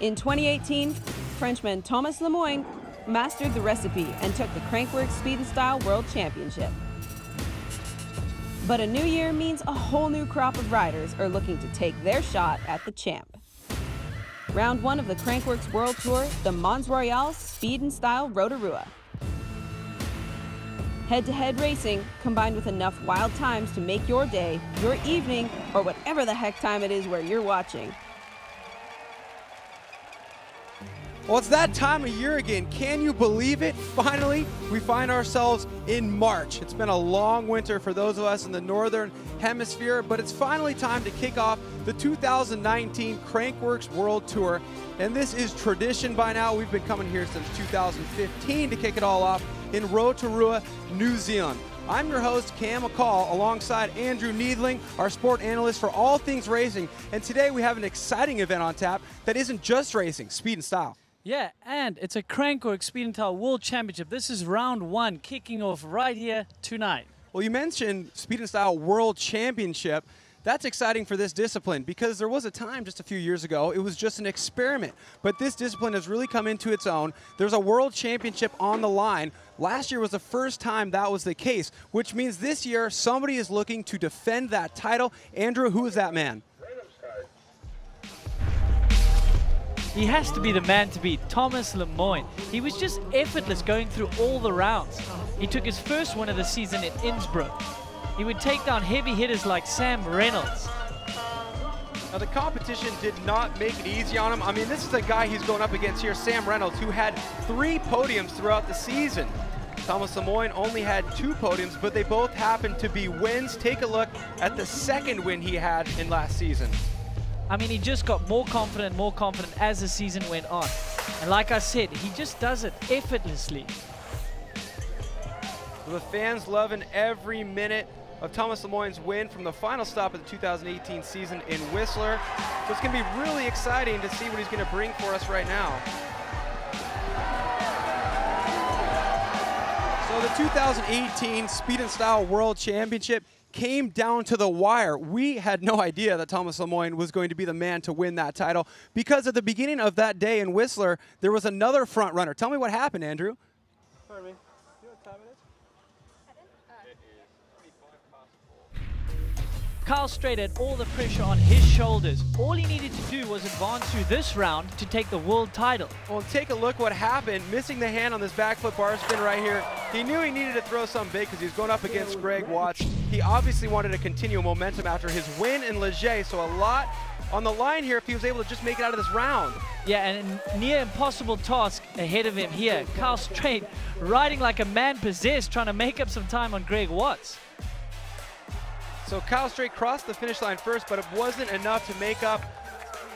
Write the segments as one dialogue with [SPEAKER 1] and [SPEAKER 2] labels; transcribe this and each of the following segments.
[SPEAKER 1] In 2018, Frenchman Thomas Lemoine mastered the recipe and took the Crankworx Speed and Style World Championship. But a new year means a whole new crop of riders are looking to take their shot at the champ. Round 1 of the Crankworx World Tour, the Mons Royale Speed and Style Rotorua. Head-to-head racing combined with enough wild times to make your day, your evening, or whatever the heck time it is where you're watching.
[SPEAKER 2] Well, it's that time of year again. Can you believe it? Finally, we find ourselves in March. It's been a long winter for those of us in the Northern Hemisphere, but it's finally time to kick off the 2019 Crankworx World Tour. And this is tradition by now. We've been coming here since 2015 to kick it all off in Rotorua, New Zealand. I'm your host, Cam McCall, alongside Andrew Needling, our sport analyst for all things racing. And today we have an exciting event on tap that isn't just racing, speed and style.
[SPEAKER 3] Yeah, and it's a Crankworx Speed and Style World Championship. This is round 1, kicking off right here tonight.
[SPEAKER 2] Well, you mentioned Speed and Style World Championship. That's exciting for this discipline because there was a time just a few years ago it was just an experiment. But this discipline has really come into its own. There's a World Championship on the line. Last year was the first time that was the case, which means this year somebody is looking to defend that title. Andrew, who is that man?
[SPEAKER 3] He has to be the man to beat, Thomas Lemoine. He was just effortless going through all the rounds. He took his first win of the season at Innsbruck. He would take down heavy hitters like Sam Reynolds.
[SPEAKER 2] Now, the competition did not make it easy on him. I mean, this is a guy he's going up against here, Sam Reynolds, who had 3 podiums throughout the season. Thomas Lemoine only had 2 podiums, but they both happened to be wins. Take a look at the second win he had in last season.
[SPEAKER 3] I mean, he just got more confident as the season went on. And like I said, he just does it effortlessly.
[SPEAKER 2] The fans loving every minute of Thomas Lemoine's win from the final stop of the 2018 season in Whistler. So it's going to be really exciting to see what he's going to bring for us right now. So the 2018 Speed and Style World Championship came down to the wire. We had no idea that Thomas Lemoine was going to be the man to win that title because at the beginning of that day in Whistler, there was another front runner. Tell me what happened, Andrew.
[SPEAKER 4] Pardon me. You know what time it is?
[SPEAKER 3] It is 25 past 4. Carl Straight had all the pressure on his shoulders. All he needed to do was advance through this round to take the world title.
[SPEAKER 2] Well, take a look what happened. Missing the hand on this back foot bar spin right here. He knew he needed to throw something big because he was going up against Greg Watts. He obviously wanted to continue momentum after his win in Leger, so a lot on the line here if he was able to just make it out of this round.
[SPEAKER 3] Yeah, and a near impossible task ahead of him here. Carl Straight riding like a man possessed, trying to make up some time on Greg Watts.
[SPEAKER 2] So Kyle Straight crossed the finish line first, but it wasn't enough to make up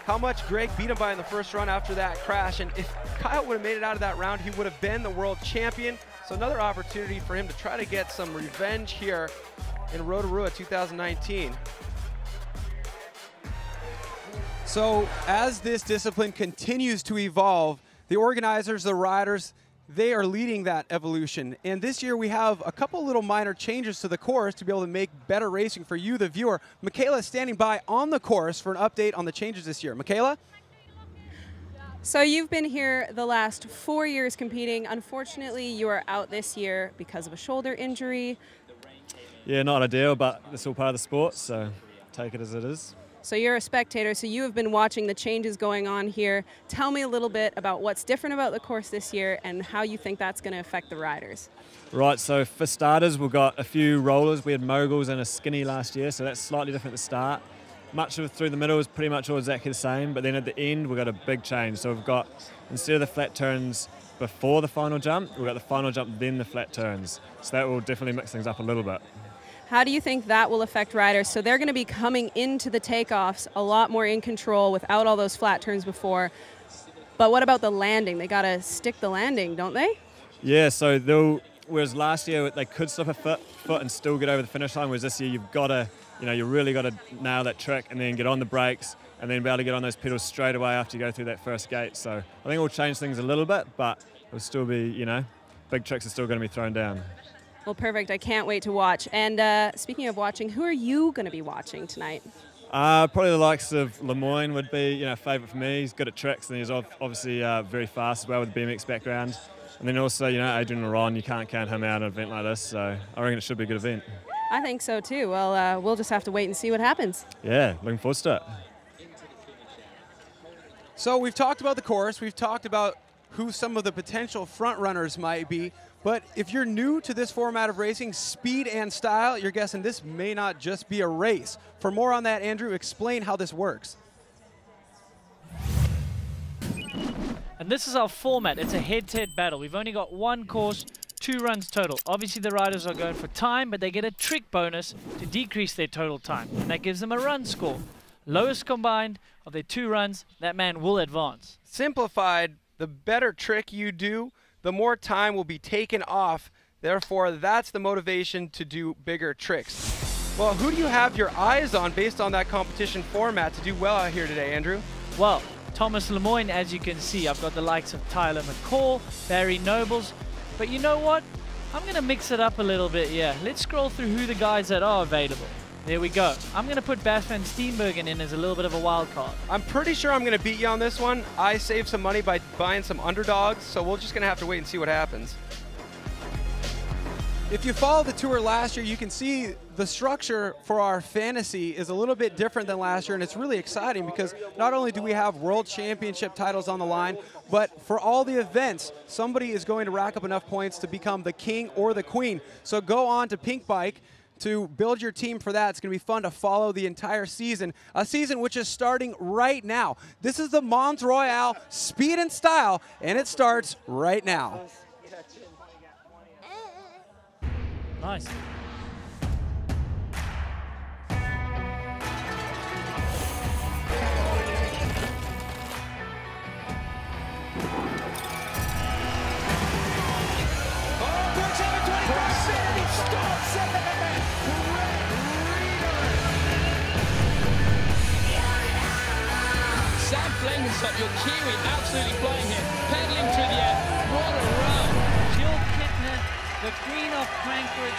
[SPEAKER 2] how much Greg beat him by in the first run after that crash. And if Kyle would have made it out of that round, he would have been the world champion. So another opportunity for him to try to get some revenge here in Rotorua 2019. So as this discipline continues to evolve, the organizers, the riders, they are leading that evolution. And this year we have a couple little minor changes to the course to be able to make better racing for you, the viewer. Michaela is standing by on the course for an update on the changes this year. Michaela?
[SPEAKER 1] So you've been here the last 4 years competing. Unfortunately, you are out this year because of a shoulder injury.
[SPEAKER 4] Yeah, not ideal, but it's all part of the sport, so take it as it is.
[SPEAKER 1] So you're a spectator, so you have been watching the changes going on here. Tell me a little bit about what's different about the course this year and how you think that's going to affect the riders.
[SPEAKER 4] Right, so for starters, we've got a few rollers. We had moguls and a skinny last year, so that's slightly different at the start. Much of it through the middle is pretty much all exactly the same, but then at the end, we've got a big change. So we've got, instead of the flat turns before the final jump, we've got the final jump, then the flat turns. So that will definitely mix things up a little bit.
[SPEAKER 1] How do you think that will affect riders? So they're going to be coming into the takeoffs a lot more in control without all those flat turns before. But what about the landing? They got to stick the landing, don't they?
[SPEAKER 4] Yeah, so they'll, whereas last year they could slip a foot and still get over the finish line, whereas this year you've got to, you really got to nail that trick and then get on the brakes and then be able to get on those pedals straight away after you go through that first gate. So I think it'll change things a little bit, but it'll still be, big tricks are still going to be thrown down.
[SPEAKER 1] Well, perfect. I can't wait to watch. And speaking of watching, who are you going to be watching tonight?
[SPEAKER 4] Probably the likes of Lemoyne would be, a favourite for me. He's good at tricks, and he's obviously very fast as well with the BMX background. And then also, Adrien Loron, you can't count him out in an event like this, so I reckon it should be a good event.
[SPEAKER 1] I think so too. Well, we'll just have to wait and see what happens.
[SPEAKER 4] Yeah, looking forward to it.
[SPEAKER 2] So we've talked about the course, we've talked about who some of the potential front runners might be, but if you're new to this format of racing, speed and style, you're guessing this may not just be a race. For more on that, Andrew, explain how this works.
[SPEAKER 3] And this is our format. It's a head-to-head battle. We've only got one course, 2 runs total. Obviously the riders are going for time, but they get a trick bonus to decrease their total time, and that gives them a run score. Lowest combined of their 2 runs, that man will advance.
[SPEAKER 2] Simplified, the better trick you do, the more time will be taken off. Therefore, that's the motivation to do bigger tricks. Well, who do you have your eyes on based on that competition format to do well out here today, Andrew?
[SPEAKER 3] Well, Thomas Lemoyne, as you can see, I've got the likes of Tyler McCall, Barry Nobles, but you know what? I'm going to mix it up a little bit here. Let's scroll through who the guys that are available. There we go. I'm going to put Bas van Steenbergen in as a little bit of a wild card.
[SPEAKER 2] I'm pretty sure I'm going to beat you on this one. I saved some money by buying some underdogs, so we're just going to have to wait and see what happens. If you followed the tour last year, you can see the structure for our fantasy is a little bit different than last year, and it's really exciting because not only do we have world championship titles on the line, but for all the events, somebody is going to rack up enough points to become the king or the queen. So go on to Pink Bike to build your team for that. It's going to be fun to follow the entire season, a season which is starting right now. This is the Mons Royale Speed and Style, and it starts right now.
[SPEAKER 3] Nice.
[SPEAKER 5] Up your Kiwi, absolutely flying here, pedaling through the air. What a run!
[SPEAKER 3] Jill Kittner, the queen of Crankworx.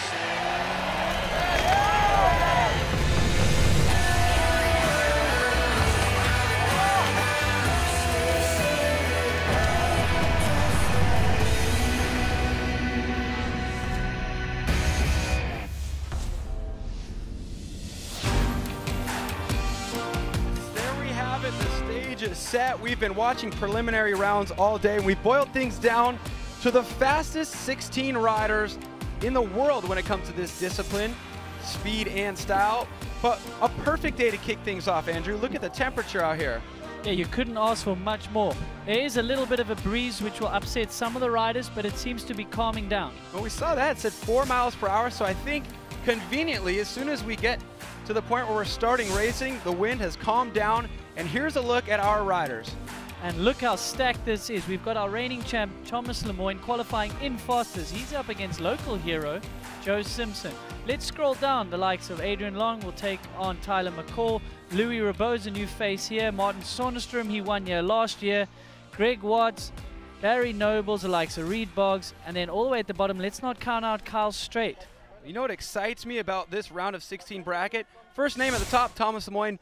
[SPEAKER 2] Is set. We've been watching preliminary rounds all day. We boiled things down to the fastest 16 riders in the world when it comes to this discipline, speed and style. But a perfect day to kick things off, Andrew. Look at the temperature out here.
[SPEAKER 3] Yeah, you couldn't ask for much more. There is a little bit of a breeze which will upset some of the riders, but it seems to be calming down.
[SPEAKER 2] Well, we saw that. It said 4 miles per hour, so I think conveniently, as soon as we get to the point where we're starting racing, the wind has calmed down. And here's a look at our riders.
[SPEAKER 3] And look how stacked this is. We've got our reigning champ, Thomas Lemoyne, qualifying in fastest. He's up against local hero, Joe Simpson. Let's scroll down. The likes of Adrien Loron will take on Tyler McCall. Louis Rabeau's a new face here. Martin Söderström, he won here last year. Greg Watts, Barry Nobles, the likes of Reed Boggs. And then all the way at the bottom, let's not count out Kyle Strait.
[SPEAKER 2] You know what excites me about this round of 16 bracket? First name at the top, Thomas Lemoyne.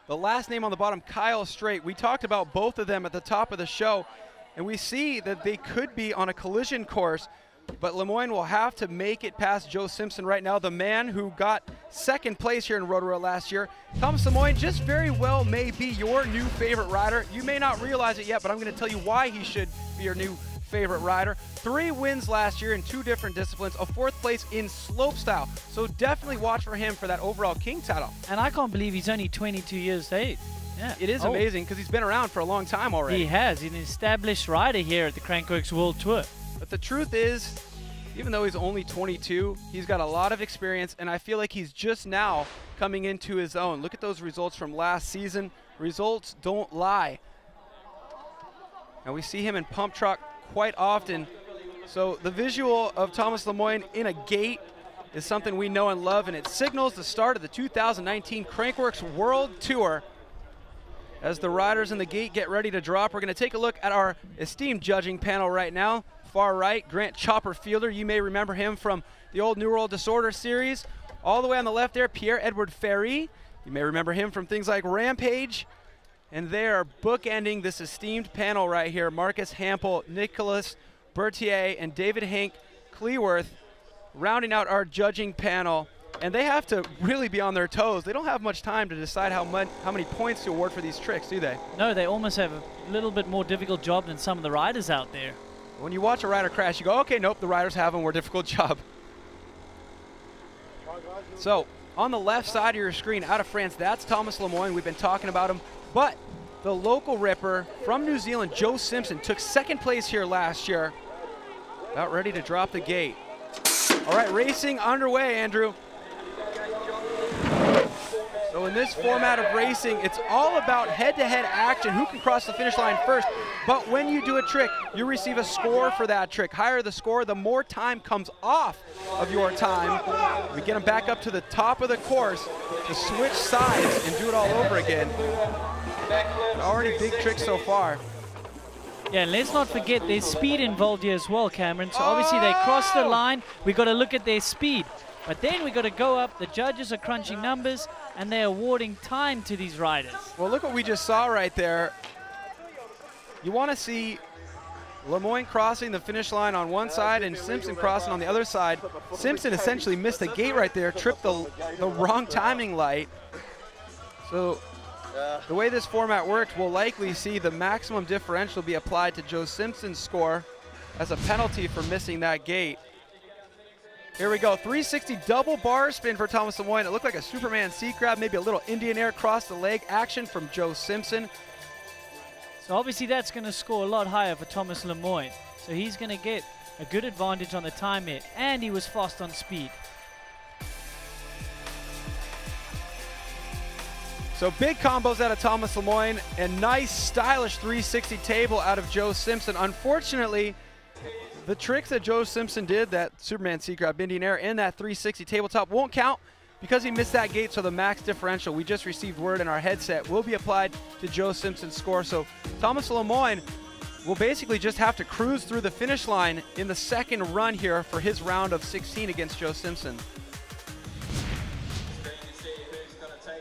[SPEAKER 2] The last name on the bottom, Kyle Strait. We talked about both of them at the top of the show, and we see that they could be on a collision course, but Lemoyne will have to make it past Joe Simpson right now, the man who got second place here in Rotorua last year. Thomas Lemoyne just very well may be your new favorite rider. You may not realize it yet, but I'm going to tell you why he should be your new favorite rider. 3 wins last year in 2 different disciplines, a 4th place in slopestyle. So definitely watch for him for that overall king title.
[SPEAKER 3] And I can't believe he's only 22 years of age. Yeah.
[SPEAKER 2] It is amazing because he's been around for a long time already.
[SPEAKER 3] He has. He's an established rider here at the Crankworx World Tour.
[SPEAKER 2] But the truth is, even though he's only 22, he's got a lot of experience, and I feel like he's just now coming into his own. Look at those results from last season. Results don't lie. And we see him in pump truck quite often. So the visual of Thomas Lemoyne in a gate is something we know and love, and it signals the start of the 2019 Crankworx World Tour. As the riders in the gate get ready to drop, we're going to take a look at our esteemed judging panel right now. Far right, Grant Chopper Fielder. You may remember him from the old New World Disorder series. All the way on the left there, Pierre-Edouard Ferry. You may remember him from things like Rampage. And they are bookending this esteemed panel right here. Marcus Hampel, Nicholas Berthier, and David Hank Cleworth rounding out our judging panel. And they have to really be on their toes. They don't have much time to decide how many points to award for these tricks, do they?
[SPEAKER 3] No, they almost have a little bit more difficult job than some of the riders out there.
[SPEAKER 2] When you watch a rider crash, you go, okay, nope, the riders have a more difficult job. So, on the left side of your screen, out of France, that's Thomas Lemoine. We've been talking about him. But the local ripper from New Zealand, Joe Simpson, took second place here last year. About ready to drop the gate. All right, racing underway, Andrew. So in this format of racing, it's all about head-to-head action, who can cross the finish line first. But when you do a trick, you receive a score for that trick. Higher the score, the more time comes off of your time. We get them back up to the top of the course to switch sides and do it all over again. Already big tricks so far.
[SPEAKER 3] Yeah, and let's not forget there's speed involved here as well, Cameron. So obviously they cross the line. We got to look at their speed. But then we got to go up. The judges are crunching numbers, and they're awarding time to these riders.
[SPEAKER 2] Well, look what we just saw right there. You want to see Lemoine crossing the finish line on one side and Simpson crossing on the other side. Simpson essentially missed the gate right there, tripped the wrong timing light. So the way this format works, we'll likely see the maximum differential be applied to Joe Simpson's score as a penalty for missing that gate. Here we go, 360 double bar spin for Thomas Lemoine. It looked like a Superman seat grab, maybe a little Indian air cross the leg action from Joe Simpson.
[SPEAKER 3] So obviously that's going to score a lot higher for Thomas Lemoine. So he's going to get a good advantage on the time hit, and he was fast on speed.
[SPEAKER 2] So big combos out of Thomas Lemoine and nice stylish 360 table out of Joe Simpson. Unfortunately, the tricks that Joe Simpson did, that Superman seat grab, Indian air, and that 360 tabletop won't count because he missed that gate. So the max differential, we just received word in our headset, will be applied to Joe Simpson's score. So Thomas Lemoine will basically just have to cruise through the finish line in the second run here for his round of 16 against Joe Simpson.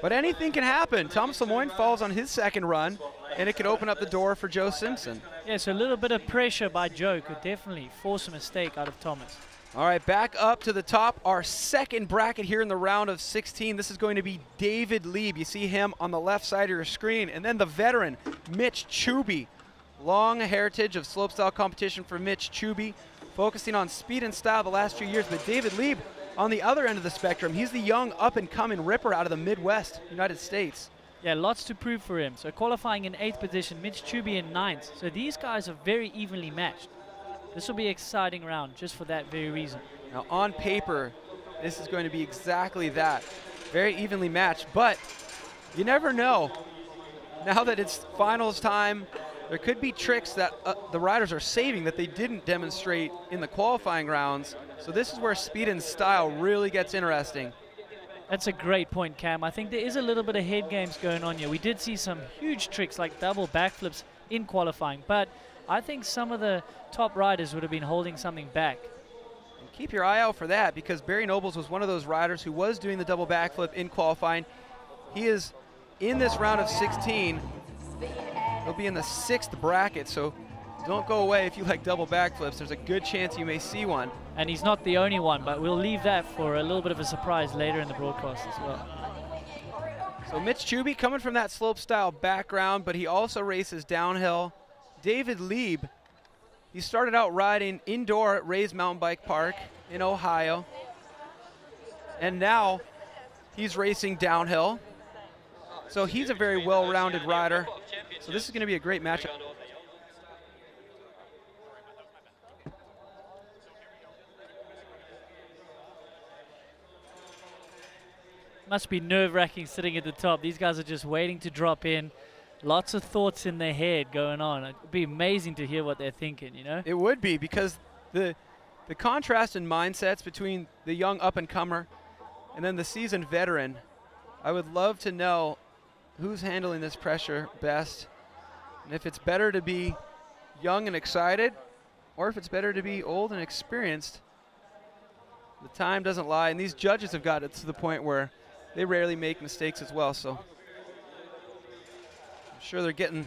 [SPEAKER 2] But anything can happen. Thomas Lemoine falls on his second run, and it could open up the door for Joe Simpson.
[SPEAKER 3] Yeah, so a little bit of pressure by Joe could definitely force a mistake out of Thomas.
[SPEAKER 2] All right, back up to the top, our second bracket here in the round of 16. This is going to be David Lieb. You see him on the left side of your screen. And then the veteran, Mitch Chubey. Long heritage of slopestyle competition for Mitch Chubey, focusing on speed and style the last few years. But David Lieb, on the other end of the spectrum, he's the young up-and-coming ripper out of the Midwest, United States.
[SPEAKER 3] Yeah, lots to prove for him. So qualifying in 8th position, Mitch Chubey in 9th. So these guys are very evenly matched. This will be an exciting round just for that very reason.
[SPEAKER 2] Now on paper, this is going to be exactly that. Very evenly matched, but you never know. Now that it's finals time, there could be tricks that the riders are saving that they didn't demonstrate in the qualifying rounds. So this is where speed and style really gets interesting.
[SPEAKER 3] That's a great point, Cam. I think there is a little bit of head games going on here. We did see some huge tricks like double backflips in qualifying, but I think some of the top riders would have been holding something back.
[SPEAKER 2] And keep your eye out for that, because Barry Nobles was one of those riders who was doing the double backflip in qualifying. He is in this round of 16. He'll be in the 6th bracket, so don't go away if you like double backflips. There's a good chance you may see one.
[SPEAKER 3] And he's not the only one, but we'll leave that for a little bit of a surprise later in the broadcast as well.
[SPEAKER 2] So Mitch Chubey coming from that slopestyle background, but he also races downhill. David Lieb, he started out riding indoor at Ray's Mountain Bike Park in Ohio. And now he's racing downhill. So he's a very well-rounded rider. So this is going to be a great matchup.
[SPEAKER 3] Must be nerve-wracking sitting at the top. These guys are just waiting to drop in. Lots of thoughts in their head going on. It'd be amazing to hear what they're thinking, you know?
[SPEAKER 2] It would be, because the contrast in mindsets between the young up-and-comer and then the seasoned veteran, I would love to know who's handling this pressure best, and if it's better to be young and excited, or if it's better to be old and experienced. The time doesn't lie, and these judges have got it to the point where they rarely make mistakes as well. So I'm sure they're getting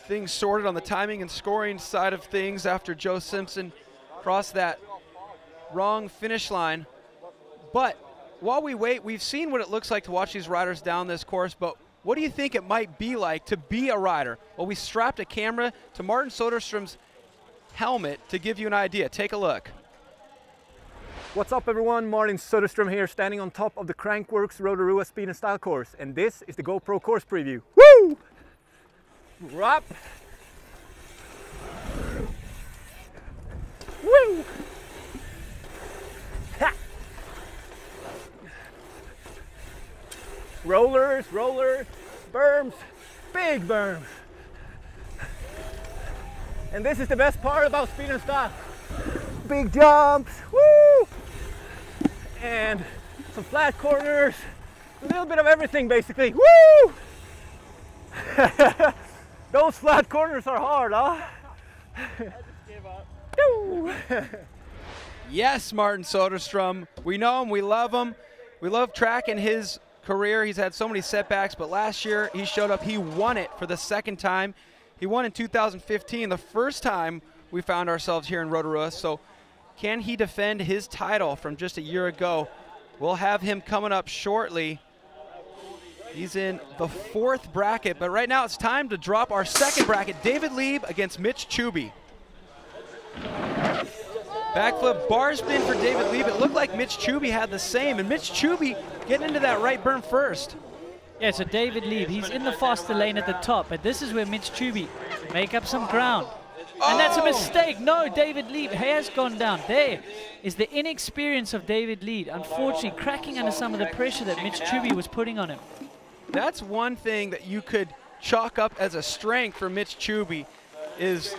[SPEAKER 2] things sorted on the timing and scoring side of things after Joe Simpson crossed that wrong finish line. But while we wait, we've seen what it looks like to watch these riders down this course, but what do you think it might be like to be a rider? Well, we strapped a camera to Martin Söderström's helmet to give you an idea. Take a look.
[SPEAKER 6] What's up everyone, Martin Söderström here, standing on top of the Crankworx Rotorua Speed and Style course, and this is the GoPro course preview. Woo! Up. Woo! Ha! Rollers, rollers, berms, big berms. And this is the best part about Speed and Style. Big jumps, woo! And some flat corners, a little bit of everything basically, woo! Those flat corners are hard, huh? I just gave up.
[SPEAKER 2] Yes, Martin Söderström. We know him, we love him. We love tracking his career. He's had so many setbacks, but last year he showed up, he won it for the second time. He won in 2015, the first time we found ourselves here in Rotorua. So can he defend his title from just a year ago? We'll have him coming up shortly. He's in the 4th bracket, but right now it's time to drop our 2nd bracket. David Lieb against Mitch Chubey. Backflip bar spin for David Lieb. It looked like Mitch Chubey had the same, and Mitch Chubey getting into that right berm first.
[SPEAKER 3] Yeah, so David Lieb, he's in the faster lane at the top, but this is where Mitch Chubey make up some ground. And that's a mistake. No, David Lieb has gone down. There is the inexperience of David Lieb, unfortunately cracking under some of the pressure that Mitch Chubey was putting on him.
[SPEAKER 2] That's one thing that you could chalk up as a strength for Mitch Chubey, is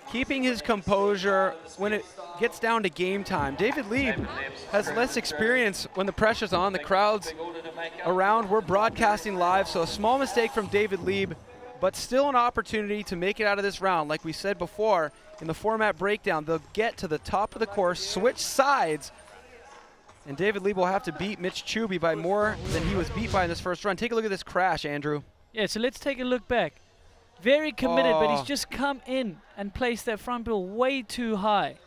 [SPEAKER 2] keeping his composure when it gets down to game time. David Lieb has less experience when the pressure's on, the crowd's around. We're broadcasting live, so a small mistake from David Lieb, but still an opportunity to make it out of this round. Like we said before, in the format breakdown, they'll get to the top of the course, switch sides, and David Lieb will have to beat Mitch Chubey by more than he was beat by in this first run. Take a look at this crash, Andrew.
[SPEAKER 3] Yeah, so let's take a look back. Very committed, but he's just come in and placed that front wheel way too high.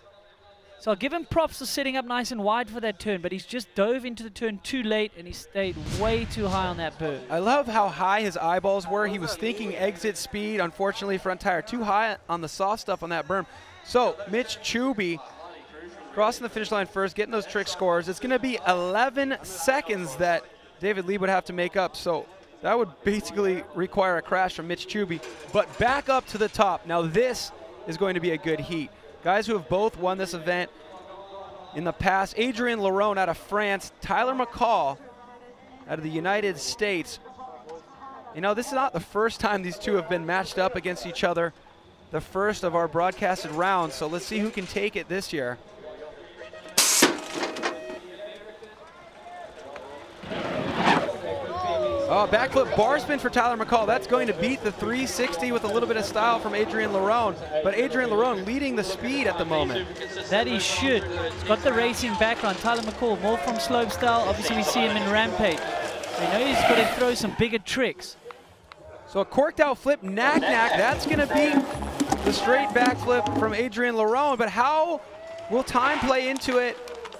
[SPEAKER 3] So I'll give him props for setting up nice and wide for that turn, but he's just dove into the turn too late and he stayed way too high on that berm.
[SPEAKER 2] I love how high his eyeballs were. He was thinking exit speed. Unfortunately, front tire too high on the soft stuff on that berm. So Mitch Chubey crossing the finish line first, getting those trick scores. It's going to be 11 seconds that David Lieb would have to make up. So that would basically require a crash from Mitch Chubey. But back up to the top. Now this is going to be a good heat. Guys who have both won this event in the past. Adrien Loron out of France, Tyler McCall out of the United States. You know, this is not the first time these two have been matched up against each other. The first of our broadcasted rounds, so let's see who can take it this year. Oh, backflip bar spin for Tyler McCall. That's going to beat the 360 with a little bit of style from Adrien Loron. But Adrien Loron leading the speed at the moment.
[SPEAKER 3] That he should. He's got the racing background. Tyler McCall, more from slopestyle. Obviously, we see him in Rampage. I know he's got to throw some bigger tricks.
[SPEAKER 2] So a corked out flip, knack. That's going to beat the straight backflip from Adrien Loron. But how will time play into it?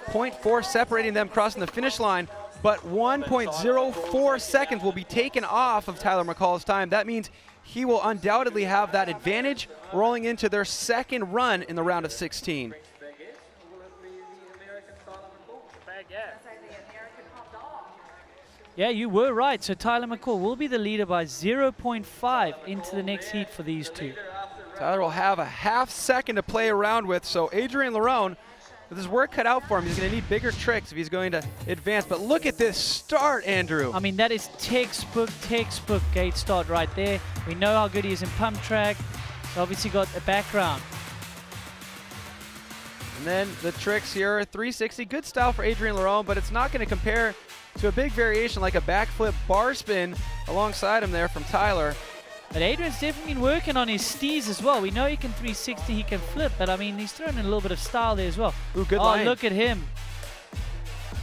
[SPEAKER 2] 0.4 separating them crossing the finish line. But 1.04 seconds will be taken off of Tyler McCall's time. That means he will undoubtedly have that advantage rolling into their second run in the round of 16.
[SPEAKER 3] Yeah, you were right. So Tyler McCall will be the leader by 0.5 into the next heat for these two.
[SPEAKER 2] Tyler will have a half second to play around with. So Adrien Loron, with his work cut out for him, he's going to need bigger tricks if he's going to advance. But look at this start, Andrew.
[SPEAKER 3] I mean, that is textbook gate start right there. We know how good he is in pump track. He's obviously got a background.
[SPEAKER 2] And then the tricks here, 360, good style for Adrien Loron, but it's not going to compare to a big variation like a backflip bar spin alongside him there from Tyler.
[SPEAKER 3] But Adrian's definitely been working on his steez as well. We know he can 360, he can flip, but I mean, he's thrown in a little bit of style there as well.
[SPEAKER 2] Ooh, good line.
[SPEAKER 3] Look at him.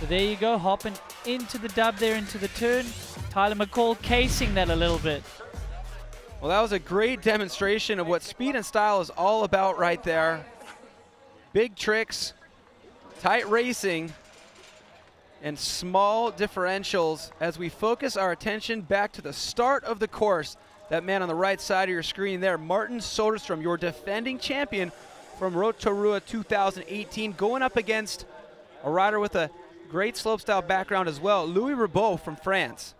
[SPEAKER 3] So there you go, hopping into the dub there, into the turn. Tyler McCall casing that a little bit.
[SPEAKER 2] Well, that was a great demonstration of what speed and style is all about right there. Big tricks, tight racing, and small differentials as we focus our attention back to the start of the course. That man on the right side of your screen there, Martin Söderström, your defending champion from Rotorua 2018, going up against a rider with a great slopestyle background as well, Louis Ribaud from France.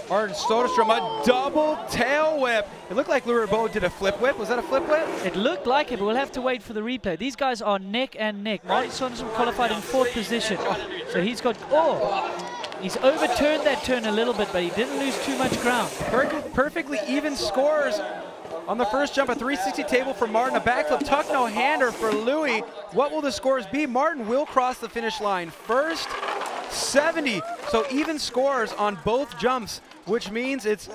[SPEAKER 2] Martin Söderström, a double tail whip. It looked like Louis Ribaud did a flip whip. Was that a flip whip?
[SPEAKER 3] It looked like it, but we'll have to wait for the replay. These guys are neck and neck. Martin Söderström qualified in 4th position. So he's got, he's overturned that turn a little bit, but he didn't lose too much ground.
[SPEAKER 2] Perfectly even scores on the first jump, a 360 table for Martin, a backflip tuck no hander for Louis. What will the scores be? Martin will cross the finish line first, 70. So even scores on both jumps, which means it's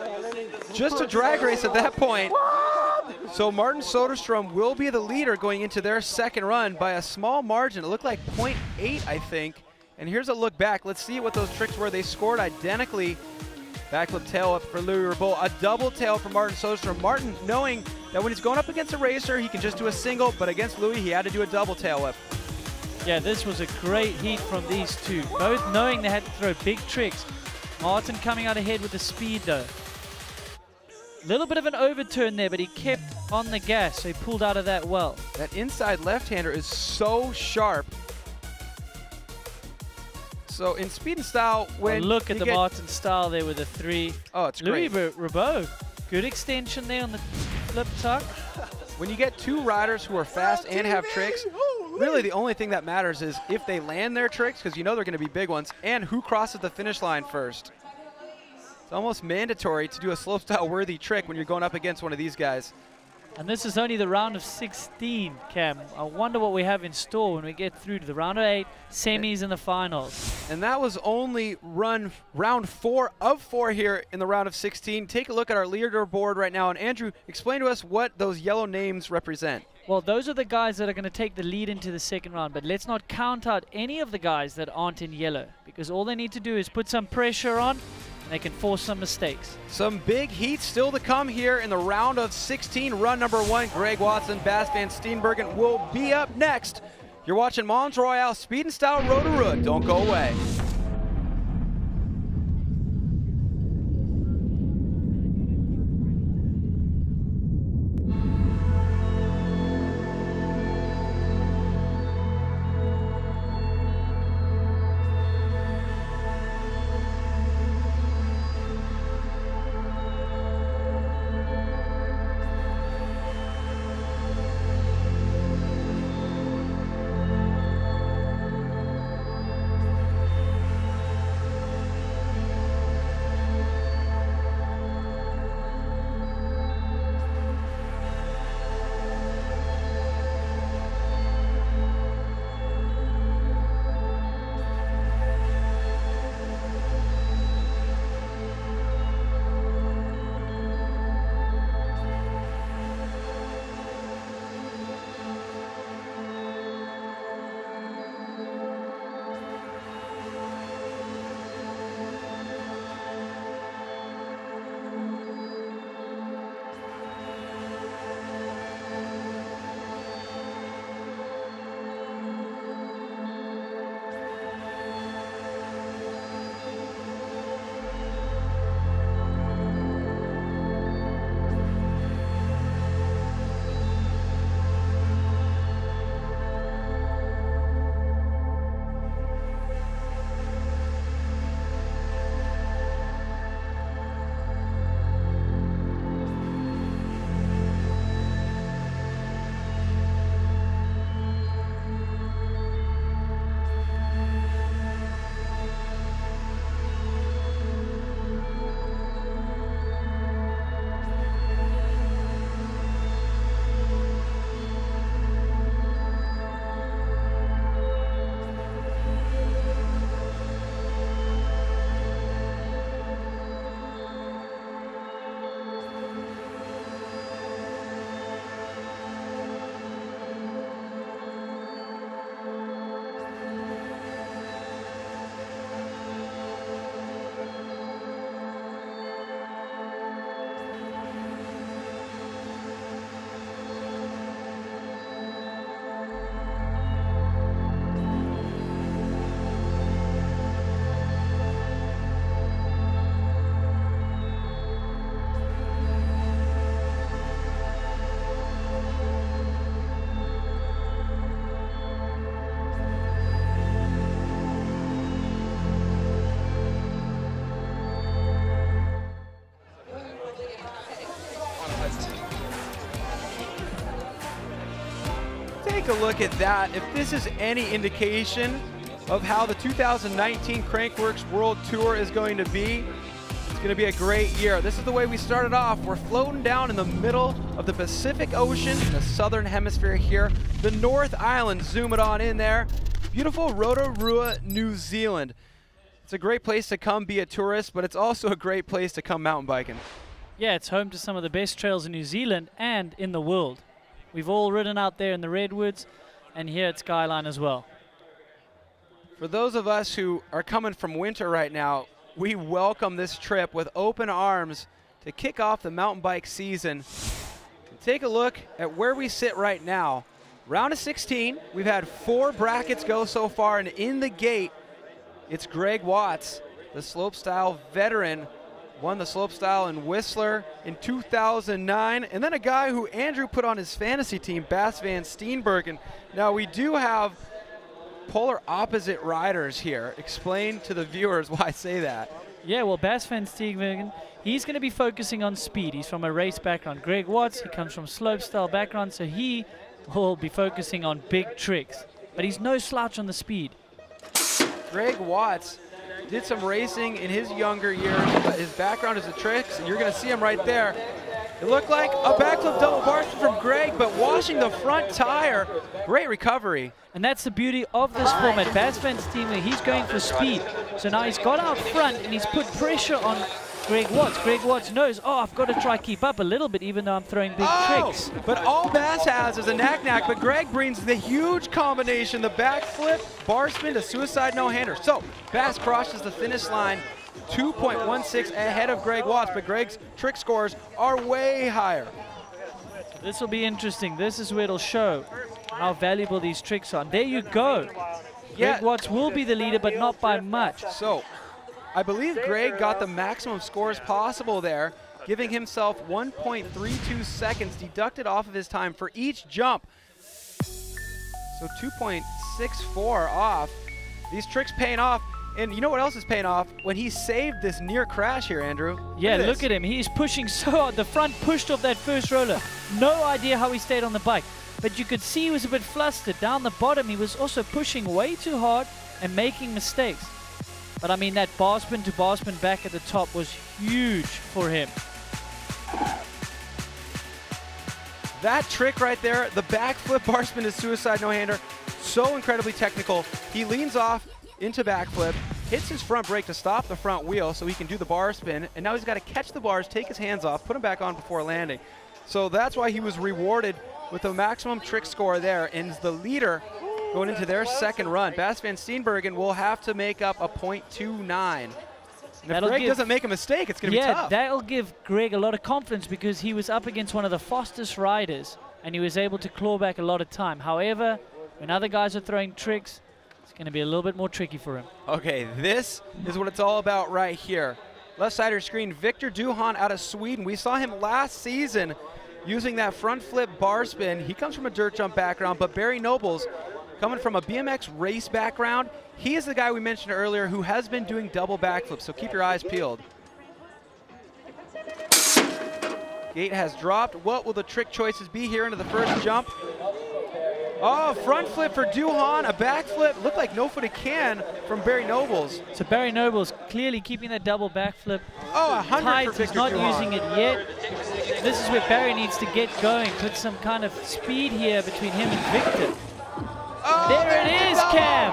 [SPEAKER 2] just a drag race at that point. So Martin Söderström will be the leader going into their second run by a small margin. It looked like 0.8, I think. And here's a look back. Let's see what those tricks were. They scored identically. Backflip tail up for Louis Ribaud, a double tail for Martin Söderström. Martin knowing that when he's going up against a racer, he can just do a single, but against Louis, he had to do a double tail whip.
[SPEAKER 3] Yeah, this was a great heat from these two, both knowing they had to throw big tricks. Martin coming out ahead with the speed though. A little bit of an overturn there, but he kept on the gas, so he pulled out of that well.
[SPEAKER 2] That inside left-hander is so sharp. So in speed and style, when
[SPEAKER 3] look at the Martin style there with the 3.
[SPEAKER 2] Oh, it's great.
[SPEAKER 3] Louis Ribaud, good extension there on the flip tuck.
[SPEAKER 2] When you get two riders who are fast and have tricks, really the only thing that matters is if they land their tricks, because you know they're going to be big ones, and who crosses the finish line first. It's almost mandatory to do a slopestyle worthy trick when you're going up against one of these guys.
[SPEAKER 3] And this is only the round of 16, Cam. I wonder what we have in store when we get through to the round of 8, semis, and the finals.
[SPEAKER 2] And that was only round 4 of 4 here in the round of 16. Take a look at our leaderboard right now. And Andrew, explain to us what those yellow names represent.
[SPEAKER 3] Well, those are the guys that are going to take the lead into the second round. But let's not count out any of the guys that aren't in yellow, because all they need to do is put some pressure on, and they can force some mistakes.
[SPEAKER 2] Some big heat still to come here in the round of 16. Run number 1, Greg Watson, Bas van Steenbergen will be up next. You're watching Mons Royale Speed and Style Rotorua. Don't go away. take a look at that. If this is any indication of how the 2019 Crankworx World Tour is going to be, it's going to be a great year. This is the way we started off. We're floating down in the middle of the Pacific Ocean in the southern hemisphere here. The North Island, zoom it on in there. Beautiful Rotorua, New Zealand. It's a great place to come be a tourist, but it's also a great place to come mountain biking.
[SPEAKER 3] Yeah, it's home to some of the best trails in New Zealand and in the world. We've all ridden out there in the Redwoods and here at Skyline as well.
[SPEAKER 2] For those of us who are coming from winter right now, we welcome this trip with open arms to kick off the mountain bike season. And take a look at where we sit right now. Round of 16, we've had 4 brackets go so far, and in the gate, it's Greg Watts, the slopestyle veteran, won the slopestyle in Whistler in 2009, and then a guy who Andrew put on his fantasy team, Bas van Steenbergen. Now we do have polar opposite riders here. Explain to the viewers why I say that.
[SPEAKER 3] Yeah, well, Bas van Steenbergen, he's going to be focusing on speed. He's from a race background. Greg Watts, he comes from slopestyle background, so he will be focusing on big tricks. But he's no slouch on the speed.
[SPEAKER 2] Greg Watts did some racing in his younger years, but his background is the tricks, and you're going to see him right there. It looked like a backflip double bar from Greg, but washing the front tire. Great recovery.
[SPEAKER 3] And that's the beauty of this format. Bas van Steenbergen, he's going for speed. So now he's got out front and he's put pressure on Greg Watts. Greg Watts knows, oh, I've got to try keep up a little bit even though I'm throwing big tricks.
[SPEAKER 2] But all Bas has is a knack-knack, but Greg brings the huge combination, the backflip, bar spin to suicide no-hander. So Bas crosses the finish line 2.16 ahead of Greg Watts, but Greg's trick scores are way higher.
[SPEAKER 3] This will be interesting. This is where it'll show how valuable these tricks are. And there you go. Greg Watts will be the leader, but not by much.
[SPEAKER 2] So I believe Greg got the maximum scores possible there, giving himself 1.32 seconds deducted off of his time for each jump. So 2.64 off. These tricks paying off. And you know what else is paying off? When he saved this near crash here, Andrew.
[SPEAKER 3] Yeah, look at him. He's pushing so hard. The front pushed off that first roller. No idea how he stayed on the bike. But you could see he was a bit flustered. Down the bottom, he was also pushing way too hard and making mistakes. But I mean, that bar spin to bar spin back at the top was huge for him.
[SPEAKER 2] That trick right there, the backflip bar spin to suicide no-hander, so incredibly technical. He leans off into backflip, hits his front brake to stop the front wheel so he can do the bar spin, and now he's got to catch the bars, take his hands off, put them back on before landing. So that's why he was rewarded with the maximum trick score there, and is the leader going into their second run. Bas van Steenbergen will have to make up a .29. And if Greg doesn't make a mistake, it's going to be tough.
[SPEAKER 3] Yeah, that'll give Greg a lot of confidence because he was up against one of the fastest riders and he was able to claw back a lot of time. However, when other guys are throwing tricks, it's going to be a little bit more tricky for him.
[SPEAKER 2] Okay, this is what it's all about right here. Left side of your screen, Victor Duhan out of Sweden. We saw him last season using that front flip bar spin. He comes from a dirt jump background, but Barry Nobles, coming from a BMX race background, he is the guy we mentioned earlier who has been doing double backflips, so keep your eyes peeled. Gate has dropped. What will the trick choices be here into the first jump? Oh, front flip for Duhan, a backflip. Looked like no-footed can from Barry Nobles.
[SPEAKER 3] So Barry Nobles clearly keeping that double backflip.
[SPEAKER 2] Oh, 100
[SPEAKER 3] tight.
[SPEAKER 2] for Victor
[SPEAKER 3] He's not
[SPEAKER 2] Duhan.
[SPEAKER 3] using it yet. This is where Barry needs to get going, put some kind of speed here between him and Victor.
[SPEAKER 2] Oh,
[SPEAKER 3] there it is, Cam.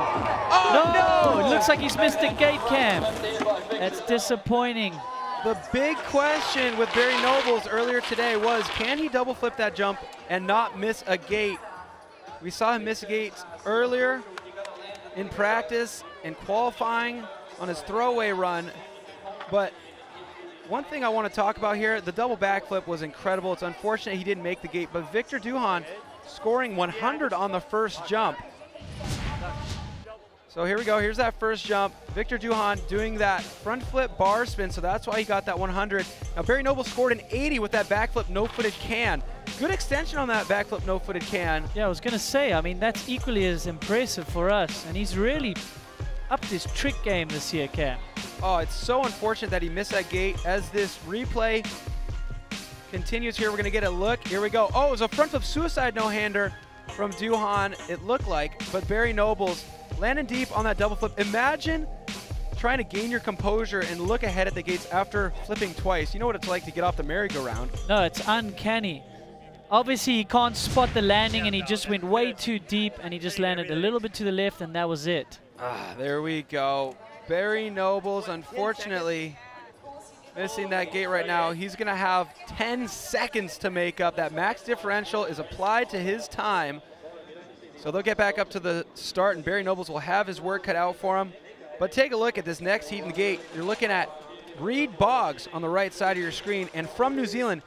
[SPEAKER 2] Oh, no!
[SPEAKER 3] It looks like he's missed a gate, Cam. That's disappointing.
[SPEAKER 2] The big question with Barry Nobles earlier today was, can he double flip that jump and not miss a gate? We saw him miss a gate earlier in practice and qualifying on his throwaway run. But one thing I want to talk about here, the double backflip was incredible. It's unfortunate he didn't make the gate, but Victor Duhan scoring 100 on the first jump. So here we go, here's that first jump. Victor Duhan doing that front flip bar spin, so that's why he got that 100. Now Barry Noble scored an 80 with that backflip no-footed can. Good extension on that backflip no-footed can.
[SPEAKER 3] Yeah, I was gonna say, I mean, that's equally as impressive for us, and he's really upped his trick game this year, Cam.
[SPEAKER 2] Oh, it's so unfortunate that he missed that gate. As this replay continues here, we're gonna get a look. Here we go. Oh, it was a front flip suicide no-hander from Duhan, it looked like, but Barry Nobles landing deep on that double flip. Imagine trying to gain your composure and look ahead at the gates after flipping twice. You know what it's like to get off the merry-go-round.
[SPEAKER 3] No, it's uncanny. Obviously, he can't spot the landing, and he just went way too deep, and he just landed a little bit to the left, and that was it.
[SPEAKER 2] There we go. Barry Nobles, unfortunately, missing that gate right now. He's going to have 10 seconds to make up. That max differential is applied to his time. So they'll get back up to the start, and Barry Nobles will have his work cut out for him. But take a look at this next heat in the gate. You're looking at Reed Boggs on the right side of your screen. And from New Zealand,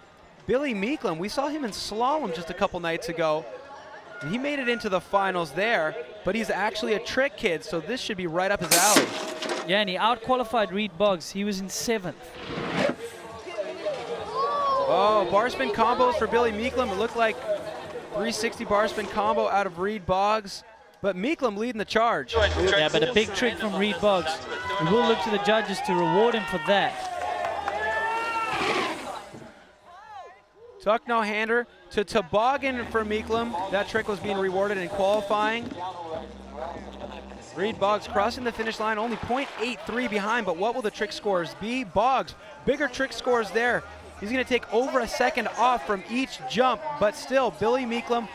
[SPEAKER 2] Billy Meeklem. We saw him in slalom just a couple nights ago. And he made it into the finals there, but he's actually a trick kid, so this should be right up his alley.
[SPEAKER 3] Yeah, and he out-qualified Reed Boggs. He was in 7th.
[SPEAKER 2] Oh, bar spin combos for Billy Meeklem. It looked like 360 bar spin combo out of Reed Boggs. But Meeklem leading the charge.
[SPEAKER 3] Yeah, but a big trick from Reed Boggs. We will look to the judges to reward him for that.
[SPEAKER 2] Tuck no hander to toboggan for Meeklem. That trick was being rewarded in qualifying. Reed Boggs crossing the finish line, only 0.83 behind, but what will the trick scores be? Boggs, bigger trick scores there. He's going to take over a second off from each jump, but still, Billy Meeklem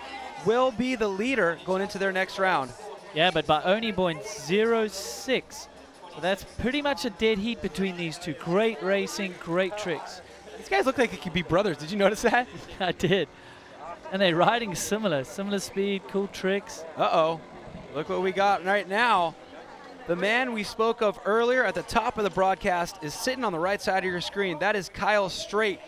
[SPEAKER 2] will be the leader going into their next round.
[SPEAKER 3] Yeah, but by only 0.06. So that's pretty much a dead heat between these two. Great racing, great tricks.
[SPEAKER 2] These guys look like they could be brothers. Did you notice that?
[SPEAKER 3] I did. And they're riding similar speed, cool tricks.
[SPEAKER 2] Uh-oh. Look what we got right now. The man we spoke of earlier at the top of the broadcast is sitting on the right side of your screen. That is Kyle Straight.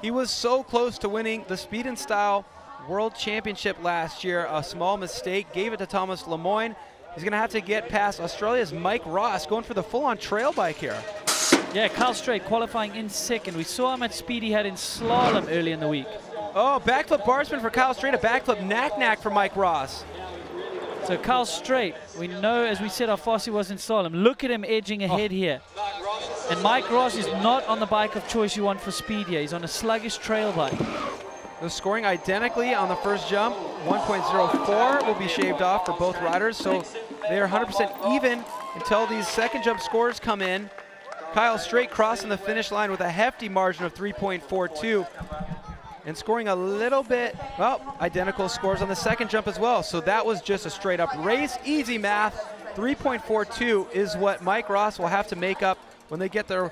[SPEAKER 2] He was so close to winning the Speed and Style World Championship last year. A small mistake, gave it to Thomas Lemoyne. He's going to have to get past Australia's Mike Ross, going for the full-on trail bike here.
[SPEAKER 3] Yeah, Kyle Straight qualifying in 2nd. We saw how much speed he had in slalom early in the week.
[SPEAKER 2] Oh, backflip bar spin for Kyle Straight, a backflip knack-knack for Mike Ross.
[SPEAKER 3] So Kyle Straight, we know, as we said, how fast he was in slalom. Look at him edging ahead here. And Mike Ross is not on the bike of choice you want for speed here. He's on a sluggish trail bike.
[SPEAKER 2] They're scoring identically on the first jump. 1.04 will be shaved off for both riders, so they are 100% even until these second jump scores come in. Kyle Straight crossing the finish line with a hefty margin of 3.42 and scoring a little bit, well, identical scores on the second jump as well. So that was just a straight up race, easy math. 3.42 is what Mike Ross will have to make up when they get their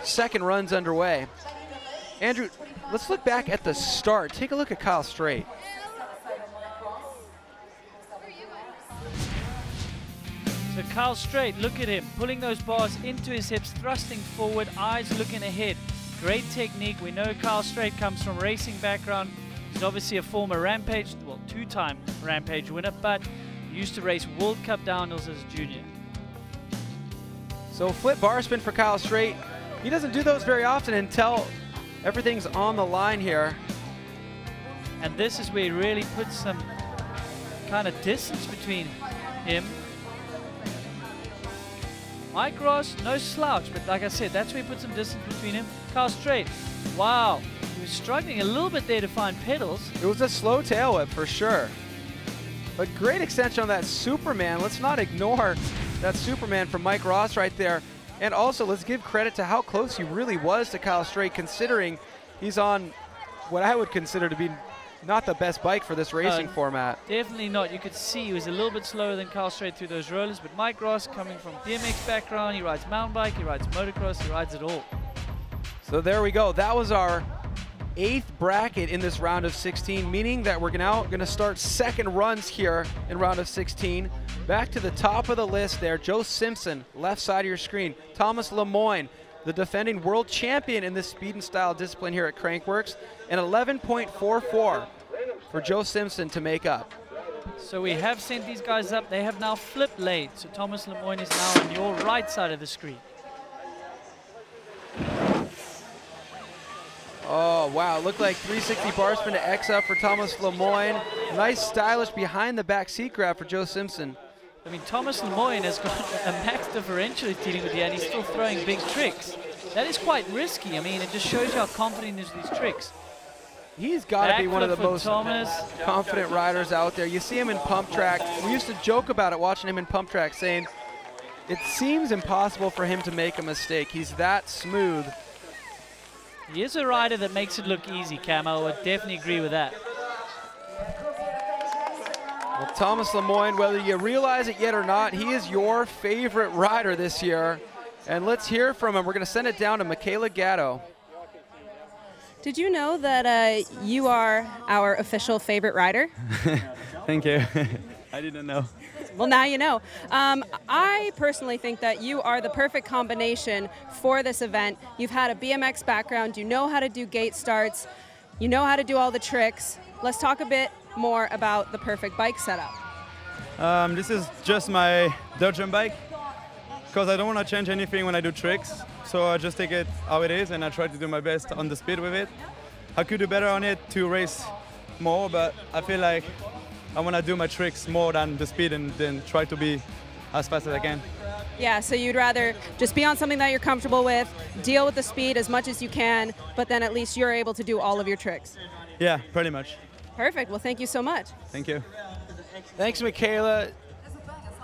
[SPEAKER 2] second runs underway. Andrew, let's look back at the start. Take a look at Kyle Straight.
[SPEAKER 3] So Kyle Straight, look at him, pulling those bars into his hips, thrusting forward, eyes looking ahead. Great technique. We know Kyle Straight comes from racing background. He's obviously a former Rampage, well, 2-time Rampage winner, but used to race World Cup downhills as a junior.
[SPEAKER 2] So flip bar spin for Kyle Straight. He doesn't do those very often until everything's on the line here.
[SPEAKER 3] And this is where he really puts some kind of distance between him. Mike Ross, no slouch, but like I said, that's where he put some distance between him. Kyle Straight, wow, he was struggling a little bit there to find pedals.
[SPEAKER 2] It was a slow tail whip for sure. But great extension on that Superman. Let's not ignore that Superman from Mike Ross right there. And also, let's give credit to how close he really was to Kyle Straight, considering he's on what I would consider to be not the best bike for this racing format.
[SPEAKER 3] Definitely not. You could see he was a little bit slower than Kyle Straight through those rollers, but Mike Ross, coming from BMX background, he rides mountain bike, he rides motocross, he rides it all.
[SPEAKER 2] So there we go. That was our 8th bracket in this round of 16, meaning that we're now going to start second runs here in round of 16. Back to the top of the list there, Joe Simpson, left side of your screen. Thomas Lemoyne, the defending world champion in this speed and style discipline here at Crankworx, and 11.44 for Joe Simpson to make up.
[SPEAKER 3] So we have sent these guys up. They have now flipped lanes. So Thomas Lemoyne is now on your right side of the screen.
[SPEAKER 2] Oh, wow. Looked like 360 bar spin to X up for Thomas Lemoyne. Nice, stylish behind the back seat grab for Joe Simpson.
[SPEAKER 3] I mean, Thomas Lemoyne has got a max differential he's dealing with here, and he's still throwing big tricks. That is quite risky. I mean, it just shows you how confident he is with these tricks.
[SPEAKER 2] He's got to be one of the most
[SPEAKER 3] Thomas.
[SPEAKER 2] confident riders out there. You see him in pump track. We used to joke about it watching him in pump track, saying it seems impossible for him to make a mistake. He's that smooth.
[SPEAKER 3] He is a rider that makes it look easy, Cam. I would definitely agree with that.
[SPEAKER 2] Well, Thomas Lemoyne, whether you realize it yet or not, he is your favorite rider this year. And let's hear from him. We're going to send it down to Michaela Gatto.
[SPEAKER 1] Did you know that you are our official favorite rider?
[SPEAKER 7] Thank you. I didn't know.
[SPEAKER 1] Well, now you know. I personally think that you are the perfect combination for this event. You've had a BMX background. You know how to do gate starts. You know how to do all the tricks. Let's talk a bit more about the perfect bike setup.
[SPEAKER 7] This is just my dirt jump bike because I don't want to change anything when I do tricks. So I just take it how it is and I try to do my best on the speed with it. I could do better on it to race more, but I feel like I want to do my tricks more than the speed and then try to be as fast as I can.
[SPEAKER 1] Yeah, so you'd rather just be on something that you're comfortable with, deal with the speed as much as you can, but then at least you're able to do all of your tricks.
[SPEAKER 7] Yeah, pretty much.
[SPEAKER 1] Perfect. Well, thank you so much.
[SPEAKER 7] Thank you.
[SPEAKER 2] Thanks, Michaela.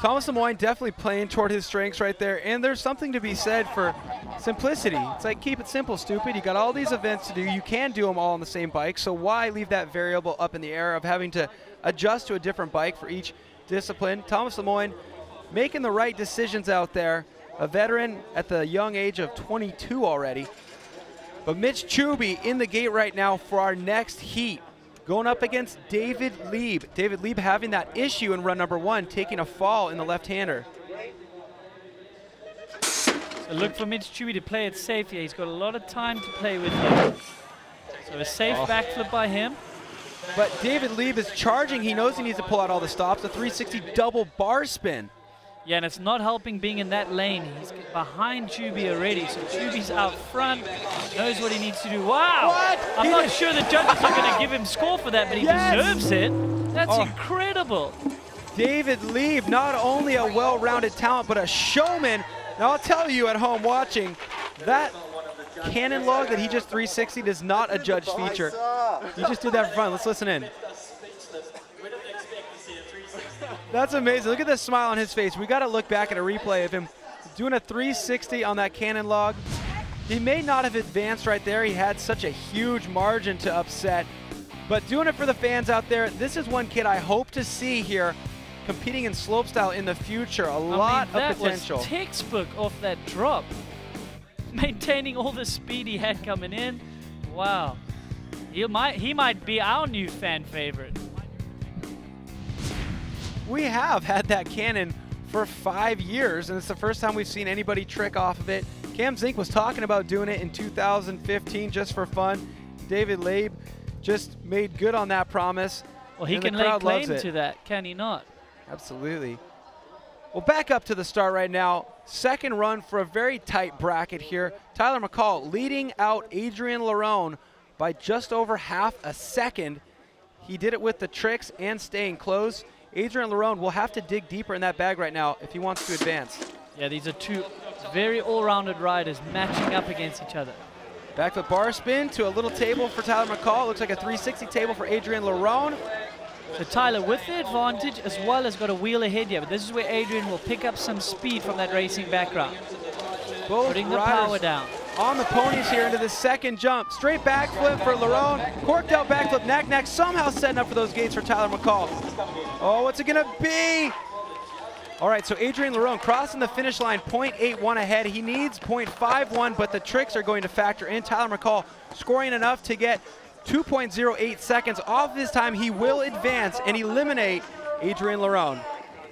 [SPEAKER 2] Thomas Lemoyne definitely playing toward his strengths right there, and there's something to be said for simplicity. It's like, keep it simple, stupid. You got all these events to do. You can do them all on the same bike, so why leave that variable up in the air of having to adjust to a different bike for each discipline? Thomas Lemoyne making the right decisions out there, a veteran at the young age of 22 already. But Mitch Chubey in the gate right now for our next heat, going up against David Lieb. David Lieb having that issue in run number 1, taking a fall in the left-hander.
[SPEAKER 3] So look for Mitch Chubey to play it safe here. He's got a lot of time to play with here. So a safe backflip by him.
[SPEAKER 2] But David Lieb is charging. He knows he needs to pull out all the stops. A 360 double bar spin.
[SPEAKER 3] Yeah, and it's not helping being in that lane. He's behind Chubey already, so Chubey's out front, knows what he needs to do. Wow!
[SPEAKER 2] What?
[SPEAKER 3] I'm not sure the judges are going to give him score for that, but he deserves it. That's incredible.
[SPEAKER 2] David Lieb, not only a well-rounded talent, but a showman. Now, I'll tell you at home watching, that cannon log that he just 360'd is not a judge feature. He just did that for fun. Let's listen in. That's amazing. Look at the smile on his face. We got to look back at a replay of him doing a 360 on that cannon log. He may not have advanced right there. He had such a huge margin to upset. But doing it for the fans out there, this is one kid I hope to see here competing in slopestyle in the future. A lot of potential.
[SPEAKER 3] That was textbook off that drop. Maintaining all the speed he had coming in. Wow. He might be our new fan favorite.
[SPEAKER 2] We have had that cannon for 5 years, and it's the first time we've seen anybody trick off of it. Cam Zink was talking about doing it in 2015 just for fun. David Lieb just made good on that promise.
[SPEAKER 3] Well, he can lay claim to that, can he not?
[SPEAKER 2] Absolutely. Well, back up to the start right now. Second run for a very tight bracket here. Tyler McCall leading out Adrien Loron by just over half a second. He did it with the tricks and staying close. Adrien Loron will have to dig deeper in that bag right now if he wants to advance.
[SPEAKER 3] Yeah, these are two very all-rounded riders matching up against each other.
[SPEAKER 2] Backflip bar spin to a little table for Tyler McCall. Looks like a 360 table for Adrien Loron.
[SPEAKER 3] So Tyler with the advantage as well as got a wheel ahead here, but this is where Adrien will pick up some speed from that racing background.
[SPEAKER 2] Both
[SPEAKER 3] putting the power down.
[SPEAKER 2] On the ponies here into the second jump. Straight backflip for Loron. Corked out backflip, knack somehow setting up for those gates for Tyler McCall. Oh, what's it gonna be? All right, so Adrien Loron crossing the finish line, 0.81 ahead. He needs 0.51, but the tricks are going to factor in. Tyler McCall scoring enough to get 2.08 seconds off his time. He will advance and eliminate Adrien Loron.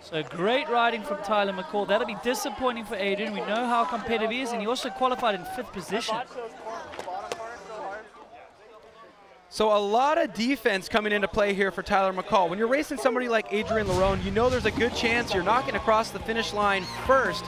[SPEAKER 3] So great riding from Tyler McCall. That'll be disappointing for Adrien. We know how competitive he is, and he also qualified in 5th position.
[SPEAKER 2] So a lot of defense coming into play here for Tyler McCall. When you're racing somebody like Adrien Loron, you know there's a good chance you're not going to cross the finish line first,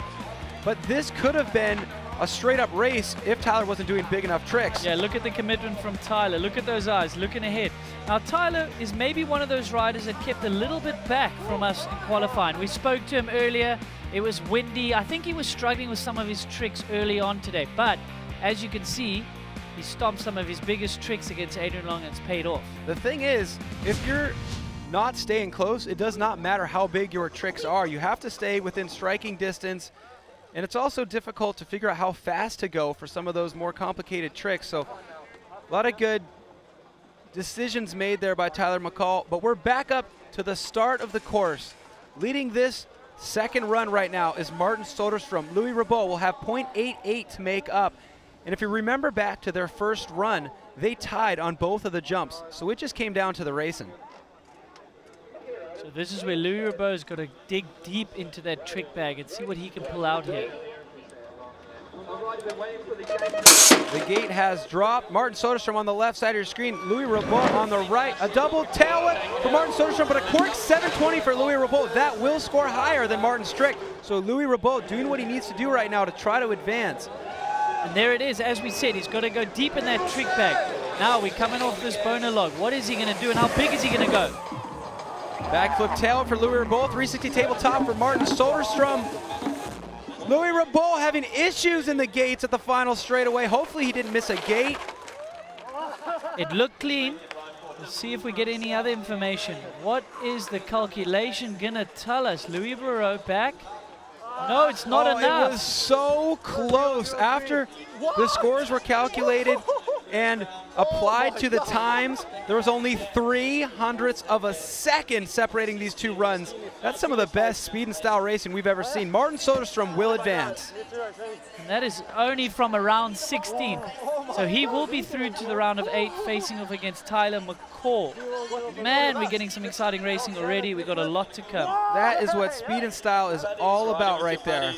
[SPEAKER 2] but this could have been a straight-up race if Tyler wasn't doing big enough tricks.
[SPEAKER 3] Yeah, look at the commitment from Tyler. Look at those eyes, looking ahead. Now, Tyler is maybe one of those riders that kept a little bit back from us in qualifying. We spoke to him earlier. It was windy. I think he was struggling with some of his tricks early on today. But as you can see, he stomped some of his biggest tricks against Adrien Loron, and it's paid off.
[SPEAKER 2] The thing is, if you're not staying close, it does not matter how big your tricks are. You have to stay within striking distance, and it's also difficult to figure out how fast to go for some of those more complicated tricks. So a lot of good decisions made there by Tyler McCall, but we're back up to the start of the course. Leading this second run right now is Martin Söderström. Louis Rabot will have 0.88 to make up. And if you remember back to their first run, they tied on both of the jumps. So it just came down to the racing.
[SPEAKER 3] So this is where Louis Rabot's got to dig deep into that trick bag and see what he can pull out here.
[SPEAKER 2] The gate has dropped. Martin Söderström on the left side of your screen. Louis Rabot on the right. A double tailwhip for Martin Söderström, but a cork 720 for Louis Rabot. That will score higher than Martin's trick. So Louis Rabot doing what he needs to do right now to try to advance.
[SPEAKER 3] And there it is, as we said, he's got to go deep in that trick bag. Now we're coming off this boner log. What is he going to do and how big is he going to go?
[SPEAKER 2] Backflip tail for Louis Rabot. 360 tabletop for Martin Söderström. Louis Rabot having issues in the gates at the final straightaway. Hopefully he didn't miss a gate.
[SPEAKER 3] It looked clean. Let's see if we get any other information. What is the calculation going to tell us? Louis Rabot back? No, it's not enough.
[SPEAKER 2] It was so close. After the scores were calculated and applied to the times, there was only 0.03 of a second separating these two runs. That's some of the best speed and style racing we've ever seen. Martin Söderström will advance.
[SPEAKER 3] And that is only from around 16. So he will be through to the round of 8, facing off against Tyler McCall. Man, we're getting some exciting racing already. We've got a lot to come.
[SPEAKER 2] That is what speed and style is all about right there.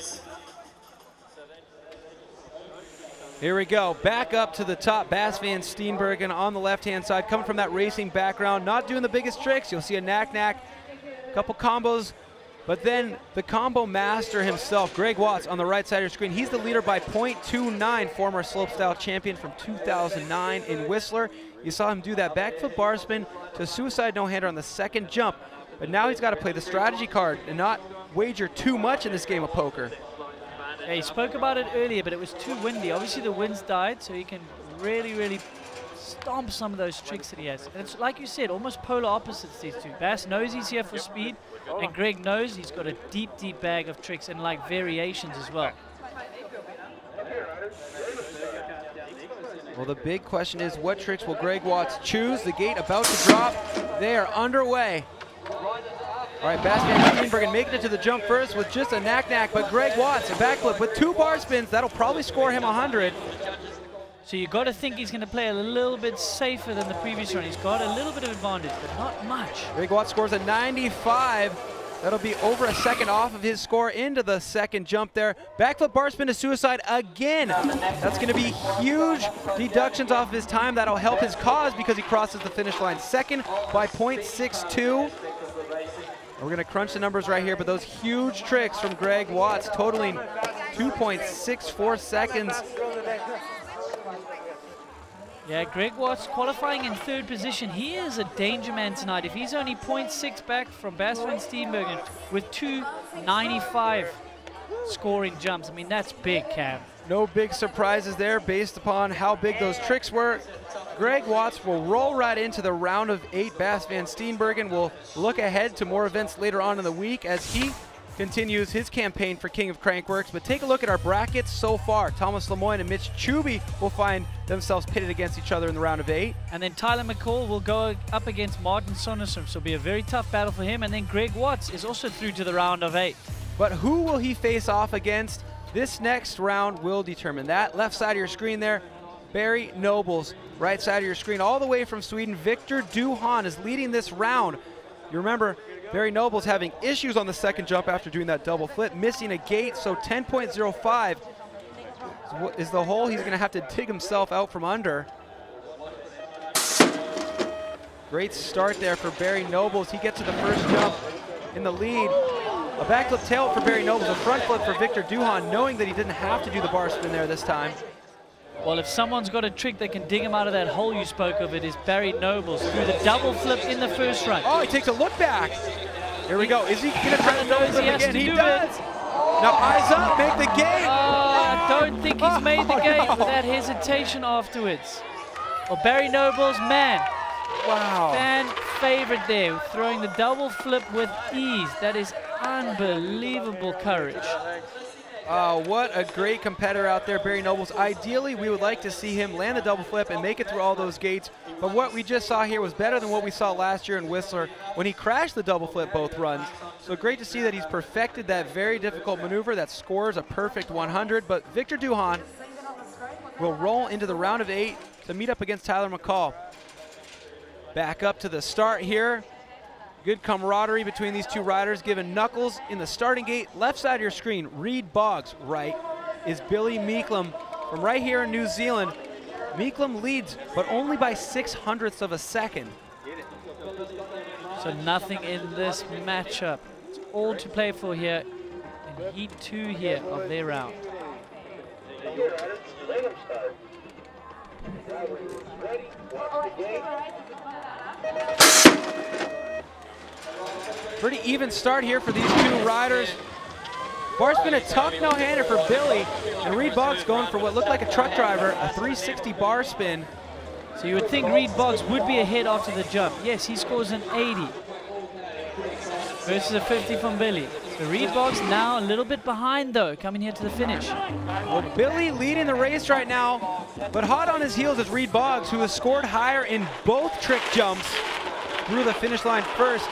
[SPEAKER 2] Here we go, back up to the top. Bas van Steenbergen on the left-hand side, coming from that racing background, not doing the biggest tricks. You'll see a knack-knack, a couple combos, but then the combo master himself, Greg Watts, on the right side of your screen. He's the leader by 0.29, former slopestyle champion from 2009 in Whistler. You saw him do that backflip bar spin to suicide no-hander on the second jump, but now he's got to play the strategy card and not wager too much in this game of poker.
[SPEAKER 3] Yeah, he spoke about it earlier, but it was too windy. Obviously the winds died, so he can really stomp some of those tricks that he has. And it's like you said, almost polar opposites, these two. Bas knows he's here for speed, and Greg knows he's got a deep bag of tricks and like variations as well.
[SPEAKER 2] Well, the big question is, what tricks will Greg Watts choose? The gate about to drop. They are underway. All right, Bas van Steenbergen making it to the jump first with just a knack-knack, but Greg Watts, a backflip with 2 bar spins. That'll probably score him 100.
[SPEAKER 3] So you got to think he's going to play a little bit safer than the previous run. He's got a little bit of advantage, but not much.
[SPEAKER 2] Greg Watts scores a 95. That'll be over a second off of his score into the second jump there. Backflip bar spin to suicide again. That's going to be huge deductions off of his time. That'll help his cause because he crosses the finish line. Second by 0.62. We're going to crunch the numbers right here, but those huge tricks from Greg Watts totaling 2.64 seconds.
[SPEAKER 3] Yeah, Greg Watts qualifying in 3rd position. He is a danger man tonight. If he's only 0.6 back from Bas van Steenbergen with 2.95 scoring jumps, I mean, that's big, Cam.
[SPEAKER 2] No big surprises there based upon how big those tricks were. Greg Watts will roll right into the round of 8. Bas van Steenbergen will look ahead to more events later on in the week as he continues his campaign for King of Crankworx. But take a look at our brackets so far. Thomas Lemoyne and Mitch Chuby will find themselves pitted against each other in the round of 8.
[SPEAKER 3] And then Tyler McCall will go up against Martin Söderström, so it'll be a very tough battle for him. And then Greg Watts is also through to the round of 8.
[SPEAKER 2] But who will he face off against? This next round will determine that. Left side of your screen there, Barry Nobles. Right side of your screen, all the way from Sweden, Victor Duhan is leading this round. You remember, Barry Nobles having issues on the second jump after doing that double flip, missing a gate, so 10.05 is the hole he's going to have to dig himself out from under. Great start there for Barry Nobles. He gets to the first jump in the lead. A backflip tail for Barry Nobles, a front flip for Victor Duhan, knowing that he didn't have to do the bar spin there this time.
[SPEAKER 3] Well, if someone's got a trick that can dig him out of that hole you spoke of, it is Barry Nobles through the double flip in the first run.
[SPEAKER 2] Oh, he takes a look back. Here we go. Is he going to try to double flip again? He does. Now eyes up, make the game.
[SPEAKER 3] Oh, don't think he's made the gate with that hesitation afterwards. Well, Barry Noble's man.
[SPEAKER 2] Wow.
[SPEAKER 3] Fan favorite there, throwing the double flip with ease. That is unbelievable courage.
[SPEAKER 2] What a great competitor out there, Barry Nobles. Ideally, we would like to see him land the double flip and make it through all those gates. But what we just saw here was better than what we saw last year in Whistler when he crashed the double flip both runs. So great to see that he's perfected that very difficult maneuver that scores a perfect 100. But Victor Duhan will roll into the round of 8 to meet up against Tyler McCall. Back up to the start here. Good camaraderie between these two riders, given Knuckles in the starting gate. Left side of your screen, Reed Boggs. Right is Billy Meeklem from right here in New Zealand. Meeklem leads, but only by 0.06 of a second.
[SPEAKER 3] So nothing in this matchup. It's all to play for here in Heat 2 here of their round.
[SPEAKER 2] Pretty even start here for these two riders. Bar spin, a tough no-hander for Billy, and Reed Boggs going for what looked like a truck driver, a 360 bar spin.
[SPEAKER 3] So you would think Reed Boggs would be ahead after the jump. Yes, he scores an 80 versus a 50 from Billy. So Reed Boggs now a little bit behind though, coming here to the finish.
[SPEAKER 2] Well, Billy leading the race right now, but hot on his heels is Reed Boggs, who has scored higher in both trick jumps through the finish line first.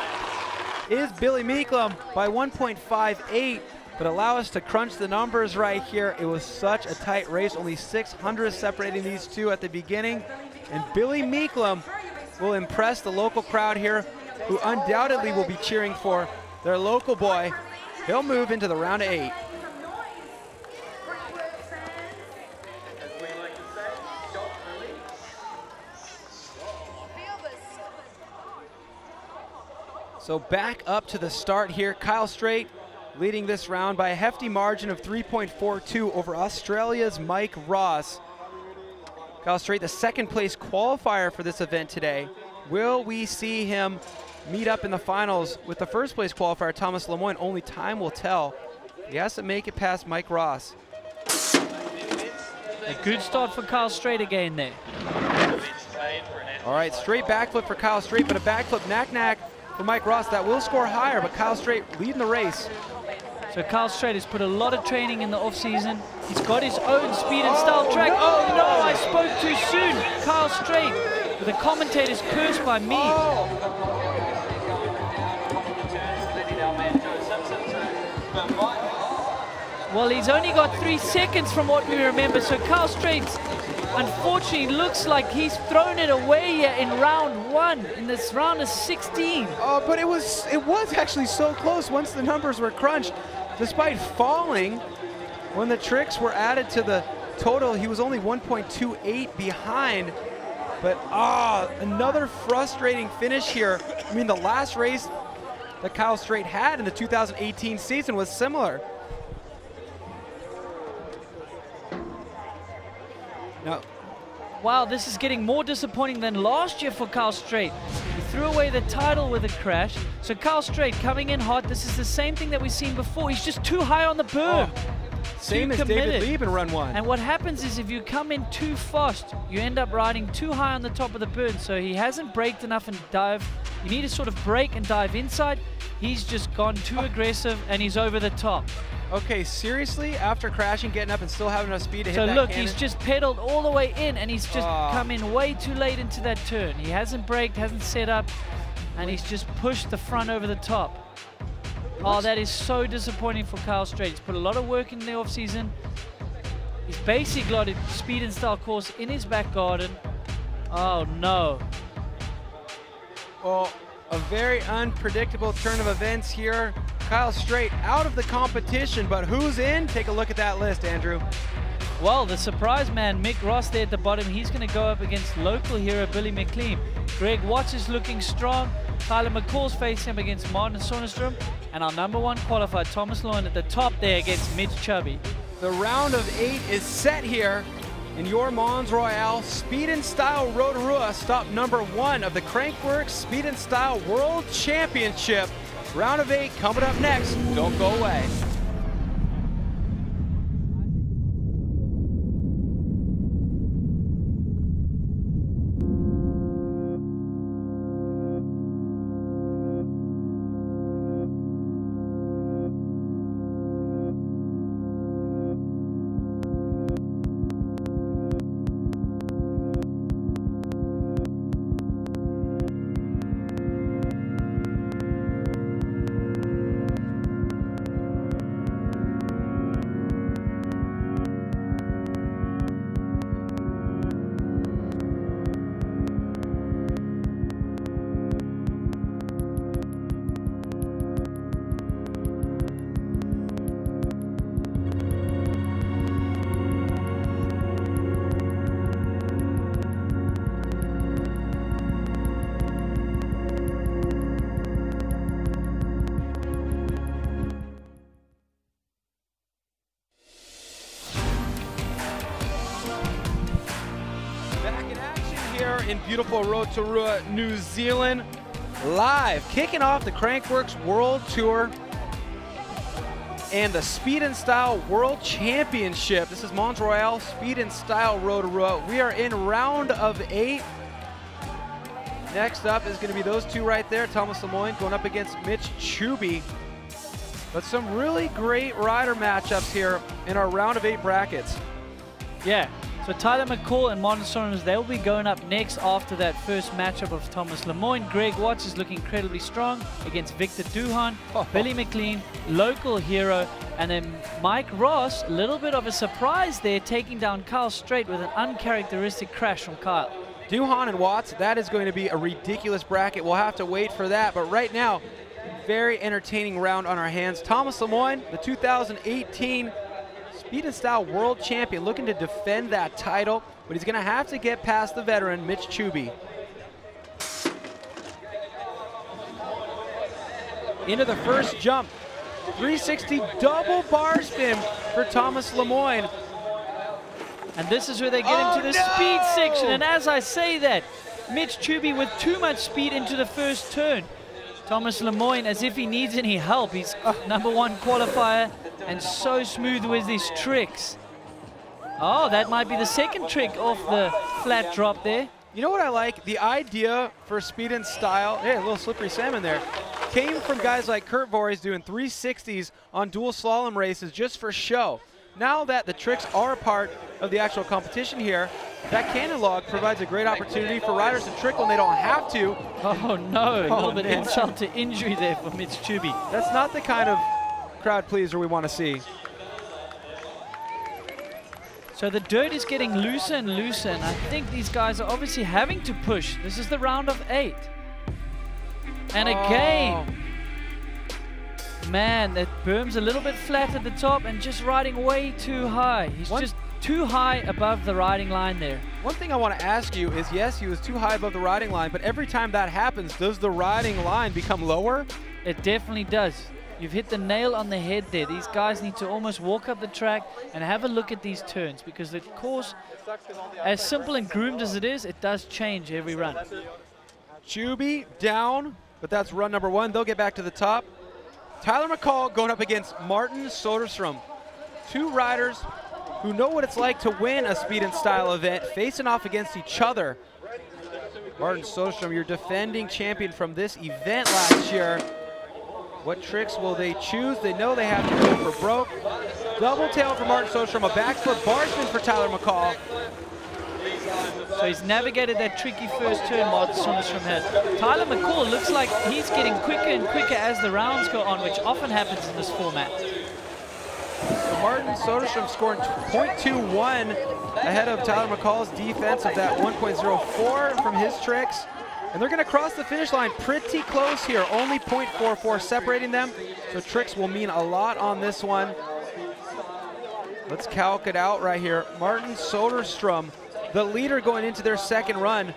[SPEAKER 2] Is Billy Meeklem by 1.58, but allow us to crunch the numbers right here. It was such a tight race, only 600 separating these two at the beginning. And Billy Meeklem will impress the local crowd here, who undoubtedly will be cheering for their local boy. He'll move into the round of 8. So back up to the start here. Kyle Strait leading this round by a hefty margin of 3.42 over Australia's Mike Ross. Kyle Strait, the second place qualifier for this event today. Will we see him meet up in the finals with the first place qualifier, Thomas Lemoyne? Only time will tell. He has to make it past Mike Ross.
[SPEAKER 3] A good start for Kyle Strait again there.
[SPEAKER 2] All right, straight backflip for Kyle Strait, but a backflip knack-knack for Mike Ross. That will score higher, but Kyle Strait leading the race.
[SPEAKER 3] So Kyle Strait has put a lot of training in the off-season. He's got his own speed and style track. Oh no, I spoke too soon. Kyle Strait, the commentator's cursed by me. Well, he's only got 3 seconds from what we remember, so Kyle Strait, unfortunately, looks like he's thrown it away here in round 1, in this round of 16.
[SPEAKER 2] Oh, but it was actually so close once the numbers were crunched. Despite falling, when the tricks were added to the total, he was only 1.28 behind. But another frustrating finish here. I mean, the last race that Kyle Strait had in the 2018 season was similar. Now,
[SPEAKER 3] wow, this is getting more disappointing than last year for Kyle Strait. He threw away the title with a crash. So Kyle Strait coming in hot. This is the same thing that we've seen before. He's just too high on the berm.
[SPEAKER 2] Same as David Lieb in run 1.
[SPEAKER 3] And what happens is if you come in too fast, you end up riding too high on the top of the berm. So he hasn't braked enough and dive. You need to sort of brake and dive inside. He's just gone too aggressive and he's over the top.
[SPEAKER 2] Okay, seriously? After crashing, getting up and still having enough speed to hit that
[SPEAKER 3] So look,
[SPEAKER 2] cannon?
[SPEAKER 3] he's just pedaled all the way in and he's just come in way too late into that turn. He hasn't braked, hasn't set up, and he's just pushed the front over the top. Oh, that is so disappointing for Kyle Strait. He's put a lot of work in the off-season. He's basically got a speed and style course in his back garden. Oh, no.
[SPEAKER 2] Well, a very unpredictable turn of events here. Kyle Strait out of the competition, but who's in? Take a look at that list, Andrew.
[SPEAKER 3] Well, the surprise man, Mick Ross there at the bottom, he's going to go up against local hero Billy McLean. Greg Watts is looking strong. Tyler McCall's facing him against Martin Söderström. And our number 1 qualifier, Thomas Lowen, at the top there against Mitch Chubby.
[SPEAKER 2] The round of 8 is set here in your Mons Royale Speed and Style Rotorua, stop number 1 of the Crankworx Speed and Style World Championship. Round of 8 coming up next. Don't go away. in beautiful Rotorua, New Zealand. Live, kicking off the Crankworx World Tour and the Speed and Style World Championship. This is Mons Royale, Speed and Style Rotorua. We are in round of 8. Next up is going to be those two right there, Thomas Lemoyne going up against Mitch Chubby. But some really great rider matchups here in our round of 8 brackets.
[SPEAKER 3] Yeah, so Tyler McCall and Martin Sorens, they'll be going up next after that first matchup of Thomas Lemoyne. Greg Watts is looking incredibly strong against Victor Duhan. Billy McLean, local hero. And then Mike Ross, a little bit of a surprise there, taking down Kyle Strait with an uncharacteristic crash from Kyle.
[SPEAKER 2] Duhan and Watts, that is going to be a ridiculous bracket. We'll have to wait for that. But right now, very entertaining round on our hands. Thomas Lemoyne, the 2018 Speed and Style World Champion, looking to defend that title, but he's going to have to get past the veteran, Mitch Chubby. Into the first jump. 360 double bar spin for Thomas Lemoyne.
[SPEAKER 3] And this is where they get into the speed section. And as I say that, Mitch Chubby with too much speed into the first turn. Thomas Lemoyne, as if he needs any help. He's #1 qualifier and so smooth with his tricks. Oh, that might be the second trick off the flat drop there.
[SPEAKER 2] You know what I like? The idea for Speed and Style, a little slippery salmon there, came from guys like Kurt Voorhees doing 360s on dual slalom races just for show. Now that the tricks are a part of the actual competition here, that cannon log provides a great opportunity for riders to trick when they don't have to.
[SPEAKER 3] Oh no, a little bit insult to injury there for Mitch Chubby.
[SPEAKER 2] That's not the kind of crowd pleaser we want to see.
[SPEAKER 3] So the dirt is getting looser and looser, and I think these guys are obviously having to push. This is the round of 8. And again, man, that berm's a little bit flat at the top and just riding way too high. He's just too high above the riding line there.
[SPEAKER 2] One thing I want to ask you is, yes, he was too high above the riding line, but every time that happens, does the riding line become lower?
[SPEAKER 3] It definitely does. You've hit the nail on the head there. These guys need to almost walk up the track and have a look at these turns, because the course, as simple and groomed as it is, it does change every run.
[SPEAKER 2] Chubby down, but that's run number 1. They'll get back to the top. Tyler McCall going up against Martin Söderström. 2 riders who know what it's like to win a Speed and Style event, facing off against each other. Martin Söderström, your defending champion from this event last year. What tricks will they choose? They know they have to go for broke. Double tail for Martin Söderström, a backflip bar spin for Tyler McCall.
[SPEAKER 3] So he's navigated that tricky first turn Martin Söderström has. Tyler McCall looks like he's getting quicker and quicker as the rounds go on, which often happens in this format.
[SPEAKER 2] So Martin Söderström scoring 0.21 ahead of Tyler McCall's defense of that 1.04 from his tricks. And they're going to cross the finish line pretty close here, only 0.44 separating them. So tricks will mean a lot on this one. Let's calc it out right here. Martin Söderström, the leader going into their second run.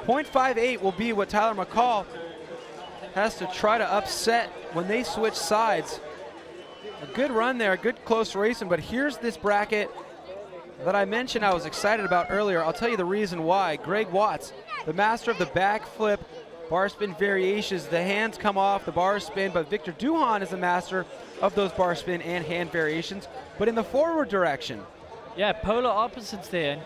[SPEAKER 2] 0.58 will be what Tyler McCall has to try to upset when they switch sides. A good run there, good close racing, but here's this bracket that I mentioned I was excited about earlier. I'll tell you the reason why. Greg Watts, the master of the backflip bar spin variations. The hands come off the bar spin, but Victor Duhan is the master of those bar spin and hand variations, but in the forward direction.
[SPEAKER 3] Yeah, polar opposites there.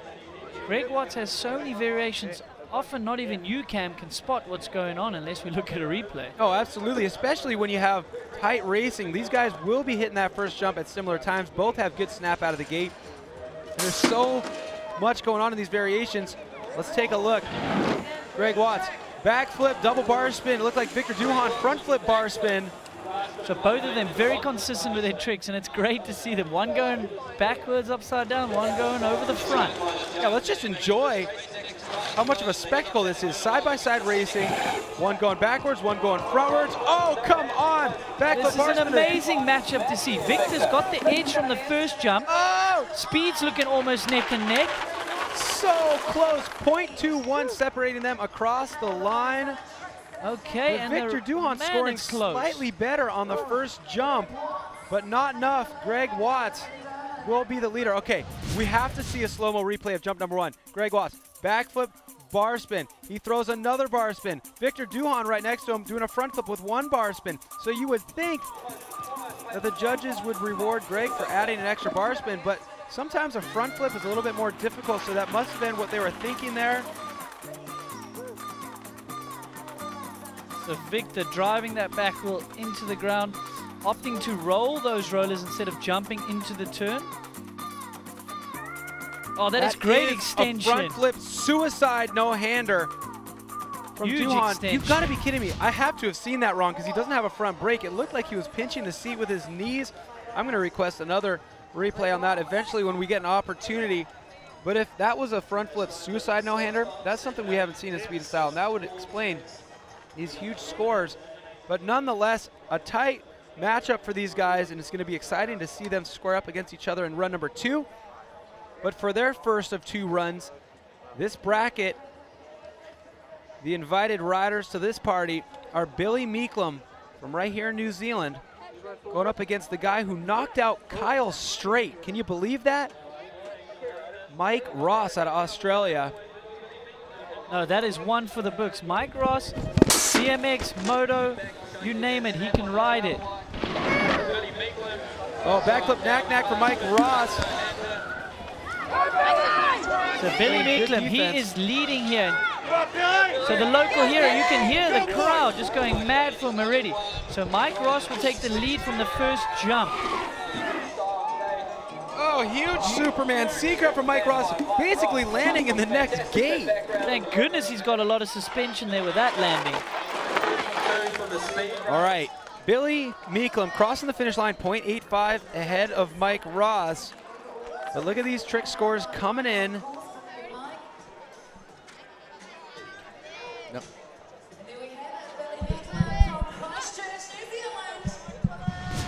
[SPEAKER 3] Greg Watts has so many variations. Often not even you, Cam, can spot what's going on unless we look at a replay.
[SPEAKER 2] Oh, absolutely, especially when you have tight racing. These guys will be hitting that first jump at similar times. Both have good snap out of the gate. And there's so much going on in these variations. Let's take a look. Greg Watts, backflip, double bar spin. It looked like Victor Duhan, front flip bar spin.
[SPEAKER 3] So both of them very consistent with their tricks, and it's great to see them. One going backwards, upside down, one going over the front.
[SPEAKER 2] Yeah, let's just enjoy how much of a spectacle this is. Side-by-side racing, one going backwards, one going frontwards. Oh, come on! Backflip
[SPEAKER 3] This is
[SPEAKER 2] bar
[SPEAKER 3] an
[SPEAKER 2] spin.
[SPEAKER 3] amazing matchup to see. Victor's got the edge from the first jump.
[SPEAKER 2] Oh!
[SPEAKER 3] Speed's looking almost neck and neck.
[SPEAKER 2] So close, 0.21 separating them across the line.
[SPEAKER 3] Okay, and
[SPEAKER 2] Victor Duhan scoring slightly better on the first jump, but not enough. Greg Watts will be the leader. Okay, we have to see a slow-mo replay of jump number 1. Greg Watts, backflip, bar spin. He throws another bar spin. Victor Duhan right next to him doing a front flip with 1 bar spin. So you would think that the judges would reward Greg for adding an extra bar spin, but sometimes a front flip is a little bit more difficult, so that must have been what they were thinking there.
[SPEAKER 3] So Victor driving that back wheel into the ground, opting to roll those rollers instead of jumping into the turn. Oh, that is great extension.
[SPEAKER 2] A front flip suicide no-hander from
[SPEAKER 3] Huge
[SPEAKER 2] Duhan.
[SPEAKER 3] extension.
[SPEAKER 2] You've got to be kidding me. I have to have seen that wrong because he doesn't have a front brake. It looked like he was pinching the seat with his knees. I'm going to request another replay on that eventually when we get an opportunity. But if that was a front flip suicide no-hander, that's something we haven't seen in speed and style, and that would explain these huge scores. But nonetheless, a tight matchup for these guys, and it's going to be exciting to see them square up against each other in run number 2. But for their first of 2 runs, this bracket, the invited riders to this party are Billy Meeklum from right here in New Zealand, going up against the guy who knocked out Kyle Straight. Can you believe that? Mike Ross out of Australia.
[SPEAKER 3] No, that is one for the books. Mike Ross, CMX, Moto, you name it, he can ride it.
[SPEAKER 2] Oh, backflip knack-knack for Mike Ross.
[SPEAKER 3] So Billy Meeklum, he is leading here. So the local hero, you can hear the crowd just going mad for him already. So Mike Ross will take the lead from the first jump.
[SPEAKER 2] Oh, huge Superman secret from Mike Ross, basically landing in the next gate.
[SPEAKER 3] Thank goodness he's got a lot of suspension there with that landing.
[SPEAKER 2] All right, Billy Meeklum crossing the finish line, 0.85 ahead of Mike Ross. But look at these trick scores coming in.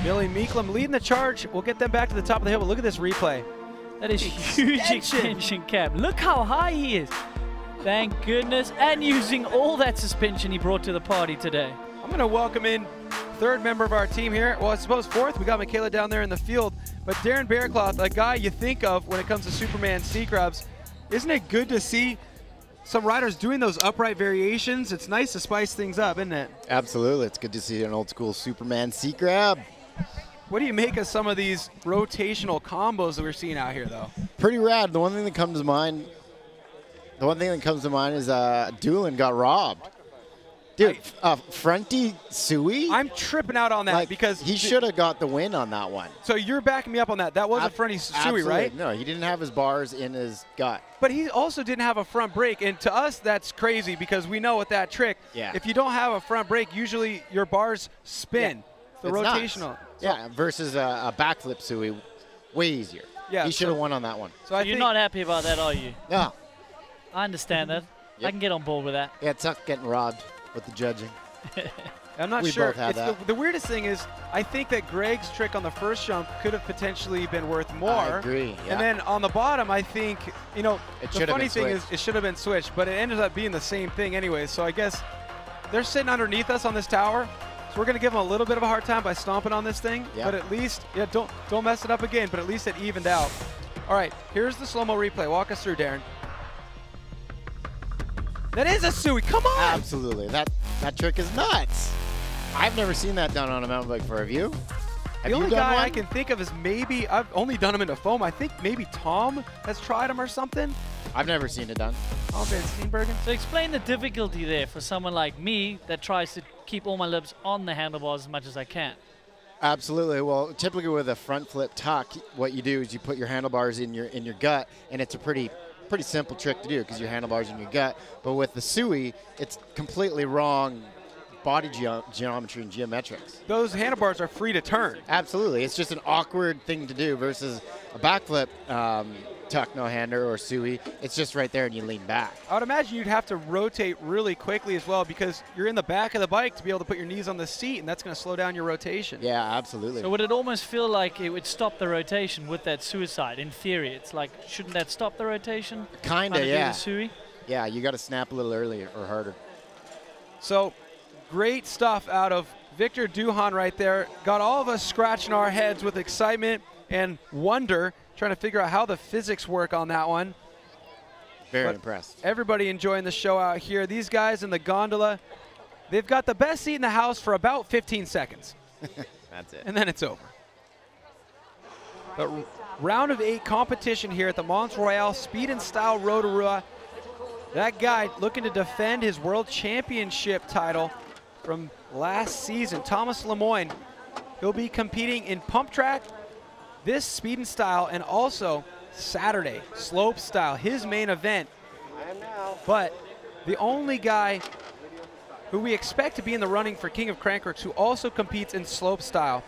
[SPEAKER 2] Billy Meeklum leading the charge. We'll get them back to the top of the hill, but look at this replay.
[SPEAKER 3] That is huge extension cap. Look how high he is. Thank goodness. And using all that suspension he brought to the party today.
[SPEAKER 2] I'm going to welcome in third member of our team here. Well, I suppose fourth. We got Michaela down there in the field. But Darren Bearcloth, a guy you think of when it comes to Superman C-Grubs. Isn't it good to see some riders doing those upright variations? It's nice to spice things up, isn't it?
[SPEAKER 8] Absolutely. It's good to see an old school Superman C-Grab.
[SPEAKER 2] What do you make of some of these rotational combos that we're seeing out here, though?
[SPEAKER 8] Pretty rad. The one thing that comes to mind is Doolin got robbed. Dude, fronty Sui?
[SPEAKER 2] I'm tripping out on that because
[SPEAKER 8] he should have got the win on that one.
[SPEAKER 2] So you're backing me up on that. That was a fronty Sui, right?
[SPEAKER 8] No, he didn't have his bars in his gut.
[SPEAKER 2] But he also didn't have a front brake, and to us that's crazy because we know with that trick, if you don't have a front brake, usually your bars spin. The rotational.
[SPEAKER 8] Yeah, versus a backflip Sui, way easier. Yeah, he should have won on that one.
[SPEAKER 3] So you're not happy about that, are you?
[SPEAKER 8] No.
[SPEAKER 3] I understand that. I can get on board with that.
[SPEAKER 8] Yeah, it sucks getting robbed with the judging.
[SPEAKER 2] I'm not sure. The weirdest thing is, I think that Greg's trick on the first jump could have potentially been worth more.
[SPEAKER 8] I agree. Yeah.
[SPEAKER 2] And then on the bottom, I think, you know, the funny thing is it should have been switched, but it ended up being the same thing anyway. So I guess they're sitting underneath us on this tower. So we're going to give them a little bit of a hard time by stomping on this thing. But at least, don't mess it up again, but at least it evened out. All right, here's the slow-mo replay. Walk us through, Darren. That is a Sui. Come on.
[SPEAKER 8] Absolutely. That trick is nuts. I've never seen that done on a mountain bike before. Have you?
[SPEAKER 2] The only guy I can think of is maybe, I've only done him into foam. I think maybe Tom has tried him or something.
[SPEAKER 8] I've never seen it done.
[SPEAKER 2] Tom Van Steenbergen.
[SPEAKER 3] So explain the difficulty there for someone like me that tries to keep all my lips on the handlebars as much as I can.
[SPEAKER 8] Absolutely. Well, typically with a front flip tuck, what you do is you put your handlebars in your gut, and it's a pretty simple trick to do because your handlebars in your gut. But with the Sui, it's completely wrong body geometry and geometrics.
[SPEAKER 2] Those handlebars are free to turn.
[SPEAKER 8] Absolutely. It's just an awkward thing to do versus a backflip tuck no-hander or Sui. It's just right there and you lean back.
[SPEAKER 2] I would imagine you'd have to rotate really quickly as well because you're in the back of the bike to be able to put your knees on the seat, and that's going to slow down your rotation.
[SPEAKER 8] Yeah, absolutely.
[SPEAKER 3] So would it almost feel like it would stop the rotation with that suicide? In theory, it's like, shouldn't that stop the rotation?
[SPEAKER 8] Kind of, yeah.
[SPEAKER 3] Sui?
[SPEAKER 8] Yeah, you got to snap a little earlier or harder.
[SPEAKER 2] So great stuff out of Victor Duhan right there. Got all of us scratching our heads with excitement and wonder, trying to figure out how the physics work on that one.
[SPEAKER 8] Very impressed.
[SPEAKER 2] Everybody enjoying the show out here. These guys in the gondola, they've got the best seat in the house for about 15 seconds.
[SPEAKER 8] That's it.
[SPEAKER 2] And then it's over. But round of 8 competition here at the Mons Royale Speed and Style Rotorua. That guy looking to defend his world championship title from last season, Thomas Lemoyne. He'll be competing in pump track, this speed and style, and also Saturday, slope style, his main event. But the only guy who we expect to be in the running for King of Crankworx, who also competes in slope style.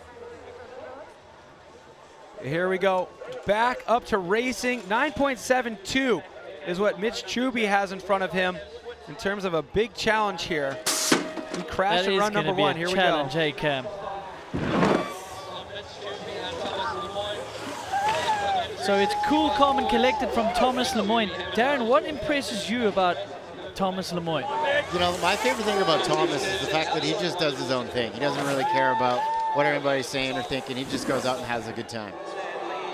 [SPEAKER 2] Here we go, back up to racing. 9.72 is what Mitch Truby has in front of him in terms of a big challenge here. He crashed at run number 1. Here we go.
[SPEAKER 3] Challenge, Cam. So it's cool, calm, and collected from Thomas Lemoyne. Darren, what impresses you about Thomas Lemoyne?
[SPEAKER 8] You know, my favorite thing about Thomas is the fact that he just does his own thing. He doesn't really care about what everybody's saying or thinking. He just goes out and has a good time.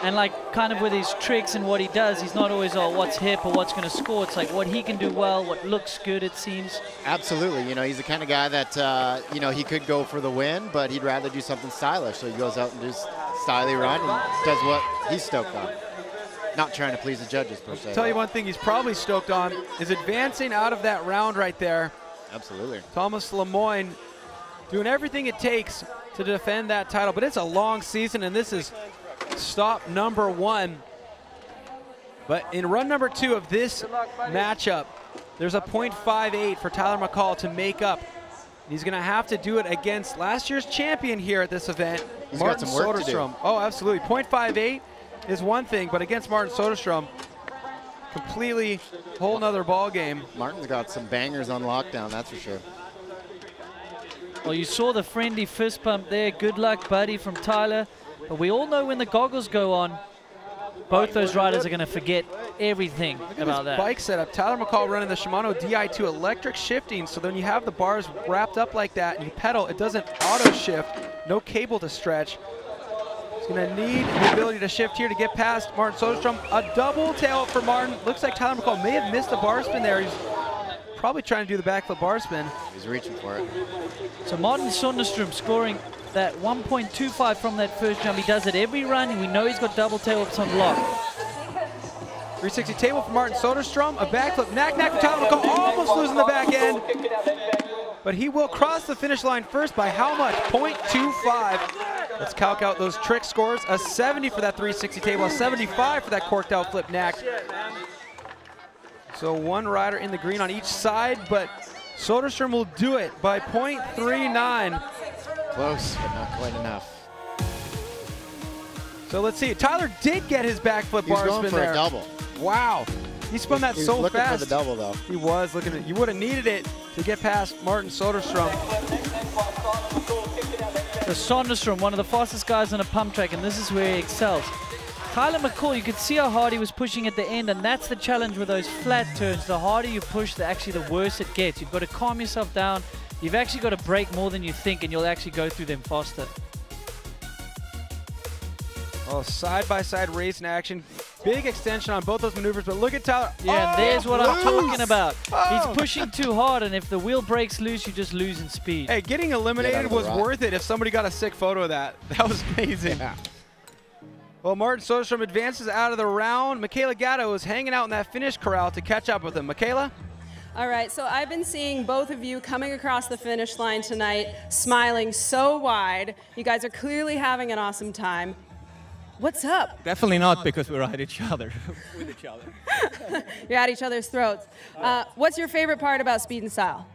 [SPEAKER 3] And like kind of with his tricks and what he does, he's not always all what's hip or what's going to score. It's like what he can do well, what looks good, it seems.
[SPEAKER 8] Absolutely. You know, he's the kind of guy that, you know, he could go for the win, but he'd rather do something stylish. So he goes out and does styly run and does what he's stoked on. Not trying to please the judges, per se.
[SPEAKER 2] Tell you one thing he's probably stoked on is advancing out of that round right there.
[SPEAKER 8] Absolutely.
[SPEAKER 2] Thomas Lemoyne doing everything it takes to defend that title, but it's a long season, and this is stop number 1. But in run number 2 of this matchup, there's a .58 for Tyler McCall to make up. He's going to have to do it against last year's champion here at this event,
[SPEAKER 8] He's
[SPEAKER 2] Martin
[SPEAKER 8] got some work to do.
[SPEAKER 2] Söderström. Oh, absolutely. .58 is one thing, but against Martin Söderström, completely whole nother ball game.
[SPEAKER 8] Martin's got some bangers on lockdown, that's for sure.
[SPEAKER 3] Well, you saw the friendly fist bump there. Good luck, buddy, from Tyler. But we all know when the goggles go on, both those riders are going to forget everything about that.
[SPEAKER 2] Bike setup. Tyler McCall running the Shimano Di2 electric shifting, so then you have the bars wrapped up like that and you pedal, it doesn't auto shift, no cable to stretch. He's going to need the ability to shift here to get past Martin Söderström. A double tail for Martin. Looks like Tyler McCall may have missed the bar spin there. He's probably trying to do the backflip bar spin.
[SPEAKER 8] He's reaching for it.
[SPEAKER 3] So Martin Söderström scoring that 1.25 from that first jump. He does it every run, and we know he's got double tail whips on lock.
[SPEAKER 2] 360 table for Martin Söderström. A backflip knack for Tyler McCall, almost losing the back end. But he will cross the finish line first by how much? 0.25. Let's calc out those trick scores. A 70 for that 360 table, a 75 for that corked out flip knack. So one rider in the green on each side, but Söderström will do it by 0.39.
[SPEAKER 8] Close, but not quite enough.
[SPEAKER 2] So let's see. Tyler did get his backflip bar spin there.
[SPEAKER 8] He's going for a double.
[SPEAKER 2] Wow. He spun that so fast.
[SPEAKER 8] He was looking for the double, though.
[SPEAKER 2] He was looking at it. You would have needed it to get past Martin Söderström.
[SPEAKER 3] So Söderström, one of the fastest guys on a pump track, and this is where he excels. Tyler McCall, you could see how hard he was pushing at the end, and that's the challenge with those flat turns. The harder you push, the worse it gets. You've got to calm yourself down. You've actually got to brake more than you think, and you'll actually go through them faster.
[SPEAKER 2] Oh, side-by-side race in action. Big extension on both those maneuvers, but look at Tyler.
[SPEAKER 3] Yeah, and there's what I'm talking about.
[SPEAKER 2] Oh.
[SPEAKER 3] He's pushing too hard, and if the wheel breaks loose, you just lose in speed.
[SPEAKER 2] Hey, getting eliminated was worth it if somebody got a sick photo of that. That was amazing.
[SPEAKER 8] Yeah.
[SPEAKER 2] Well, Martin Söderström advances out of the round. Michaela Gatto is hanging out in that finish corral to catch up with him. Michaela?
[SPEAKER 1] All right, so I've been seeing both of you coming across the finish line tonight, smiling so wide. You guys are clearly having an awesome time. What's up?
[SPEAKER 9] Definitely not, because we're at each other. With each other.
[SPEAKER 1] You're at each other's throats. What's your favorite part about Speed and Style?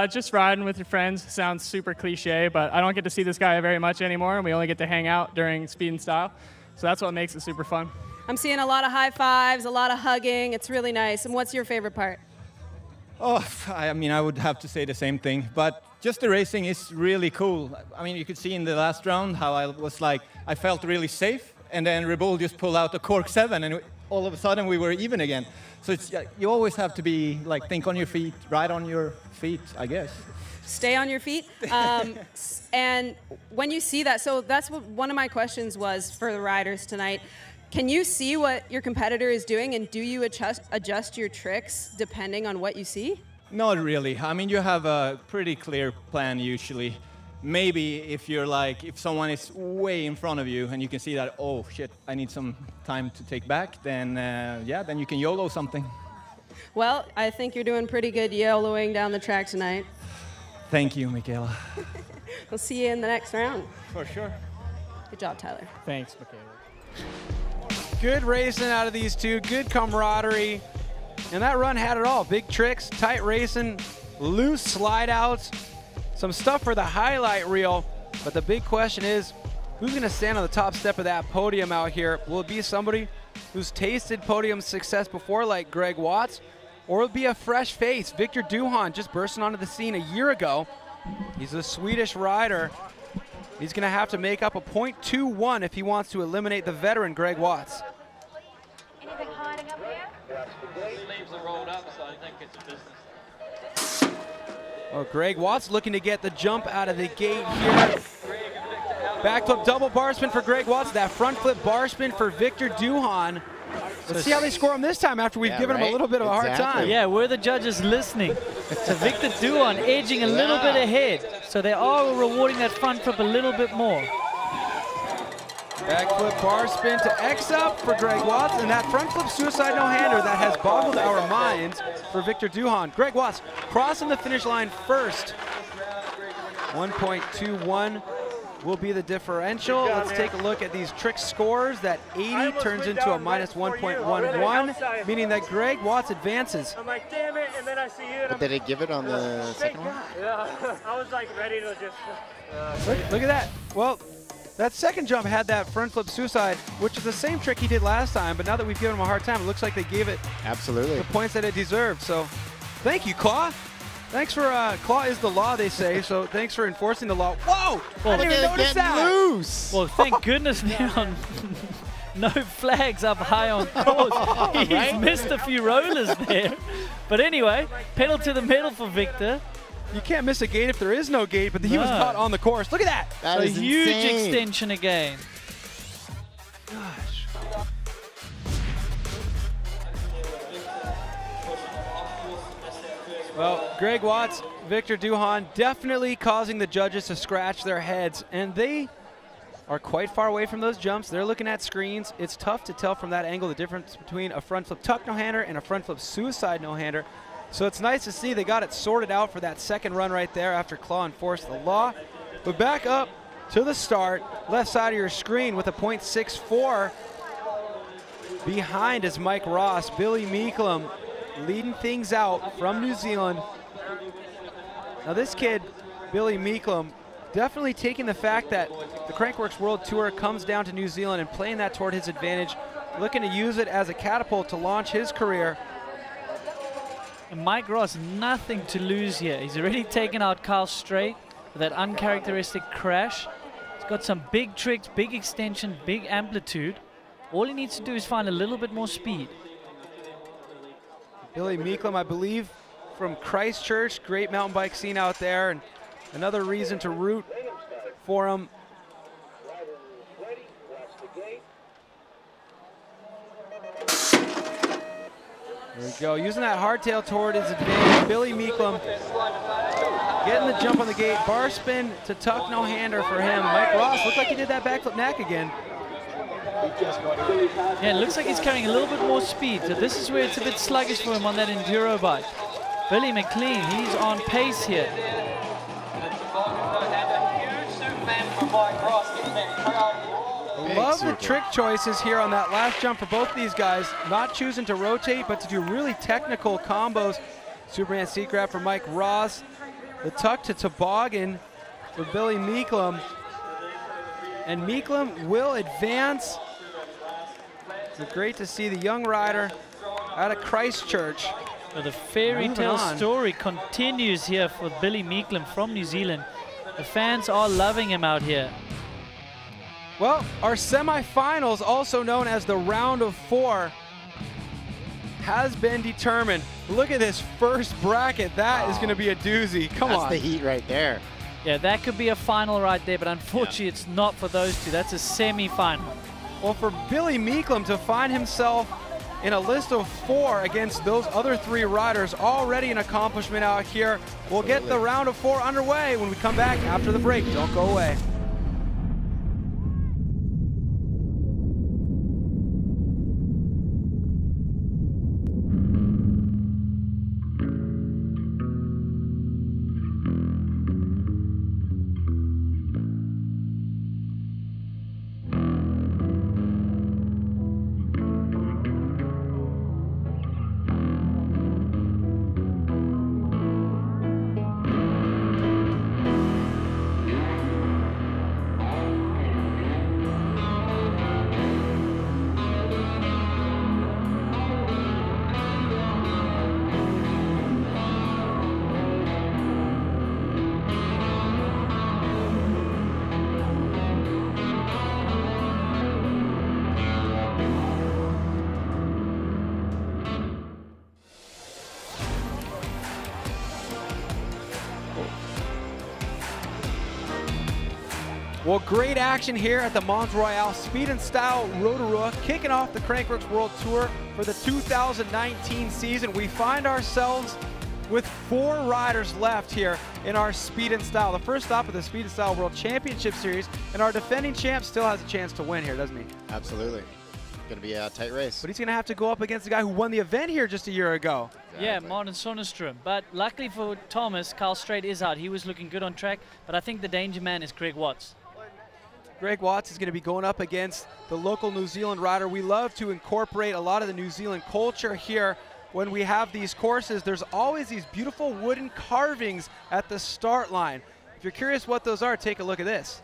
[SPEAKER 10] Just riding with your friends. Sounds super cliche, but I don't get to see this guy very much anymore, and we only get to hang out during Speed and Style. So that's what makes it super fun.
[SPEAKER 1] I'm seeing a lot of high fives, a lot of hugging. It's really nice. And what's your favorite part?
[SPEAKER 9] Oh, I mean, I would have to say the same thing, but just the racing is really cool. I mean, you could see in the last round how I felt really safe, and then Rebol just pulled out a cork 7, and all of a sudden we were even again. So it's, you always have to be think on your feet, ride on your feet, I guess.
[SPEAKER 1] Stay on your feet. And when you see that, so that's what one of my questions was for the riders tonight. Can you see what your competitor is doing, and do you adjust your tricks depending on what you see?
[SPEAKER 9] Not really. I mean, you have a pretty clear plan usually. Maybe if you're like, if someone is way in front of you and you can see that, oh shit, I need some time to take back, then yeah, then you can YOLO something.
[SPEAKER 1] Well, I think you're doing pretty good YOLOing down the track tonight.
[SPEAKER 9] Thank you, Michaela.
[SPEAKER 1] We'll see you in the next round.
[SPEAKER 9] For sure.
[SPEAKER 1] Good job, Tyler.
[SPEAKER 10] Thanks, Michaela.
[SPEAKER 2] Good racing out of these two, good camaraderie. And that run had it all. Big tricks, tight racing, loose slide outs, some stuff for the highlight reel. But the big question is, who's going to stand on the top step of that podium out here? Will it be somebody who's tasted podium success before, like Greg Watts, or will it be a fresh face? Victor Duhan just bursting onto the scene a year ago. He's a Swedish rider. He's going to have to make up a .21 if he wants to eliminate the veteran Greg Watts.
[SPEAKER 11] Anything hiding up here?
[SPEAKER 5] Sleeves are rolled up, so I think it's business.
[SPEAKER 2] Oh, Greg Watts looking to get the jump out of the gate here. Backflip double bar spin for Greg Watts. That front flip bar spin for Victor Duhan. Let's see how they score him this time after we've given him a little bit of a hard time.
[SPEAKER 3] Yeah, were the judges listening? So Victor Duhan edging a little bit ahead. So they are rewarding that front flip a little bit more.
[SPEAKER 2] Backflip bar spin to X up for Greg Watts, and that front flip suicide no-hander that has boggled our minds for Victor Duhan. Greg Watts crossing the finish line first. 1.21 will be the differential. Let's take a look at these trick scores. That 80 turns into a minus 1.11, meaning that Greg Watts advances.
[SPEAKER 6] I'm like, damn it, and then I see you.
[SPEAKER 8] But did it give it on the second one?
[SPEAKER 6] Yeah, I was like ready to just...
[SPEAKER 2] Look at that. Well, that second jump had that front flip suicide, which is the same trick he did last time, but now that we've given him a hard time, it looks like they gave it the points that it deserved. So thank you, Claw. Thanks for, Claw is the law, they say, so thanks for enforcing the law. Whoa!
[SPEAKER 3] Well,
[SPEAKER 2] I didn't even notice that.
[SPEAKER 8] Loose.
[SPEAKER 3] Well, thank goodness they're on no flags up high on course. He's missed a few rollers there. But anyway, pedal to the metal for Victor.
[SPEAKER 2] You can't miss a gate if there is no gate, but he was caught on the course. Look at that.
[SPEAKER 8] That is
[SPEAKER 3] a huge
[SPEAKER 8] insane.
[SPEAKER 3] extension again.
[SPEAKER 2] Gosh. Well, Greg Watts, Victor Duhan definitely causing the judges to scratch their heads, and they are quite far away from those jumps. They're looking at screens. It's tough to tell from that angle the difference between a front flip tuck no-hander and a front flip suicide no-hander. So it's nice to see they got it sorted out for that second run right there after Claw enforced the law. But back up to the start, left side of your screen with a .64. Behind is Mike Ross, Billy Meeklum leading things out from New Zealand. Now this kid, Billy Meeklum, definitely taking the fact that the Crankworx World Tour comes down to New Zealand and playing that toward his advantage, looking to use it as a catapult to launch his career.
[SPEAKER 3] And Mike Ross, nothing to lose here. He's already taken out Carl Strait with that uncharacteristic crash. He's got some big tricks, big extension, big amplitude. All he needs to do is find a little bit more speed.
[SPEAKER 2] Billy Meeklum, I believe, from Christchurch, great mountain bike scene out there, and another reason to root for him. There we go, using that hardtail toward his advantage. Billy Meeklum getting the jump on the gate. Bar spin to tuck no-hander for him. Mike Ross looked like he did that backflip knack again.
[SPEAKER 3] Yeah, it looks like he's carrying a little bit more speed, so this is where it's a bit sluggish for him on that enduro bike. Billy McLean, he's on pace here.
[SPEAKER 2] Love the trick choices here on that last jump for both these guys. Not choosing to rotate, but to do really technical combos. Superman seat grab for Mike Ross. The tuck to toboggan for Billy Meeklum. And Meeklum will advance. It's great to see the young rider out of Christchurch.
[SPEAKER 3] So the fairy tale story continues here for Billy Meeklum from New Zealand. The fans are loving him out here.
[SPEAKER 2] Well, our semifinals, also known as the round of 4, has been determined. Look at this first bracket. That is going to be a doozy. Come on.
[SPEAKER 8] That's the heat right there.
[SPEAKER 3] Yeah, that could be a final right there, but unfortunately it's not for those two. That's a semi-final.
[SPEAKER 2] Well, for Billy Meeklem to find himself in a list of 4 against those other 3 riders, already an accomplishment out here. We'll get the round of 4 underway when we come back after the break. Don't go away. Well, great action here at the Mons Royale Speed and Style Rotorua, kicking off the Crankworx World Tour for the 2019 season. We find ourselves with 4 riders left here in our Speed and Style. The first stop of the Speed and Style World Championship Series, and our defending champ still has a chance to win here, doesn't he?
[SPEAKER 8] Absolutely. Going to be a tight race.
[SPEAKER 2] But he's going to have to go up against the guy who won the event here just a year ago.
[SPEAKER 3] Exactly. Yeah, Mons Söderström. But luckily for Thomas, Carl Straight is out. He was looking good on track, but I think the danger man is Greg Watts.
[SPEAKER 2] Greg Watts is going to be going up against the local New Zealand rider. We love to incorporate a lot of the New Zealand culture here. When we have these courses, there's always these beautiful wooden carvings at the start line. If you're curious what those are, take a look at this.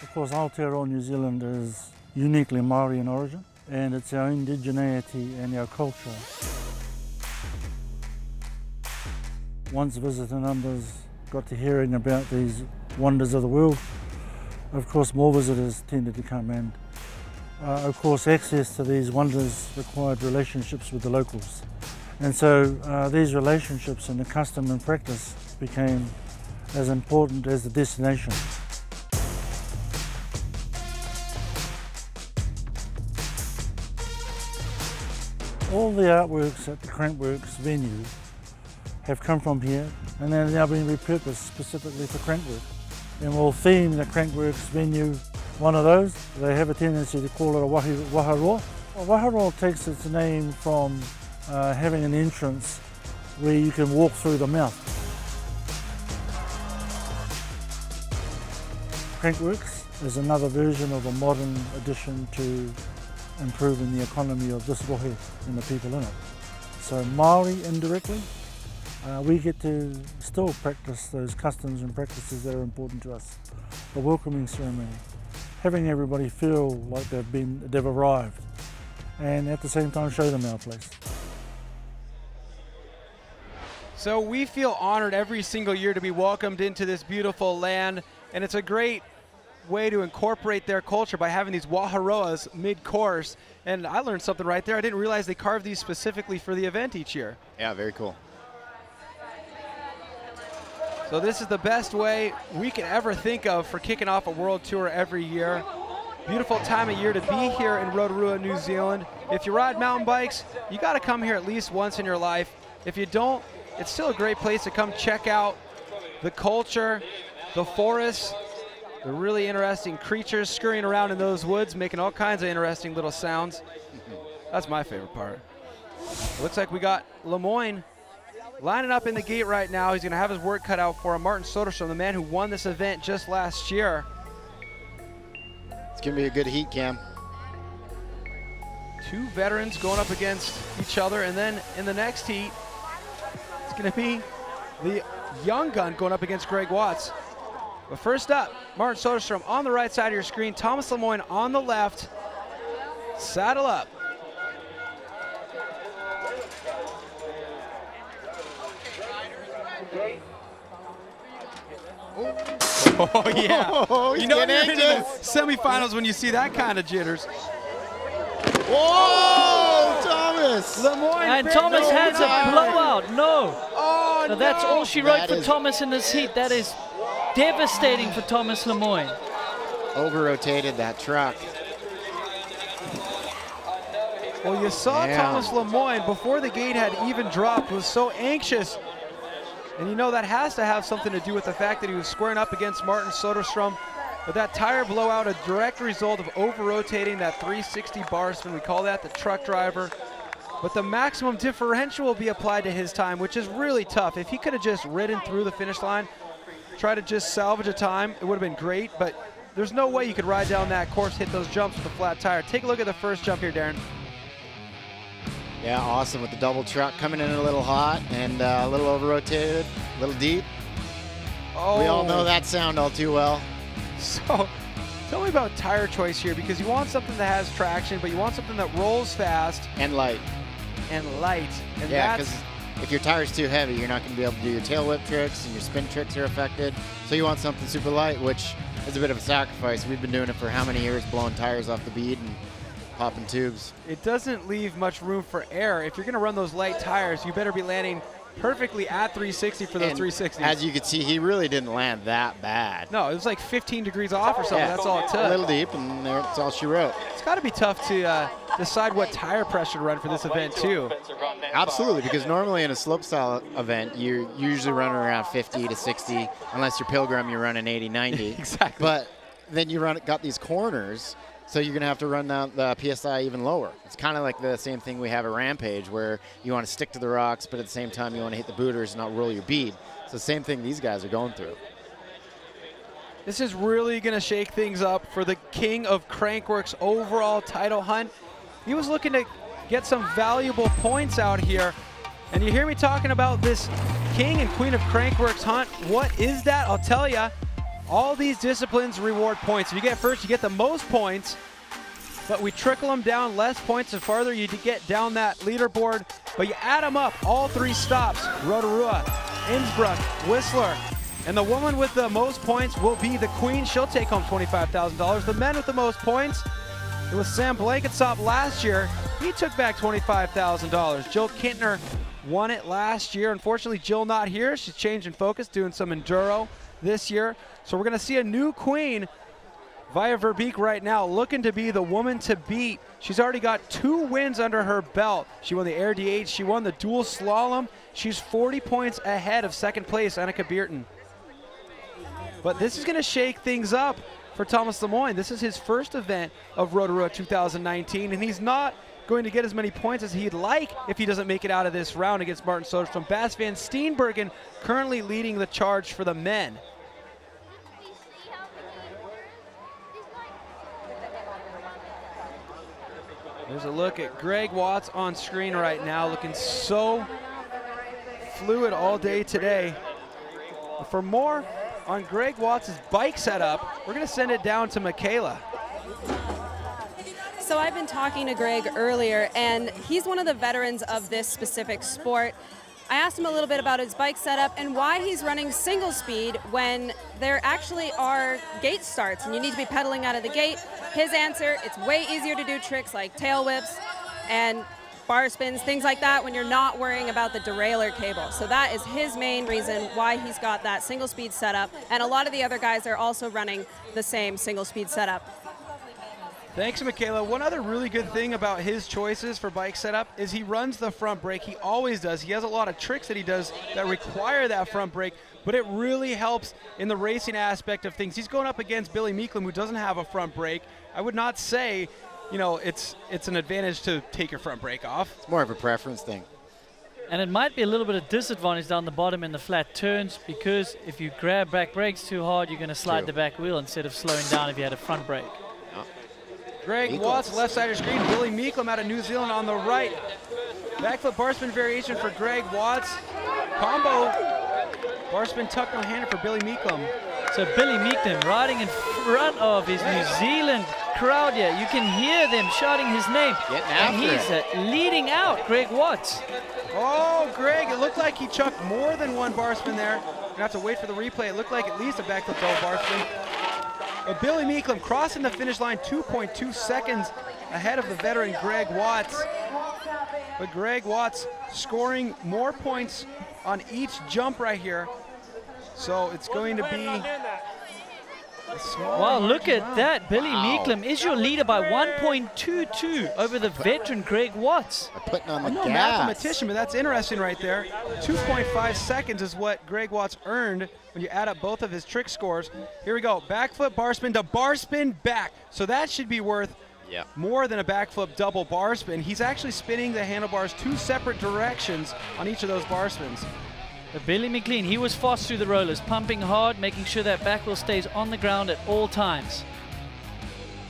[SPEAKER 12] Of course, Aotearoa New Zealand is uniquely Māori in origin, and it's our indigeneity and our culture. Once visitor numbers got to hearing about these wonders of the world, of course more visitors tended to come, and of course access to these wonders required relationships with the locals. And so these relationships and the custom and practice became as important as the destination. All the artworks at the Crankworx venue have come from here, and they're now being repurposed specifically for Crankworx. And we'll theme the Crankworx venue one of those. They have a tendency to call it a waharoa. Well, waharoa takes its name from having an entrance where you can walk through the mouth. Crankworx is another version of a modern addition to improving the economy of this rohe and the people in it. So Māori indirectly, we get to still practice those customs and practices that are important to us. The welcoming ceremony, having everybody feel like they've arrived, and at the same time show them our place.
[SPEAKER 2] So we feel honored every single year to be welcomed into this beautiful land, and it's a great way to incorporate their culture by having these waharoas mid-course. And I learned something right there. I didn't realize they carved these specifically for the event each year.
[SPEAKER 8] Yeah, very cool.
[SPEAKER 2] So this is the best way we can ever think of for kicking off a world tour every year. Beautiful time of year to be here in Rotorua, New Zealand. If you ride mountain bikes, you got to come here at least once in your life. If you don't, it's still a great place to come check out the culture, the forests, the really interesting creatures scurrying around in those woods, making all kinds of interesting little sounds. That's my favorite part. Looks like we got Lemoyne lining up in the gate right now. He's going to have his work cut out for him. Martin Söderström, the man who won this event just last year.
[SPEAKER 8] It's going to be a good heat, Cam.
[SPEAKER 2] 2 veterans going up against each other, and then in the next heat, it's going to be the young gun going up against Greg Watts. But first up, Martin Söderström on the right side of your screen, Thomas Lemoyne on the left. Saddle up. Oh yeah,
[SPEAKER 8] Oh,
[SPEAKER 2] you know you're into the semifinals when you see that kind of jitters.
[SPEAKER 8] Whoa, Thomas!
[SPEAKER 2] Lemoyne,
[SPEAKER 3] And Thomas has a blowout. No.
[SPEAKER 2] Oh, Oh,
[SPEAKER 3] So that's all she wrote
[SPEAKER 8] That
[SPEAKER 3] for
[SPEAKER 8] is-
[SPEAKER 3] Thomas in this heat. That is devastating for Thomas Lemoyne.
[SPEAKER 8] Over-rotated that truck.
[SPEAKER 2] Well, you saw
[SPEAKER 8] Yeah.
[SPEAKER 2] Thomas Lemoyne before the gate had even dropped, was so anxious. And you know that has to have something to do with the fact that he was squaring up against Martin Söderström. But that tire blowout, a direct result of over-rotating that 360 bar spin. We call that the truck driver. But the maximum differential will be applied to his time, which is really tough. If he could have just ridden through the finish line, try to just salvage a time, it would have been great. But there's no way you could ride down that course, hit those jumps with a flat tire. Take a look at the first jump here, Darren.
[SPEAKER 8] Yeah, awesome with the double truck coming in a little hot and a little over-rotated, a little deep.
[SPEAKER 2] Oh.
[SPEAKER 8] We all know that sound all too well.
[SPEAKER 2] So, tell me about tire choice here, because you want something that has traction, but you want something that rolls fast.
[SPEAKER 8] And light.
[SPEAKER 2] And light. And
[SPEAKER 8] Yeah,
[SPEAKER 2] that's,
[SPEAKER 8] because if your tire's too heavy, you're not going to be able to do your tail whip tricks, and your spin tricks are affected. So you want something super light, which is a bit of a sacrifice. We've been doing it for how many years, blowing tires off the bead and popping tubes.
[SPEAKER 2] it doesn't leave much room for error. If you're going to run those light tires, you better be landing perfectly at 360 for those
[SPEAKER 8] And
[SPEAKER 2] 360s.
[SPEAKER 8] as you can see, he really didn't land that bad.
[SPEAKER 2] No, it was like 15 degrees off or something.
[SPEAKER 8] Yeah,
[SPEAKER 2] That's all it took.
[SPEAKER 8] a little deep, and that's all she wrote.
[SPEAKER 2] It's got to be tough to decide what tire pressure to run for this event, too.
[SPEAKER 8] Absolutely, because normally in a slopestyle event, you usually run around 50 to 60, unless you're Pilgrim, you're running 80, 90.
[SPEAKER 2] Exactly.
[SPEAKER 8] But then you got these corners, so you're going to have to run down the PSI even lower. It's kind of like the same thing we have at Rampage, where you want to stick to the rocks, but at the same time you want to hit the booters and not roll your bead. It's the same thing these guys are going through.
[SPEAKER 2] This is really going to shake things up for the king of Crankworx overall title hunt. He was looking to get some valuable points out here. And you hear me talking about this king and queen of Crankworx hunt. What is that? I'll tell you. All these disciplines reward points. If you get first, you get the most points. But we trickle them down less points the farther you get down that leaderboard. But you add them up, all 3 stops, Rotorua, Innsbruck, Whistler. And the woman with the most points will be the queen. She'll take home $25,000. The men with the most points, it was Sam Blankensop last year. He took back $25,000. Jill Kintner won it last year. Unfortunately, Jill not here. She's changing focus, doing some enduro this year. So we're going to see a new queen via Verbeek right now, looking to be the woman to beat. She's already got 2 wins under her belt. She won the Air DH. She won the Dual Slalom. She's 40 points ahead of second place, Annika Beerten. But this is going to shake things up for Thomas Lemoyne. This is his first event of Rotorua 2019, and he's not going to get as many points as he'd like if he doesn't make it out of this round against Martin Söderström. Bas van Steenbergen currently leading the charge for the men. There's a look at Greg Watts on screen right now, looking so fluid all day today. For more on Greg Watts' bike setup, we're going to send it down to Michaela.
[SPEAKER 1] So I've been talking to Greg earlier, and he's one of the veterans of this specific sport. I asked him a little bit about his bike setup and why he's running single speed when there actually are gate starts and you need to be pedaling out of the gate. His answer, it's way easier to do tricks like tail whips and bar spins, things like that, when you're not worrying about the derailleur cable. So that is his main reason why he's got that single speed setup. And a lot of the other guys are also running the same single speed setup.
[SPEAKER 2] Thanks, Michaela. One other really good thing about his choices for bike setup is he runs the front brake. He always does. He has a lot of tricks that he does that require that front brake, but it really helps in the racing aspect of things. He's going up against Billy Meeklem, who doesn't have a front brake. I would not say, you know, it's an advantage to take your front brake off.
[SPEAKER 8] It's more of a preference thing.
[SPEAKER 3] And it might be a little bit of disadvantage down the bottom in the flat turns, because if you grab back brakes too hard, you're going to slide the back wheel instead of slowing down if you had a front brake.
[SPEAKER 2] Greg Watts, left side of screen. Billy Meeklem out of New Zealand on the right. Backflip bar spin variation for Greg Watts. Combo bar spin tuck no-hander for Billy Meeklem.
[SPEAKER 3] So Billy Meeklem riding in front of his New Zealand crowd here. You can hear them shouting his name. And he's leading out Greg Watts.
[SPEAKER 2] Oh, Greg, it looked like he chucked more than one bar spin there. We're going to have to wait for the replay. It looked like at least a backflip double bar spin. But Billy Meeklem crossing the finish line 2.2 seconds ahead of the veteran Greg Watts. But Greg Watts scoring more points on each jump right here. So it's going to be a small.
[SPEAKER 3] Wow, look at that. Billy
[SPEAKER 8] Wow.
[SPEAKER 3] Meeklem is your leader by 1.22 over the veteran Greg Watts.
[SPEAKER 8] Putting on the
[SPEAKER 2] I'm no
[SPEAKER 8] gas.
[SPEAKER 2] mathematician, but that's interesting right there. 2.5 seconds is what Greg Watts earned when you add up both of his trick scores. Here we go. Backflip, bar spin to bar spin back. So that should be worth more than a backflip double bar spin. He's actually spinning the handlebars 2 separate directions on each of those bar spins.
[SPEAKER 3] But Billy McLean, he was fast through the rollers, pumping hard, making sure that back wheel stays on the ground at all times.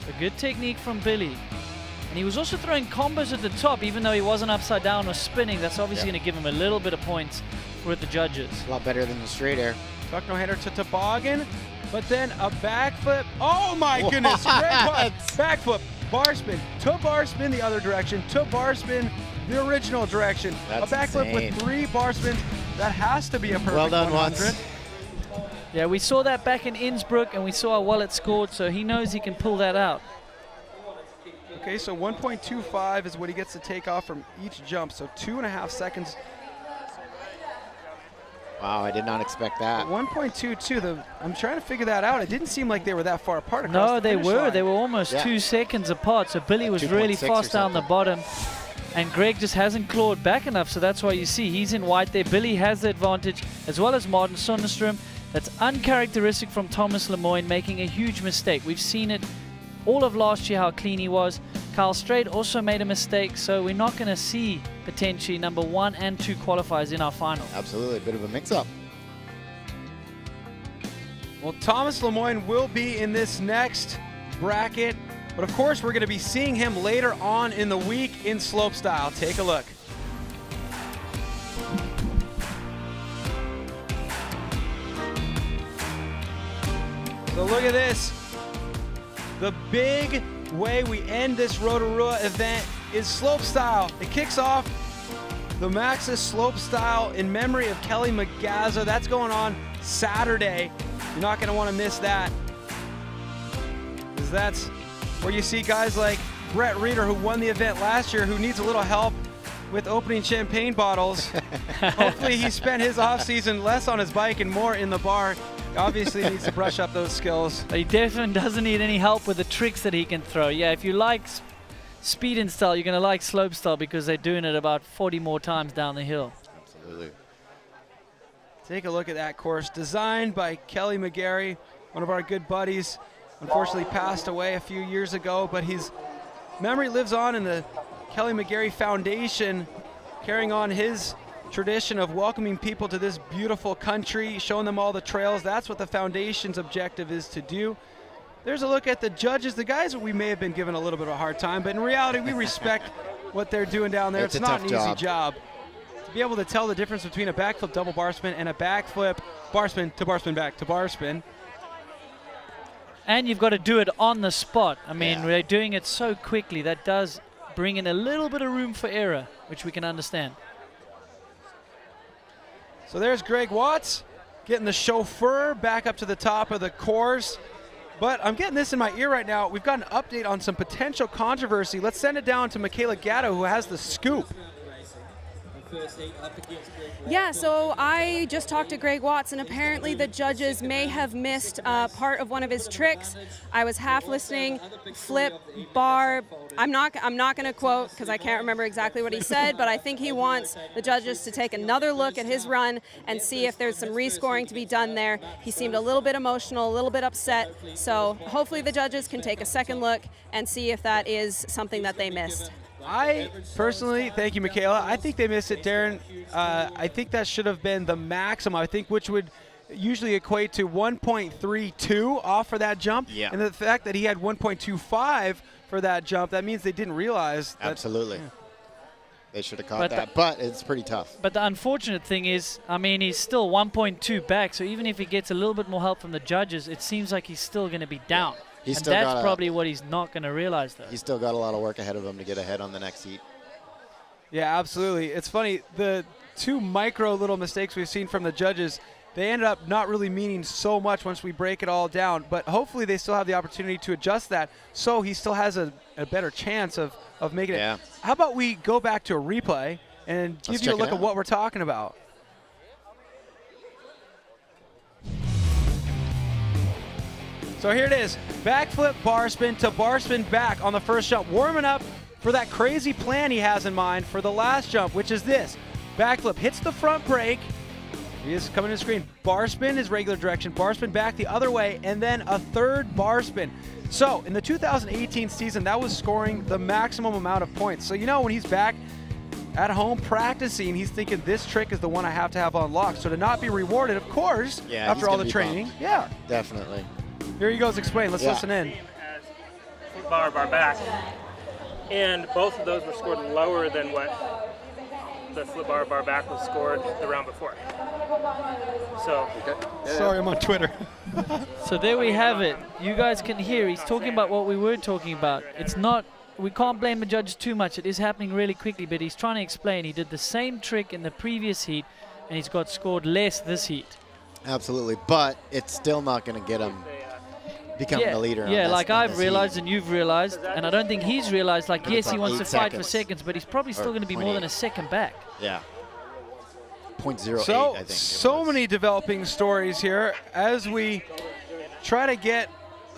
[SPEAKER 3] A good technique from Billy. And he was also throwing combos at the top, even though he wasn't upside down or spinning. That's obviously going to give him a little bit of points with the judges.
[SPEAKER 8] A lot better than the straight air.
[SPEAKER 2] Duck no hander to toboggan, but then a backflip. Oh my goodness! Greg Watts, backflip, bar spin, to bar spin the other direction, to bar spin the original direction.
[SPEAKER 8] That's
[SPEAKER 2] a backflip
[SPEAKER 8] insane.
[SPEAKER 2] with 3 bar spins. That has to be a perfect
[SPEAKER 8] Well done,
[SPEAKER 2] 100.
[SPEAKER 8] Mons.
[SPEAKER 3] Yeah, we saw that back in Innsbruck, and we saw how well it scored, so he knows he can pull that out.
[SPEAKER 2] Okay, so 1.25 is what he gets to take off from each jump, so 2.5 seconds.
[SPEAKER 8] Wow, I did not expect that.
[SPEAKER 2] 1.22, I'm trying to figure that out. It didn't seem like they were that far apart across
[SPEAKER 3] No,
[SPEAKER 2] the
[SPEAKER 3] they
[SPEAKER 2] finish
[SPEAKER 3] were.
[SPEAKER 2] line.
[SPEAKER 3] They were almost 2 seconds apart, so Billy was really
[SPEAKER 8] 2.6
[SPEAKER 3] fast
[SPEAKER 8] or
[SPEAKER 3] down the
[SPEAKER 8] something.
[SPEAKER 3] bottom. And Greg just hasn't clawed back enough, so that's why you see he's in white there. Billy has the advantage, as well as Martin Söderström. That's uncharacteristic from Thomas Lemoyne, making a huge mistake. We've seen it all of last year, how clean he was. Kyle Straight also made a mistake, so we're not going to see potentially number 1 and 2 qualifiers in our final.
[SPEAKER 8] Absolutely, a bit of a mix-up.
[SPEAKER 2] Well, Thomas Lemoyne will be in this next bracket, but of course we're going to be seeing him later on in the week in slopestyle. Take a look. So look at this. The big way we end this Rotorua event is slopestyle. It kicks off the Maxis slopestyle in memory of Kelly McGazza. That's going on Saturday. You're not going to want to miss that, because that's where you see guys like Brett Reeder, who won the event last year, who needs a little help with opening champagne bottles. Hopefully he spent his off season less on his bike and more in the bar. Obviously needs to brush up those skills.
[SPEAKER 3] He definitely doesn't need any help with the tricks that he can throw. Yeah, if you like speed and style, you're going to like slope style, because they're doing it about 40 more times down the hill.
[SPEAKER 8] Absolutely.
[SPEAKER 2] Take a look at that course, designed by Kelly McGarry, one of our good buddies. Unfortunately passed away a few years ago, but his memory lives on in the Kelly McGarry Foundation, carrying on his tradition of welcoming people to this beautiful country, showing them all the trails. That's what the foundation's objective is to do. There's a look at the judges, the guys that we may have been given a little bit of a hard time, but in reality we respect what they're doing down there. It's not an easy job. To be able to tell the difference between a backflip double bar spin and a backflip bar spin to bar spin back to bar spin.
[SPEAKER 3] And you've got to do it on the spot. I mean, they're doing it so quickly. That does bring in a little bit of room for error, which we can understand.
[SPEAKER 2] So there's Greg Watts getting the chauffeur back up to the top of the course. But I'm getting this in my ear right now. We've got an update on some potential controversy. Let's send it down to Michaela Gatto, who has the scoop.
[SPEAKER 1] Yeah, so I just talked to Greg Watts, and apparently the judges may have missed part of one of his tricks. I was half listening, flip, bar. I'm not going to quote because I can't remember exactly what he said, but I think he wants the judges to take another look at his run and see if there's some rescoring to be done there. He seemed a little bit emotional, a little bit upset, so hopefully the judges can take a second look and see if that is something that they missed.
[SPEAKER 2] I personally, thank you, Michaela. I think they missed it, Darren. I think that should have been the maximum, I think, which would usually equate to 1.32 off for that jump.
[SPEAKER 8] Yeah.
[SPEAKER 2] And the fact that he had 1.25 for that jump, that means they didn't realize that.
[SPEAKER 8] Absolutely. They should have caught that, but it's pretty tough.
[SPEAKER 3] But the unfortunate thing is, I mean, he's still 1.2 back, so even if he gets a little bit more help from the judges, it seems like he's still going to be down.
[SPEAKER 8] He's
[SPEAKER 3] and
[SPEAKER 8] still
[SPEAKER 3] that's probably what he's not going to realize, though.
[SPEAKER 8] He's still got a lot of work ahead of him to get ahead on the next heat.
[SPEAKER 2] Yeah, absolutely. It's funny, the two micro little mistakes we've seen from the judges, they ended up not really meaning so much once we break it all down, but hopefully they still have the opportunity to adjust that, so he still has a better chance of making it. How about we go back to a replay and give you a look at what we're talking about? So here it is, backflip bar spin to bar spin back on the first jump, warming up for that crazy plan he has in mind for the last jump, which is this. Backflip hits the front brake. He is coming to the screen. Bar spin is regular direction, bar spin back the other way, and then a third bar spin. So in the 2018 season, that was scoring the maximum amount of points. So you know when he's back at home practicing, he's thinking this trick is the one I have to have unlocked. So to not be rewarded, of course, after all the training.
[SPEAKER 8] Bumped.
[SPEAKER 2] Yeah.
[SPEAKER 8] Definitely.
[SPEAKER 2] Here he goes, explain. Let's listen in.
[SPEAKER 13] Flip bar back. And both of those were scored lower than what the flip bar back was scored the round before. So,
[SPEAKER 2] sorry, I'm on Twitter.
[SPEAKER 3] So there we have it. You guys can hear he's talking about what we were talking about. It's not, we can't blame the judges too much. It is happening really quickly, but he's trying to explain he did the same trick in the previous heat and he's got scored less this heat.
[SPEAKER 8] Absolutely, but it's still not going to get him becoming the leader.
[SPEAKER 3] Yeah, like I've realized and you've realized, and I don't think he's realized, like, yes, he wants to fight for seconds, but he's probably still going to be more than a second back.
[SPEAKER 8] Yeah. 0.08,
[SPEAKER 2] So,
[SPEAKER 8] I think.
[SPEAKER 2] so many developing stories here as we try to get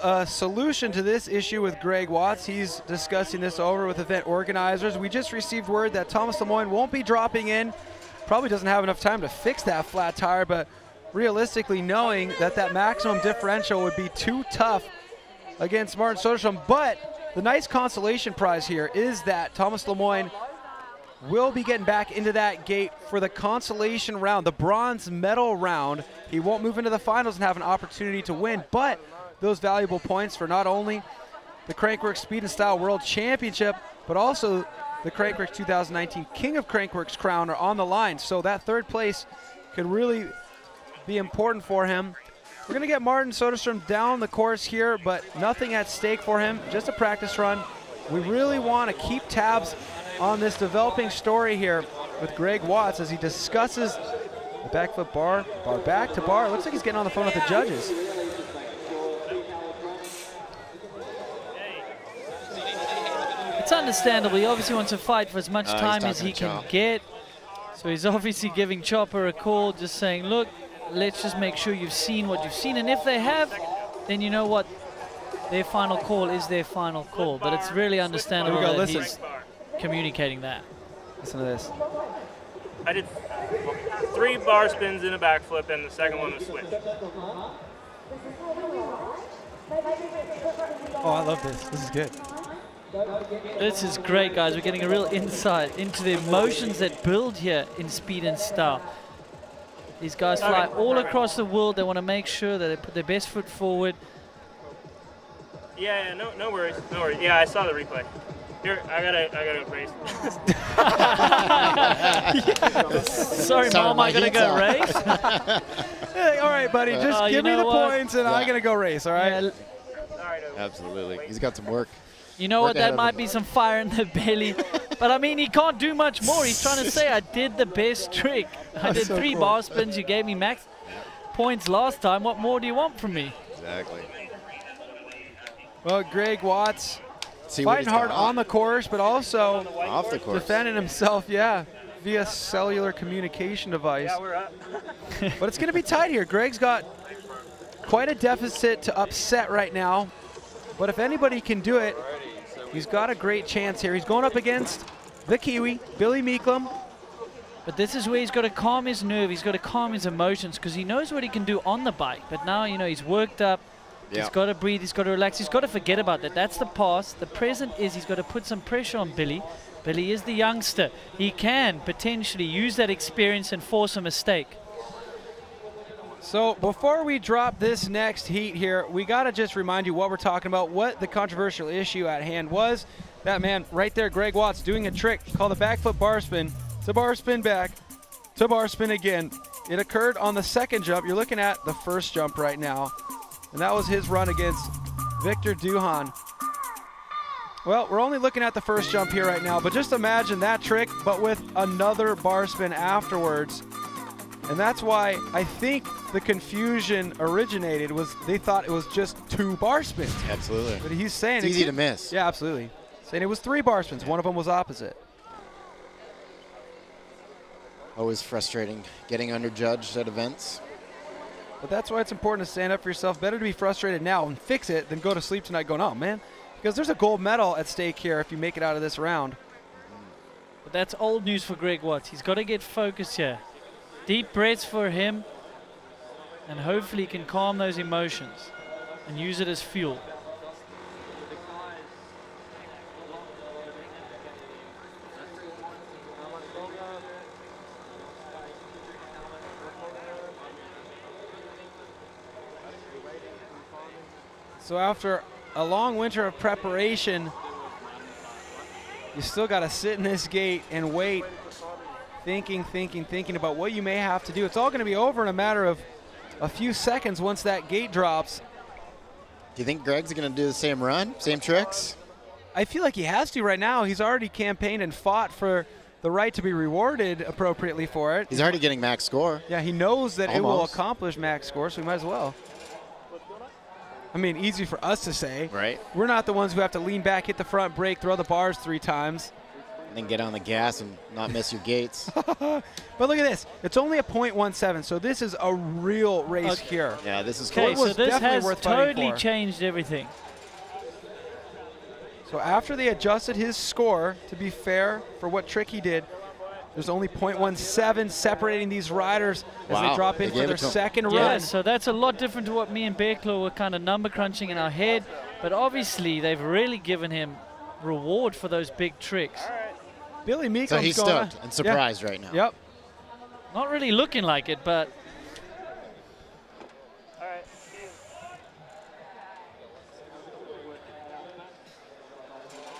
[SPEAKER 2] a solution to this issue with Greg Watts. He's discussing this over with event organizers. We just received word that Thomas Lemoyne won't be dropping in. Probably doesn't have enough time to fix that flat tire, but realistically knowing that that maximum differential would be too tough against Martin Söderström. But the nice consolation prize here is that Thomas Lemoyne will be getting back into that gate for the consolation round, the bronze medal round. He won't move into the finals and have an opportunity to win, but those valuable points for not only the Crankworx Speed and Style World Championship, but also the Crankworx 2019 King of Crankworx crown are on the line. So that third place could really be important for him. We're gonna get Martin Söderström down the course here, but nothing at stake for him, just a practice run. We really want to keep tabs on this developing story here with Greg Watts as he discusses the backflip bar back to bar. It looks like he's getting on the phone with the judges.
[SPEAKER 3] It's understandable. He obviously wants to fight for as much time as he can get. So he's obviously giving Chopper a call, just saying, look, let's just make sure you've seen what you've seen. And if they have, then you know what? Their final call is their final call. But it's really understandable that he's communicating that.
[SPEAKER 2] Listen to this.
[SPEAKER 13] I did 3 bar spins in a backflip, and the second one was switch.
[SPEAKER 2] Oh, I love this. This is good.
[SPEAKER 3] This is great, guys. We're getting a real insight into the emotions that build here in Speed and Style. These guys fly all across the world. They want to make sure that they put their best foot forward.
[SPEAKER 13] Yeah, no worries, no worries. Yeah, I saw the replay. Here, I gotta race.
[SPEAKER 3] Sorry, Mom, I gotta go race.
[SPEAKER 2] Hey, all right, buddy, just give me the points and I'm gonna go race, all right?
[SPEAKER 3] Yeah.
[SPEAKER 8] Absolutely. He's got some work.
[SPEAKER 3] You know what, that might be some fire in the belly. But I mean, he can't do much more. He's trying to say, I did the best trick. I did 3 bar spins. You gave me max points last time. What more do you want from me?
[SPEAKER 8] Exactly.
[SPEAKER 2] Well, Greg Watts fighting hard on the course, but also
[SPEAKER 8] off the course,
[SPEAKER 2] defending himself, via cellular communication device.
[SPEAKER 13] Yeah, we're up.
[SPEAKER 2] But it's going to be tight here. Greg's got quite a deficit to upset right now. But if anybody can do it, he's got a great chance here. He's going up against the Kiwi, Billy Meeklum.
[SPEAKER 3] But this is where he's got to calm his nerve. He's got to calm his emotions because he knows what he can do on the bike. But now, you know, he's worked up. Yeah. He's got to breathe. He's got to relax. He's got to forget about that. That's the past. The present is he's got to put some pressure on Billy. Billy is the youngster. He can potentially use that experience and force a mistake.
[SPEAKER 2] So before we drop this next heat here, we got to just remind you what we're talking about, what the controversial issue at hand was. That man right there, Greg Watts, doing a trick called the backflip bar spin to bar spin back to bar spin again. It occurred on the second jump. You're looking at the first jump right now. And that was his run against Victor Duhan. Well, we're only looking at the first jump here right now, but just imagine that trick, but with another bar spin afterwards. And that's why I think the confusion originated was they thought it was just 2 bar spins.
[SPEAKER 8] Absolutely.
[SPEAKER 2] But he's saying
[SPEAKER 8] it's easy to miss.
[SPEAKER 2] Yeah, absolutely. Saying it was 3 bar spins. Yeah. One of them was opposite.
[SPEAKER 8] Always frustrating getting underjudged at events.
[SPEAKER 2] But that's why it's important to stand up for yourself. Better to be frustrated now and fix it than go to sleep tonight going, oh, man. Because there's a gold medal at stake here if you make it out of this round.
[SPEAKER 3] But that's old news for Greg Watts. He's got to get focused here. Deep breaths for him, and hopefully he can calm those emotions and use it as fuel.
[SPEAKER 2] So after a long winter of preparation, you still got to sit in this gate and wait, thinking about what you may have to do. It's all going to be over in a matter of a few seconds once that gate drops.
[SPEAKER 8] Do you think Greg's going to do the same run, same tricks?
[SPEAKER 2] I feel like he has to right now. He's already campaigned and fought for the right to be rewarded appropriately for it.
[SPEAKER 8] He's already getting max score.
[SPEAKER 2] Yeah, he knows that
[SPEAKER 8] Almost.
[SPEAKER 2] it will accomplish max score, so he might as well. I mean, easy for us to say.
[SPEAKER 8] Right.
[SPEAKER 2] We're not the ones who have to lean back, hit the front brake, throw the bars 3 times.
[SPEAKER 8] And then get on the gas and not miss your gates.
[SPEAKER 2] But look at this. It's only a .17, so this is a real race here.
[SPEAKER 8] Yeah, this is
[SPEAKER 3] Okay,
[SPEAKER 8] cool.
[SPEAKER 3] so this has
[SPEAKER 2] worth fighting
[SPEAKER 3] totally
[SPEAKER 2] for.
[SPEAKER 3] changed everything.
[SPEAKER 2] So after they adjusted his score, to be fair for what trick he did, there's only .17 separating these riders as they drop in for their second run.
[SPEAKER 3] Yeah, so that's a lot different to what me and Beklo were kind of number crunching in our head. But obviously, they've really given him reward for those big tricks.
[SPEAKER 2] Billy Meekum's
[SPEAKER 8] So he's stoked and surprised right now.
[SPEAKER 2] Yep.
[SPEAKER 3] Not really looking like it, but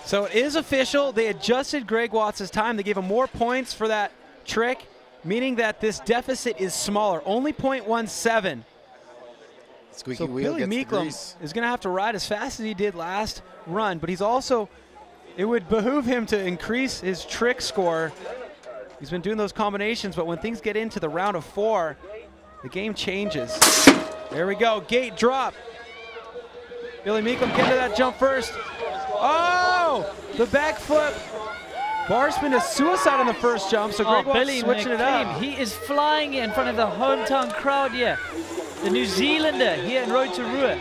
[SPEAKER 2] So it is official. They adjusted Greg Watts' time. They gave him more points for that trick, meaning that this deficit is smaller, only .17.
[SPEAKER 8] Squeaky
[SPEAKER 2] So
[SPEAKER 8] wheel
[SPEAKER 2] Billy
[SPEAKER 8] gets the
[SPEAKER 2] Meekum
[SPEAKER 8] grease.
[SPEAKER 2] is going to have to ride as fast as he did last run, but he's also, it would behoove him to increase his trick score. He's been doing those combinations, but when things get into the round of 4, the game changes. There we go, gate drop. Billy Meekum getting to that jump first. Oh, the back flip. Bar spin to suicide on the first jump, so Greg Watts
[SPEAKER 3] Billy
[SPEAKER 2] switching it up.
[SPEAKER 3] He is flying in front of the hometown crowd here. The New Zealander here in Rotorua.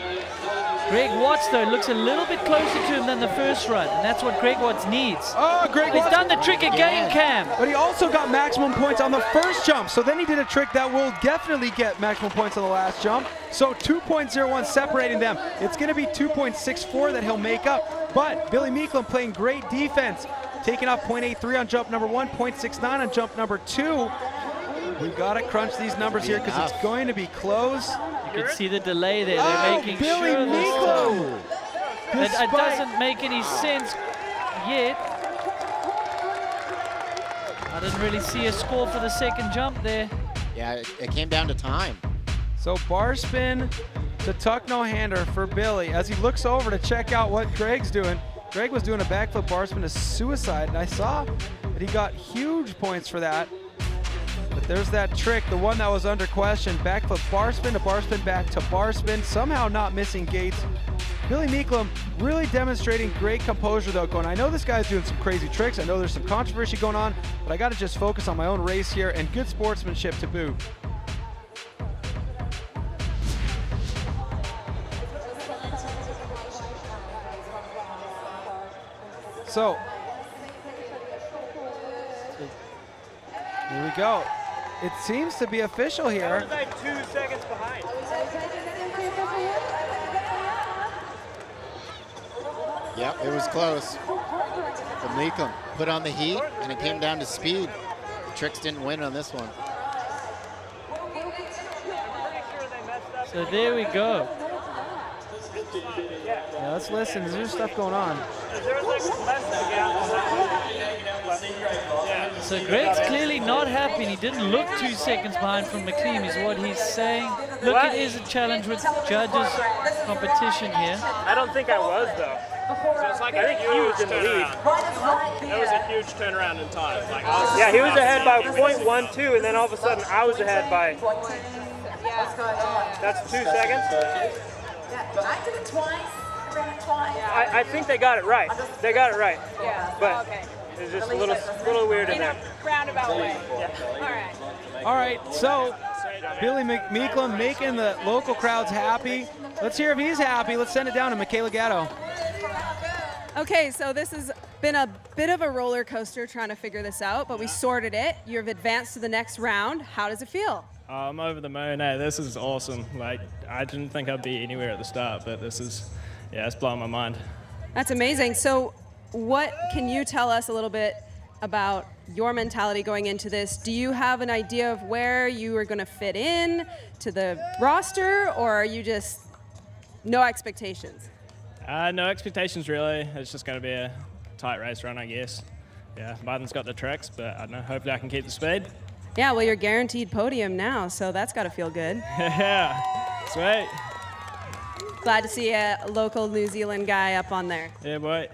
[SPEAKER 3] Greg Watts, though, looks a little bit closer to him than the first run, and that's what Greg Watts needs.
[SPEAKER 2] Oh, Greg Watts.
[SPEAKER 3] He's done the trick again, Cam.
[SPEAKER 2] But he also got maximum points on the first jump, so then he did a trick that will definitely get maximum points on the last jump. So 2.01 separating them. It's going to be 2.64 that he'll make up, but Billy Meekum playing great defense, taking off 0.83 on jump number 1, 0.69 on jump number 2. We've got to crunch these numbers here because it's going to be close.
[SPEAKER 3] You can see the delay there. They're making
[SPEAKER 2] Billy
[SPEAKER 3] sure this
[SPEAKER 2] Meekum!
[SPEAKER 3] It doesn't make any sense yet. I didn't really see a score for the second jump there.
[SPEAKER 8] Yeah, it came down to time.
[SPEAKER 2] So bar spin to tuck no hander for Billy as he looks over to check out what Greg's doing. Greg was doing a backflip bar spin to suicide, and I saw that he got huge points for that. But there's that trick, the one that was under question. Backflip bar spin to bar spin back to bar spin, somehow not missing gates. Billy Meekum really demonstrating great composure though, going, I know this guy's doing some crazy tricks, I know there's some controversy going on, but I gotta just focus on my own race here, and good sportsmanship to boot. So, here we go. It seems to be official here.
[SPEAKER 13] I was like 2 seconds behind.
[SPEAKER 8] Yep, it was close. But Meekum put on the heat, and it came down to speed. The tricks didn't win on this one.
[SPEAKER 3] So there we go.
[SPEAKER 2] Yeah, let's listen. There's stuff going on.
[SPEAKER 3] So Greg's clearly not happy, and he didn't look 2 seconds behind from McLean is what he's saying. Look, it is a challenge with judges competition here.
[SPEAKER 13] I don't think I was, though.
[SPEAKER 5] So it's like
[SPEAKER 13] I think he was in the lead.
[SPEAKER 5] That was a huge turnaround in time. Like,
[SPEAKER 13] Yeah, he was ahead by 0.12, and then all of a sudden I was ahead by... That's 2 seconds?
[SPEAKER 11] I did it twice. Ran it twice.
[SPEAKER 13] I think they got it right. They got it right. But it's just a little weird in there.
[SPEAKER 11] Roundabout way. Yeah. All right.
[SPEAKER 2] All right, so Billy Meeklum making the local crowds happy. Let's hear if he's happy. Let's send it down to Michaela Gatto.
[SPEAKER 1] Okay, so this has been a bit of a roller coaster trying to figure this out, but we sorted it. You've advanced to the next round. How does it feel?
[SPEAKER 14] I'm over the moon. Hey, this is awesome. Like, I didn't think I'd be anywhere at the start, but this is, yeah, it's blowing my mind.
[SPEAKER 1] That's amazing. So what can you tell us a little bit about your mentality going into this? Do you have an idea of where you are going to fit in to the roster, or are you just no expectations?
[SPEAKER 14] No expectations, really. It's just going to be a tight race run, I guess. Yeah, Martin's got the tricks, but I don't know, hopefully I can keep the speed.
[SPEAKER 1] Yeah, well, you're guaranteed podium now, so that's got to feel good.
[SPEAKER 14] Yeah, sweet.
[SPEAKER 1] Glad to see a local New Zealand guy up on there.
[SPEAKER 14] Yeah, boy.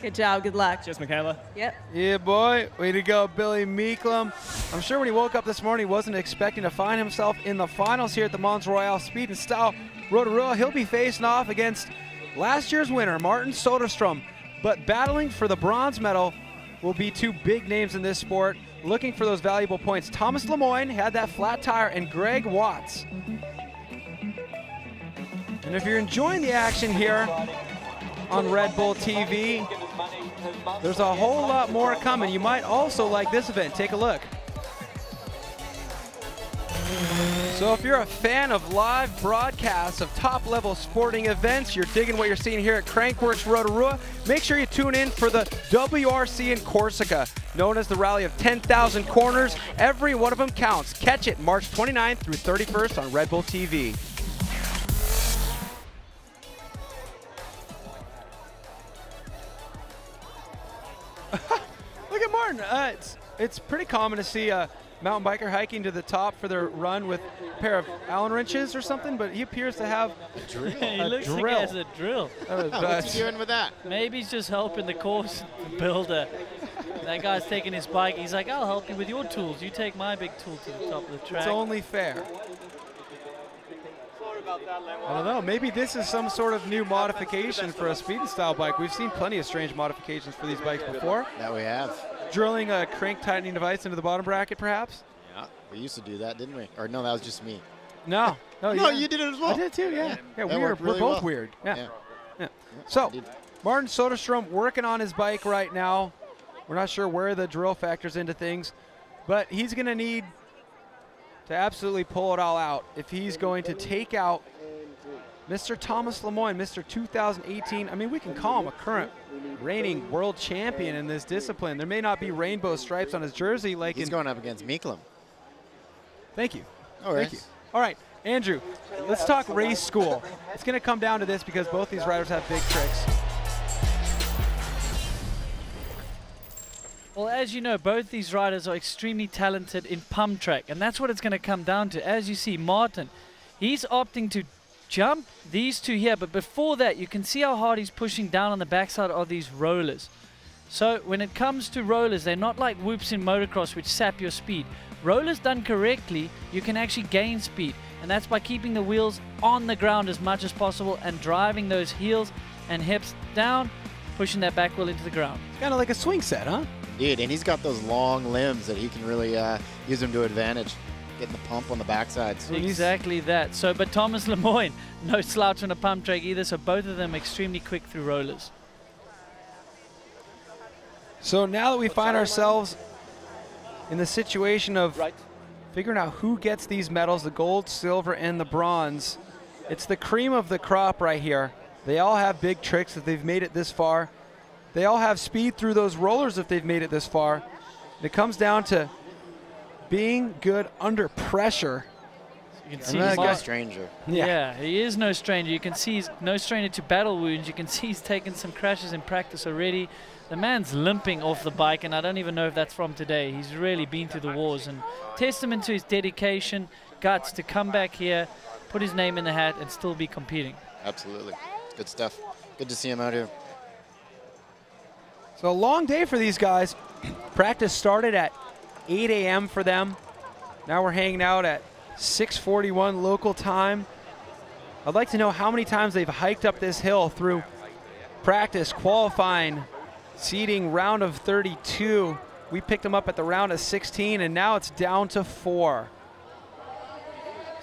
[SPEAKER 1] Good job, good luck.
[SPEAKER 14] Cheers, Michaela.
[SPEAKER 1] Yep.
[SPEAKER 2] Yeah, boy. Way to go, Billy Meeklum. I'm sure when he woke up this morning, he wasn't expecting to find himself in the finals here at the Mons Royale Speed and Style Rotorua. He'll be facing off against last year's winner, Martin Söderström. But battling for the bronze medal will be two big names in this sport, looking for those valuable points. Thomas Lemoyne had that flat tire, and Greg Watts. And if you're enjoying the action here on Red Bull TV, there's a whole lot more coming. You might also like this event. Take a look. So if you're a fan of live broadcasts of top-level sporting events, you're digging what you're seeing here at Crankworx Rotorua, make sure you tune in for the WRC in Corsica, known as the Rally of 10,000 Corners. Every one of them counts. Catch it March 29th through 31st on Red Bull TV. Look at Martin. It's pretty common to see a mountain biker hiking to the top for their run with a pair of Allen wrenches or something, but he appears to have
[SPEAKER 8] a drill.
[SPEAKER 3] He looks like he has a drill.
[SPEAKER 8] What's he doing with that?
[SPEAKER 3] Maybe he's just helping the course builder. That guy's taking his bike. He's like, I'll help you with your tools. You take my big tool to the top of the track.
[SPEAKER 2] It's only fair. I don't know. Maybe this is some sort of new modification for a speed and style bike. We've seen plenty of strange modifications for these bikes before.
[SPEAKER 8] That we have.
[SPEAKER 2] Drilling a crank tightening device into the bottom bracket, perhaps?
[SPEAKER 8] Yeah, we used to do that, didn't we? Or no, that was just me.
[SPEAKER 2] No.
[SPEAKER 8] No,
[SPEAKER 2] yeah.
[SPEAKER 8] you did it as well.
[SPEAKER 2] I did too, yeah. Yeah, we're
[SPEAKER 8] really
[SPEAKER 2] both
[SPEAKER 8] well.
[SPEAKER 2] weird. Yeah.
[SPEAKER 8] Yeah.
[SPEAKER 2] Yeah. So, Martin Söderström working on his bike right now. We're not sure where the drill factors into things, but he's going to need to absolutely pull it all out if he's going to take out Mr. Thomas Lemoyne, Mr. 2018. I mean, we can call him a current reigning world champion in this discipline. There may not be rainbow stripes on his jersey like
[SPEAKER 8] he's going up against Meeklum.
[SPEAKER 2] Thank you.
[SPEAKER 8] All right.
[SPEAKER 2] Thank you. All right, Andrew, let's talk race school. It's going to come down to this because both these riders have big tricks.
[SPEAKER 3] Well, as you know, both these riders are extremely talented in pump track, and that's what it's going to come down to. As you see, Martin, he's opting to jump these two here, but before that, you can see how hard he's pushing down on the backside of these rollers. So when it comes to rollers, they're not like whoops in motocross, which sap your speed. Rollers done correctly, you can actually gain speed, and that's by keeping the wheels on the ground as much as possible and driving those heels and hips down, pushing that back wheel into the ground.
[SPEAKER 2] Kind of like a swing set, huh?
[SPEAKER 8] Indeed, and he's got those long limbs that he can really use them to advantage. Getting the pump on the backsides.
[SPEAKER 3] Exactly that. So, but Thomas Lemoyne, no slouch on a pump track either, so both of them extremely quick through rollers.
[SPEAKER 2] So now that we find ourselves in the situation of figuring out who gets these medals, the gold, silver, and the bronze, it's the cream of the crop right here. They all have big tricks if they've made it this far. They all have speed through those rollers if they've made it this far. And it comes down to being good under pressure.
[SPEAKER 3] You can see
[SPEAKER 8] he's no stranger.
[SPEAKER 3] Yeah, he is no stranger. You can see he's no stranger to battle wounds. You can see he's taken some crashes in practice already. The man's limping off the bike, and I don't even know if that's from today. He's really been through the wars, and testament to his dedication, guts to come back here, put his name in the hat, and still be competing.
[SPEAKER 8] Absolutely. Good stuff. Good to see him out here.
[SPEAKER 2] So a long day for these guys. Practice started at 8 a.m. for them. Now we're hanging out at 6:41 local time. I'd like to know how many times they've hiked up this hill through practice, qualifying, seeding round of 32. We picked them up at the round of 16, and now it's down to 4.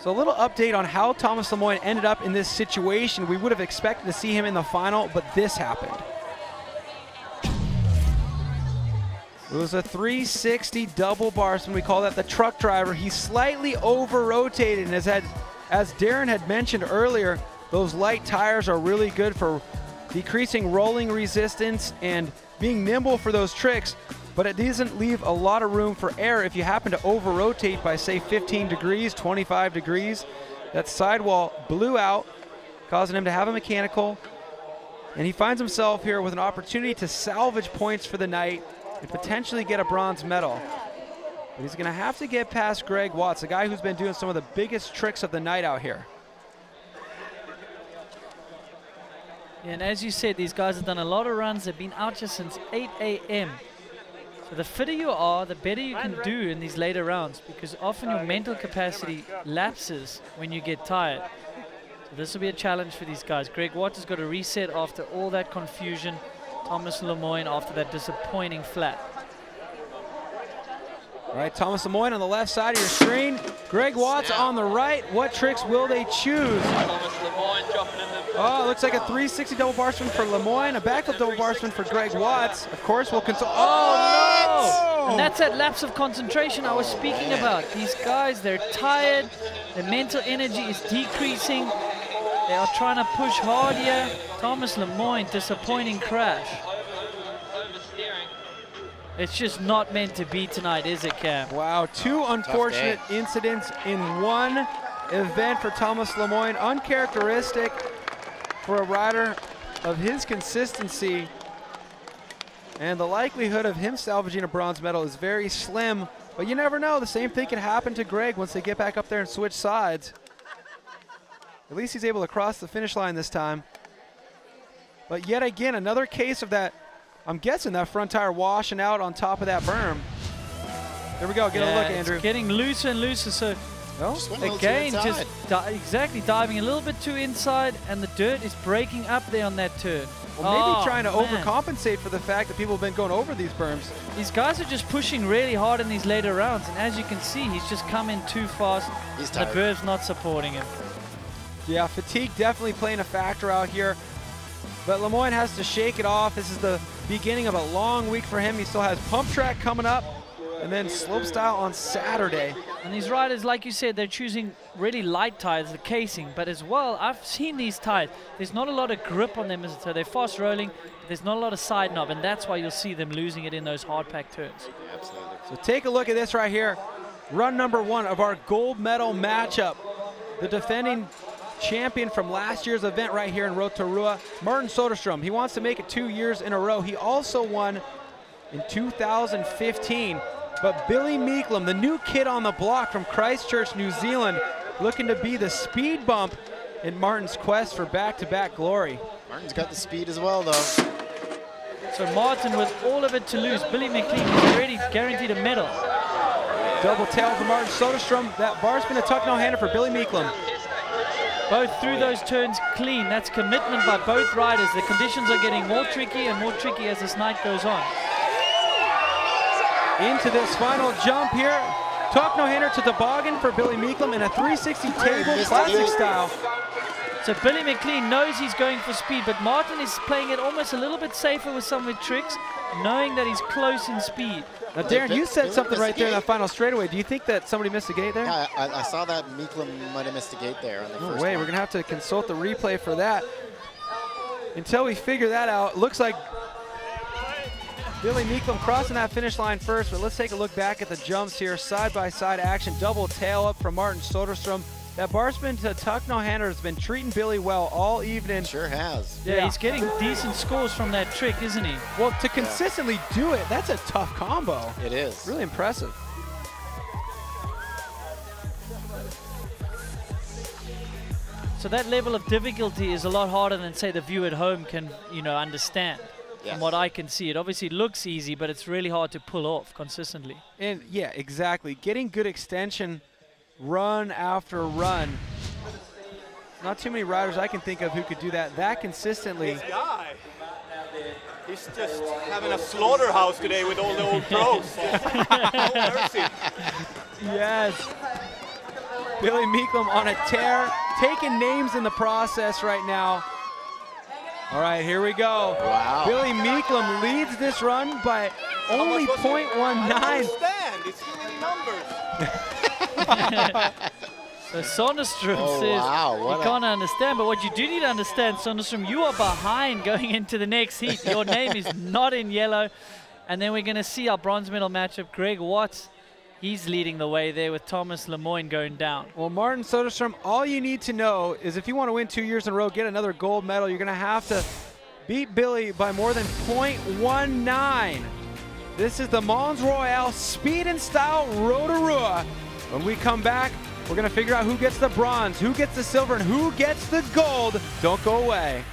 [SPEAKER 2] So a little update on how Thomas Lemoyne ended up in this situation. We would have expected to see him in the final, but this happened. It was a 360 double barsman. We call that the truck driver. He slightly over-rotated, and as Darren had mentioned earlier, those light tires are really good for decreasing rolling resistance and being nimble for those tricks, but it doesn't leave a lot of room for error if you happen to over-rotate by, say, 15 degrees, 25 degrees. That sidewall blew out, causing him to have a mechanical, and he finds himself here with an opportunity to salvage points for the night and potentially get a bronze medal. But he's gonna have to get past Greg Watts, a guy who's been doing some of the biggest tricks of the night out here.
[SPEAKER 3] Yeah, and as you said, these guys have done a lot of runs. They've been out just since 8 a.m. So the fitter you are, the better you can do in these later rounds, because often your mental capacity lapses when you get tired. So this will be a challenge for these guys. Greg Watts has got to reset after all that confusion. Thomas Lemoyne after that disappointing flat.
[SPEAKER 2] All right, Thomas Lemoyne on the left side of your screen. Greg Watts on the right. What tricks will they choose? Oh, it looks like a 360 double barsman for Lemoyne, a backflip double barsman for Greg Watts. Of course, we'll consult.
[SPEAKER 3] Oh, no! And that's that lapse of concentration I was speaking about. These guys, they're tired. Their mental energy is decreasing. They are trying to push hard here. Thomas Lemoyne, disappointing crash. It's just not meant to be tonight, is it, Cam?
[SPEAKER 2] Wow, two unfortunate incidents in one event for Thomas Lemoyne. Uncharacteristic for a rider of his consistency. And the likelihood of him salvaging a bronze medal is very slim. But you never know, the same thing can happen to Greg once they get back up there and switch sides. At least he's able to cross the finish line this time. But yet again, another case of that, I'm guessing that front tire washing out on top of that berm. There we go, get a look, Andrew.
[SPEAKER 3] It's getting looser and looser, so again, exactly, diving a little bit too inside, and the dirt is breaking up there on that turn.
[SPEAKER 2] Well, maybe trying to overcompensate for the fact that people have been going over these berms.
[SPEAKER 3] These guys are just pushing really hard in these later rounds, and as you can see, he's just come in too fast.
[SPEAKER 8] He's tired.
[SPEAKER 3] The berm's not supporting him.
[SPEAKER 2] Yeah, fatigue definitely playing a factor out here. But Lemoyne has to shake it off. This is the beginning of a long week for him. He still has pump track coming up and then slopestyle on Saturday.
[SPEAKER 3] And these riders, like you said, they're choosing really light tires, the casing. But as well, I've seen these tires. There's not a lot of grip on them, so they're fast rolling. But there's not a lot of side knob, and that's why you'll see them losing it in those hard packed turns.
[SPEAKER 8] Absolutely.
[SPEAKER 2] So take a look at this right here. Run number one of our gold medal matchup. The defending champion from last year's event right here in Rotorua, Martin Söderström. He wants to make it 2 years in a row. He also won in 2015. But Billy Meeklem, the new kid on the block from Christchurch, New Zealand, looking to be the speed bump in Martin's quest for back-to-back glory.
[SPEAKER 8] Martin's got the speed as well, though.
[SPEAKER 3] So Martin with all of it to lose. Billy McLean is already guaranteed a medal.
[SPEAKER 2] Double tail for Martin Söderström. That bar's been a tuck no-hander for Billy Meeklem.
[SPEAKER 3] Both through those turns clean. That's commitment by both riders. The conditions are getting more tricky and more tricky as this night goes on.
[SPEAKER 2] Into this final jump here. Tuck no-hander to toboggan for Billy Meeklem in a 360 table classic style.
[SPEAKER 3] So Billy McLean knows he's going for speed, but Martin is playing it almost a little bit safer with some of the tricks, knowing that he's close in speed.
[SPEAKER 2] Now, Darren, you said something right there in that final straightaway. Do you think that somebody missed a gate there?
[SPEAKER 8] Yeah, I saw that Meeklem might have missed a gate there on the first
[SPEAKER 2] way,
[SPEAKER 8] one.
[SPEAKER 2] we're going to have to consult the replay for that. Until we figure that out, looks like Billy Meeklem crossing that finish line first, but let's take a look back at the jumps here. Side-by-side action, double tail up from Martin Söderström. That barspin to tuck no-hander has been treating Billy well all evening.
[SPEAKER 8] Sure has.
[SPEAKER 3] Yeah, he's getting decent scores from that trick, isn't he?
[SPEAKER 2] Well, to consistently do it, that's a tough combo.
[SPEAKER 8] It is.
[SPEAKER 2] Really impressive.
[SPEAKER 3] So that level of difficulty is a lot harder than, say, the view at home can, understand.
[SPEAKER 8] Yes.
[SPEAKER 3] From what I can see, it obviously looks easy, but it's really hard to pull off consistently.
[SPEAKER 2] And yeah, exactly. Getting good extension run after run. Not too many riders I can think of who could do that consistently.
[SPEAKER 6] This guy, he's just having a slaughterhouse today with all the old pros. No mercy.
[SPEAKER 2] Yes. Billy Meeklum on a tear, taking names in the process right now. All right, here we go.
[SPEAKER 8] Wow.
[SPEAKER 2] Billy Meeklum leads this run by only 0.19.
[SPEAKER 6] It's too many numbers.
[SPEAKER 3] So Söderström says you can't understand, but what you do need to understand, Söderström, you are behind going into the next heat. Your name is not in yellow. And then we're going to see our bronze medal matchup. Greg Watts, he's leading the way there with Thomas Lemoyne going down.
[SPEAKER 2] Well, Martin Söderström, all you need to know is if you want to win 2 years in a row, get another gold medal, you're going to have to beat Billy by more than 0.19. This is the Mons Royale Speed and Style Rotorua. When we come back, we're going to figure out who gets the bronze, who gets the silver, and who gets the gold. Don't go away.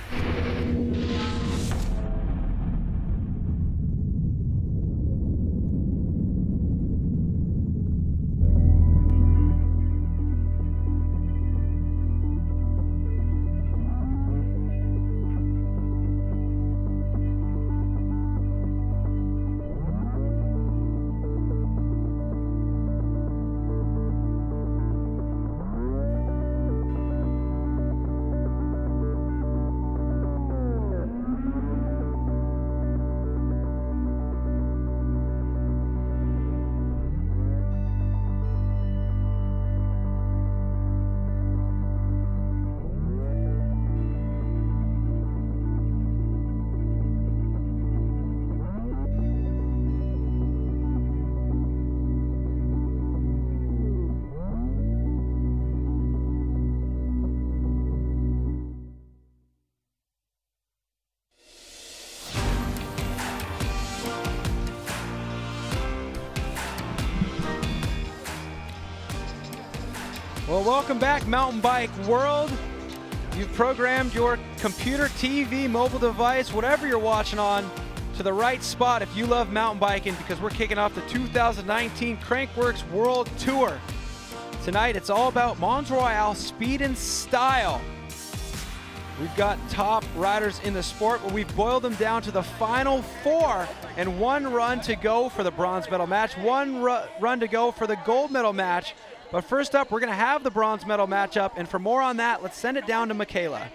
[SPEAKER 2] Well, welcome back, mountain bike world. You've programmed your computer, TV, mobile device, whatever you're watching on, to the right spot if you love mountain biking, because we're kicking off the 2019 Crankworx World Tour. Tonight, it's all about Mons Royale Speed and Style. We've got top riders in the sport, but we've boiled them down to the final 4 and 1 run to go for the bronze medal match, 1 run to go for the gold medal match. But first up, we're going to have the bronze medal matchup, and for more on that, let's send it down to Michaela.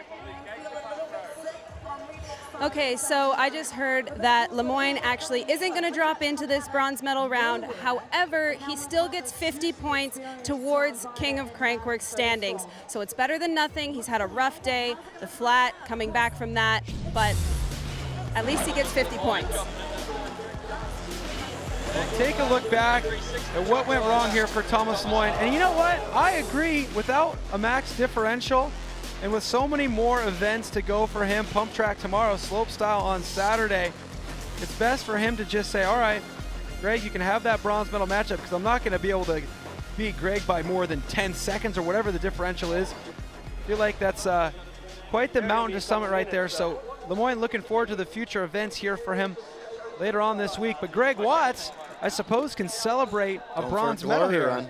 [SPEAKER 1] Okay, so I just heard that Lemoyne actually isn't going to drop into this bronze medal round. However, he still gets 50 points towards King of Crankworx standings. So it's better than nothing. He's had a rough day, the flat, coming back from that, but at least he gets 50 points.
[SPEAKER 2] Take a look back at what went wrong here for Thomas Lemoyne. And you know what? I agree. Without a max differential and with so many more events to go for him, pump track tomorrow, slopestyle on Saturday, it's best for him to just say, all right, Greg, you can have that bronze medal matchup, because I'm not going to be able to beat Greg by more than 10 seconds or whatever the differential is. I feel like that's quite the mountain to summit right there. So Lemoyne looking forward to the future events here for him later on this week. But Greg Watts, I suppose, can celebrate a bronze medal here.
[SPEAKER 8] Run.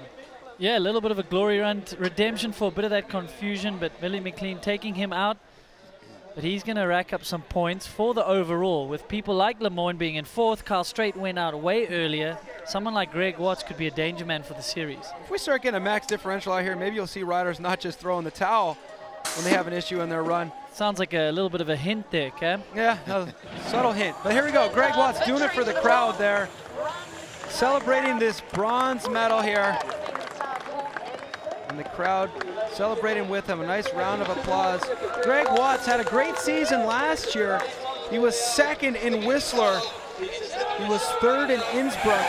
[SPEAKER 3] Yeah, a little bit of a glory run, redemption for a bit of that confusion, but Billy McLean taking him out. But he's going to rack up some points for the overall, with people like Lemoyne being in 4th. Carl Strait went out way earlier. Someone like Greg Watts could be a danger man for the series.
[SPEAKER 2] If we start getting a max differential out here, maybe you'll see riders not just throwing the towel when they have an issue in their run.
[SPEAKER 3] Sounds like a little bit of a hint there, Cam.
[SPEAKER 2] Yeah, a subtle hint. But here we go. Greg Watts doing it for the crowd there, celebrating this bronze medal here. And the crowd celebrating with him. A nice round of applause. Greg Watts had a great season last year. He was 2nd in Whistler. He was 3rd in Innsbruck.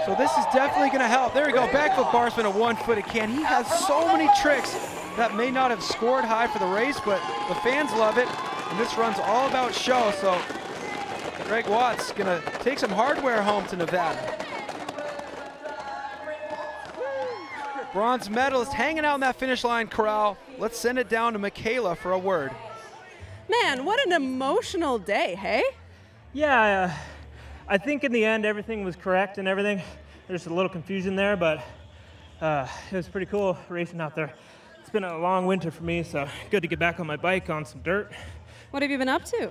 [SPEAKER 2] So this is definitely going to help. There we go. Backflip bar spin, a 1-footed can. He has so many tricks that may not have scored high for the race, but the fans love it. And this run's all about show. So Greg Watts going to take some hardware home to Nevada. Bronze medalist hanging out in that finish line corral. Let's send it down to Michaela for a word.
[SPEAKER 1] Man, what an emotional day, hey?
[SPEAKER 13] Yeah, I think in the end everything was correct and everything. There's a little confusion there, but it was pretty cool racing out there. It's been a long winter for me, so good to get back on my bike on some dirt.
[SPEAKER 1] What have you been up to?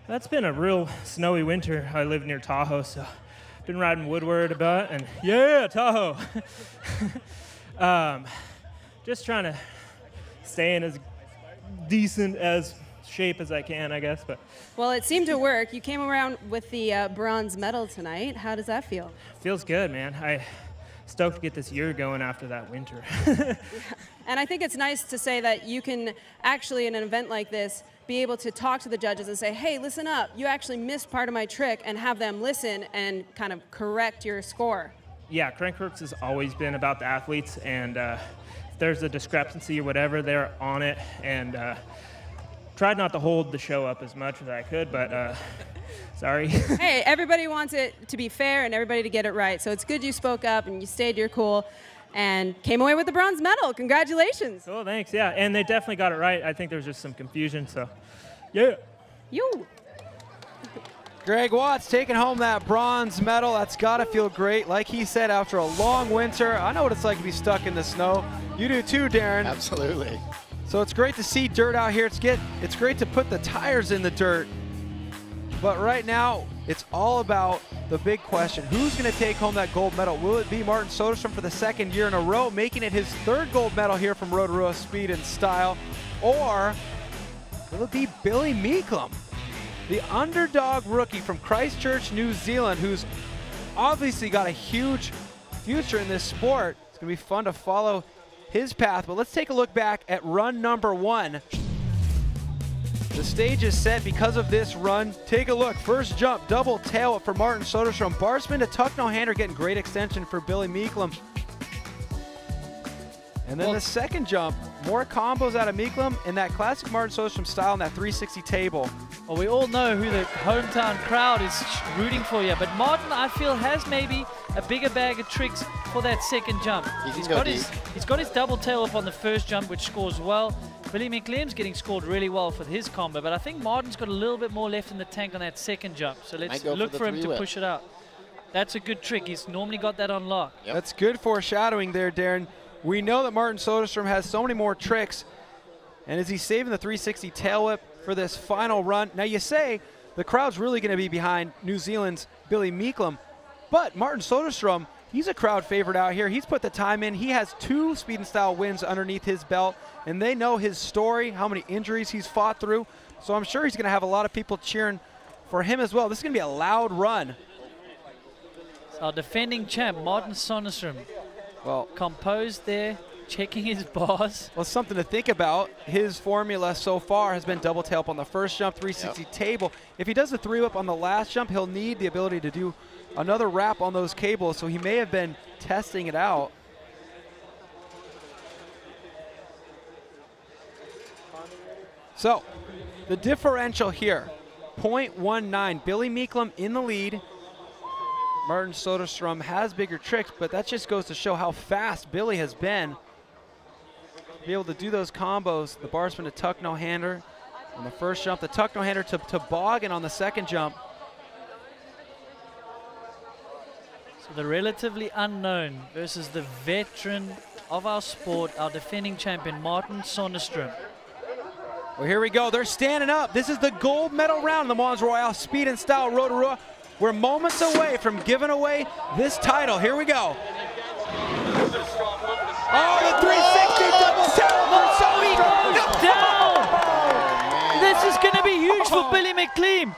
[SPEAKER 13] That's been a real snowy winter. I live near Tahoe, so been riding Woodward a bit, and yeah, Tahoe. just trying to stay in as decent as shape as I can, I guess. But
[SPEAKER 1] well, it seemed to work. You came around with the bronze medal tonight. How does that feel?
[SPEAKER 13] Feels good, man. I stoked to get this year going after that winter.
[SPEAKER 1] And I think it's nice to say that you can actually, in an event like this, be able to talk to the judges and say, hey, listen up, you actually missed part of my trick, and have them listen and kind of correct your score.
[SPEAKER 13] Yeah, Crankworx has always been about the athletes, and if there's a discrepancy or whatever, they're on it, and tried not to hold the show up as much as I could, but sorry.
[SPEAKER 1] Hey, everybody wants it to be fair and everybody to get it right, so it's good you spoke up and you stayed your cool and came away with the bronze medal. Congratulations.
[SPEAKER 13] Oh, thanks, yeah, and they definitely got it right. I think there was just some confusion, so yeah.
[SPEAKER 1] You.
[SPEAKER 2] Greg Watts taking home that bronze medal. That's got to feel great. Like he said, after a long winter, I know what it's like to be stuck in the snow. You do too, Darren.
[SPEAKER 8] Absolutely.
[SPEAKER 2] So it's great to see dirt out here. It's great to put the tires in the dirt. But right now, it's all about the big question. Who's going to take home that gold medal? Will it be Martin Söderström for the second year in a row, making it his third gold medal here from Rotorua Speed and Style? Or will it be Billy Meeklum, the underdog rookie from Christchurch, New Zealand, who's obviously got a huge future in this sport? It's going to be fun to follow his path. But let's take a look back at run number 1. The stage is set because of this run. Take a look. First jump, double tail up for Martin Söderström. Bar spin to tuck no hander, getting great extension for Billy Meeklum. And then the second jump, more combos out of Meeklum in that classic Martin Söderström style in that 360 table.
[SPEAKER 3] Well, we all know who the hometown crowd is rooting for here, but Martin, I feel, has maybe a bigger bag of tricks for that second jump. He's got his double tail up on the first jump, which scores well. Billy Meeklum's getting scored really well for his combo, but I think Martin's got a little bit more left in the tank on that second jump, so let's look for him to push it out. That's a good trick. He's normally got that on lock.
[SPEAKER 2] Yep. That's good foreshadowing there, Darren. We know that Martin Söderström has so many more tricks, and is he saving the 360 tail whip for this final run? Now you say the crowd's really going to be behind New Zealand's Billy Meeklum, but Martin Söderström, he's a crowd favorite out here. He's put the time in. He has 2 Speed and Style wins underneath his belt, and they know his story, how many injuries he's fought through. So I'm sure he's going to have a lot of people cheering for him as well. This is going to be a loud run.
[SPEAKER 3] So our defending champ, Martin Söderström, well, composed there, checking his bars.
[SPEAKER 2] Well, something to think about. His formula so far has been double tail up on the first jump, 360 table. If he does the 3-whip on the last jump, he'll need the ability to do another wrap on those cables, so he may have been testing it out. So, the differential here, 0.19. Billy Meeklum in the lead. Martin Söderström has bigger tricks, but that just goes to show how fast Billy has been. To be able to do those combos, the bar spin to tuck no hander on the first jump, the tuck no hander to toboggan on the second jump.
[SPEAKER 3] So the relatively unknown versus the veteran of our sport, our defending champion, Martin Söderström.
[SPEAKER 2] Well, here we go. They're standing up. This is the gold medal round in the Mons Royale Speed and Style Rotorua. We're moments away from giving away this title. Here we go. Oh, the 360 double tail for Söderström.
[SPEAKER 3] Down. This is going to be huge for Billy Meeklum.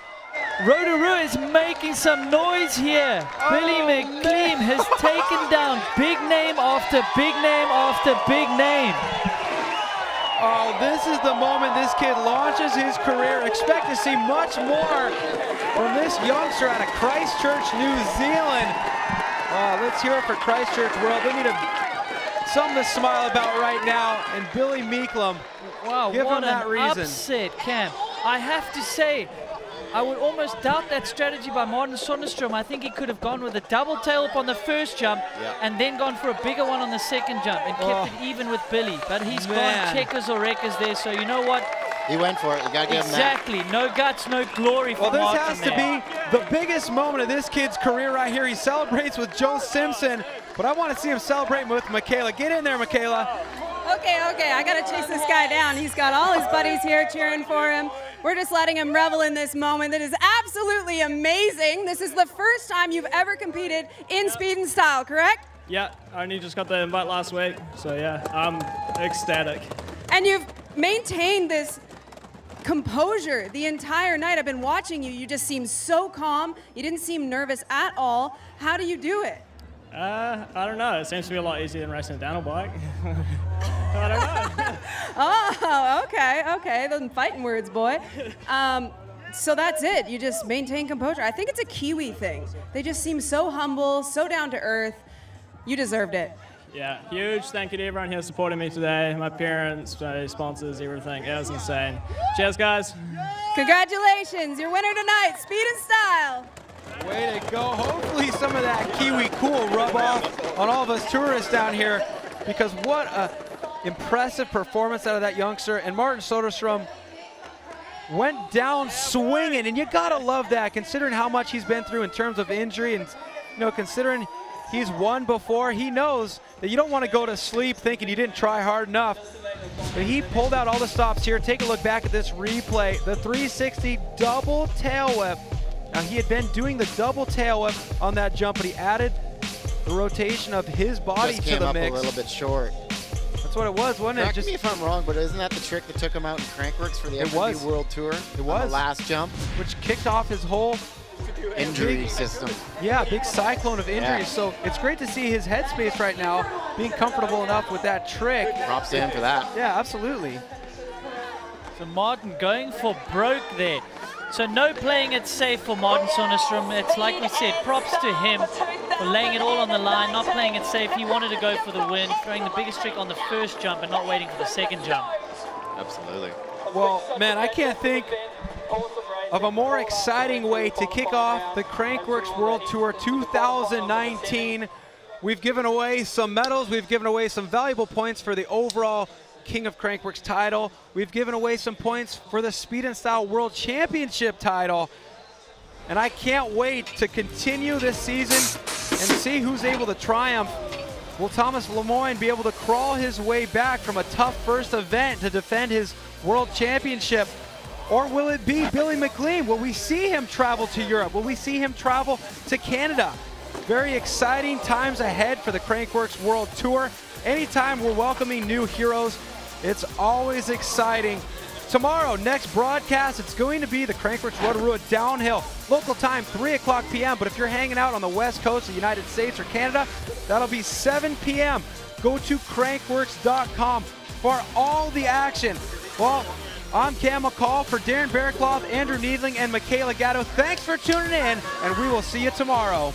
[SPEAKER 3] Rotorua is making some noise here. Billy Meeklum has taken down big name after big name after big name.
[SPEAKER 2] Oh, this is the moment this kid launches his career. Expect to see much more from this youngster out of Christchurch, New Zealand. Let's hear it for Christchurch World. They need something to smile about right now. And Billy Meeklum,
[SPEAKER 3] wow,
[SPEAKER 2] give him that reason.
[SPEAKER 3] Upset, Cam. I have to say, I would almost doubt that strategy by Martin Söderström. I think he could have gone with a double tail up on the first jump and then gone for a bigger one on the second jump and kept it even with Billy. But he's gone checkers or wreckers there, so you know what?
[SPEAKER 8] He went for it. You got to give him that.
[SPEAKER 3] Exactly. No guts, no glory for Martin.
[SPEAKER 2] Well, this has to be the biggest moment of this kid's career right here. He celebrates with Joe Simpson, but I want to see him celebrate with Michaela. Get in there, Michaela.
[SPEAKER 1] Okay, I got to chase this guy down. He's got all his buddies here cheering for him. We're just letting him revel in this moment. That is absolutely amazing. This is the first time you've ever competed in Speed and Style, correct?
[SPEAKER 14] Yeah, I only just got the invite last week, so yeah, I'm ecstatic.
[SPEAKER 1] And you've maintained this composure the entire night. I've been watching you. You just seem so calm. You didn't seem nervous at all. How do you do it?
[SPEAKER 14] I don't know. It seems to be a lot easier than racing a downhill bike. I don't know.
[SPEAKER 1] Oh, okay. Those fighting words, boy. So that's it. You just maintain composure. I think it's a Kiwi thing. They just seem so humble, so down to earth. You deserved it.
[SPEAKER 14] Yeah, huge thank you to everyone here supporting me today. My parents, my sponsors, everything. It was insane. Cheers, guys.
[SPEAKER 1] Congratulations. Your winner tonight, Speed and Style.
[SPEAKER 2] Way to go. Hopefully some of that Kiwi cool rub off on all of us tourists down here, because what a impressive performance out of that youngster. And Martin Söderström went down swinging, and you gotta love that considering how much he's been through in terms of injury, and considering he's won before. He knows that you don't want to go to sleep thinking you didn't try hard enough. But he pulled out all the stops here. Take a look back at this replay. The 360 double tail whip. Now, he had been doing the double tail whip on that jump, but he added the rotation of his body to the mix.
[SPEAKER 8] Just came up a little bit short.
[SPEAKER 2] That's what it was, wasn't it?
[SPEAKER 8] Correct me if I'm wrong, but isn't that the trick that took him out in Crankworx for the FMB World Tour?
[SPEAKER 2] It was.
[SPEAKER 8] On the last jump.
[SPEAKER 2] Which kicked off his whole
[SPEAKER 8] injury system.
[SPEAKER 2] Yeah, big cyclone of injuries. Yeah. So it's great to see his headspace right now being comfortable enough with that trick.
[SPEAKER 8] Props to him for that.
[SPEAKER 2] Yeah, absolutely.
[SPEAKER 3] So Martin going for broke there. So no playing it safe for Martin Söderström. It's like we said, props to him for laying it all on the line, not playing it safe. He wanted to go for the win, throwing the biggest trick on the first jump and not waiting for the second jump.
[SPEAKER 8] Absolutely.
[SPEAKER 2] Well, man, I can't think of a more exciting way to kick off the Crankworx World Tour 2019. We've given away some medals. We've given away some valuable points for the overall King of Crankworx title. We've given away some points for the Speed and Style World Championship title. And I can't wait to continue this season and see who's able to triumph. Will Thomas Lemoyne be able to crawl his way back from a tough first event to defend his World Championship? Or will it be Billy McLean? Will we see him travel to Europe? Will we see him travel to Canada? Very exciting times ahead for the Crankworx World Tour. Anytime we're welcoming new heroes, it's always exciting. Tomorrow, next broadcast, it's going to be the Crankworx Rotorua downhill. Local time, 3 o'clock p.m. But if you're hanging out on the west coast of the United States or Canada, that'll be 7 p.m. Go to crankworx.com for all the action. Well, I'm Cam McCall for Darren Bearcloth, Andrew Needling, and Michaela Gatto. Thanks for tuning in, and we will see you tomorrow.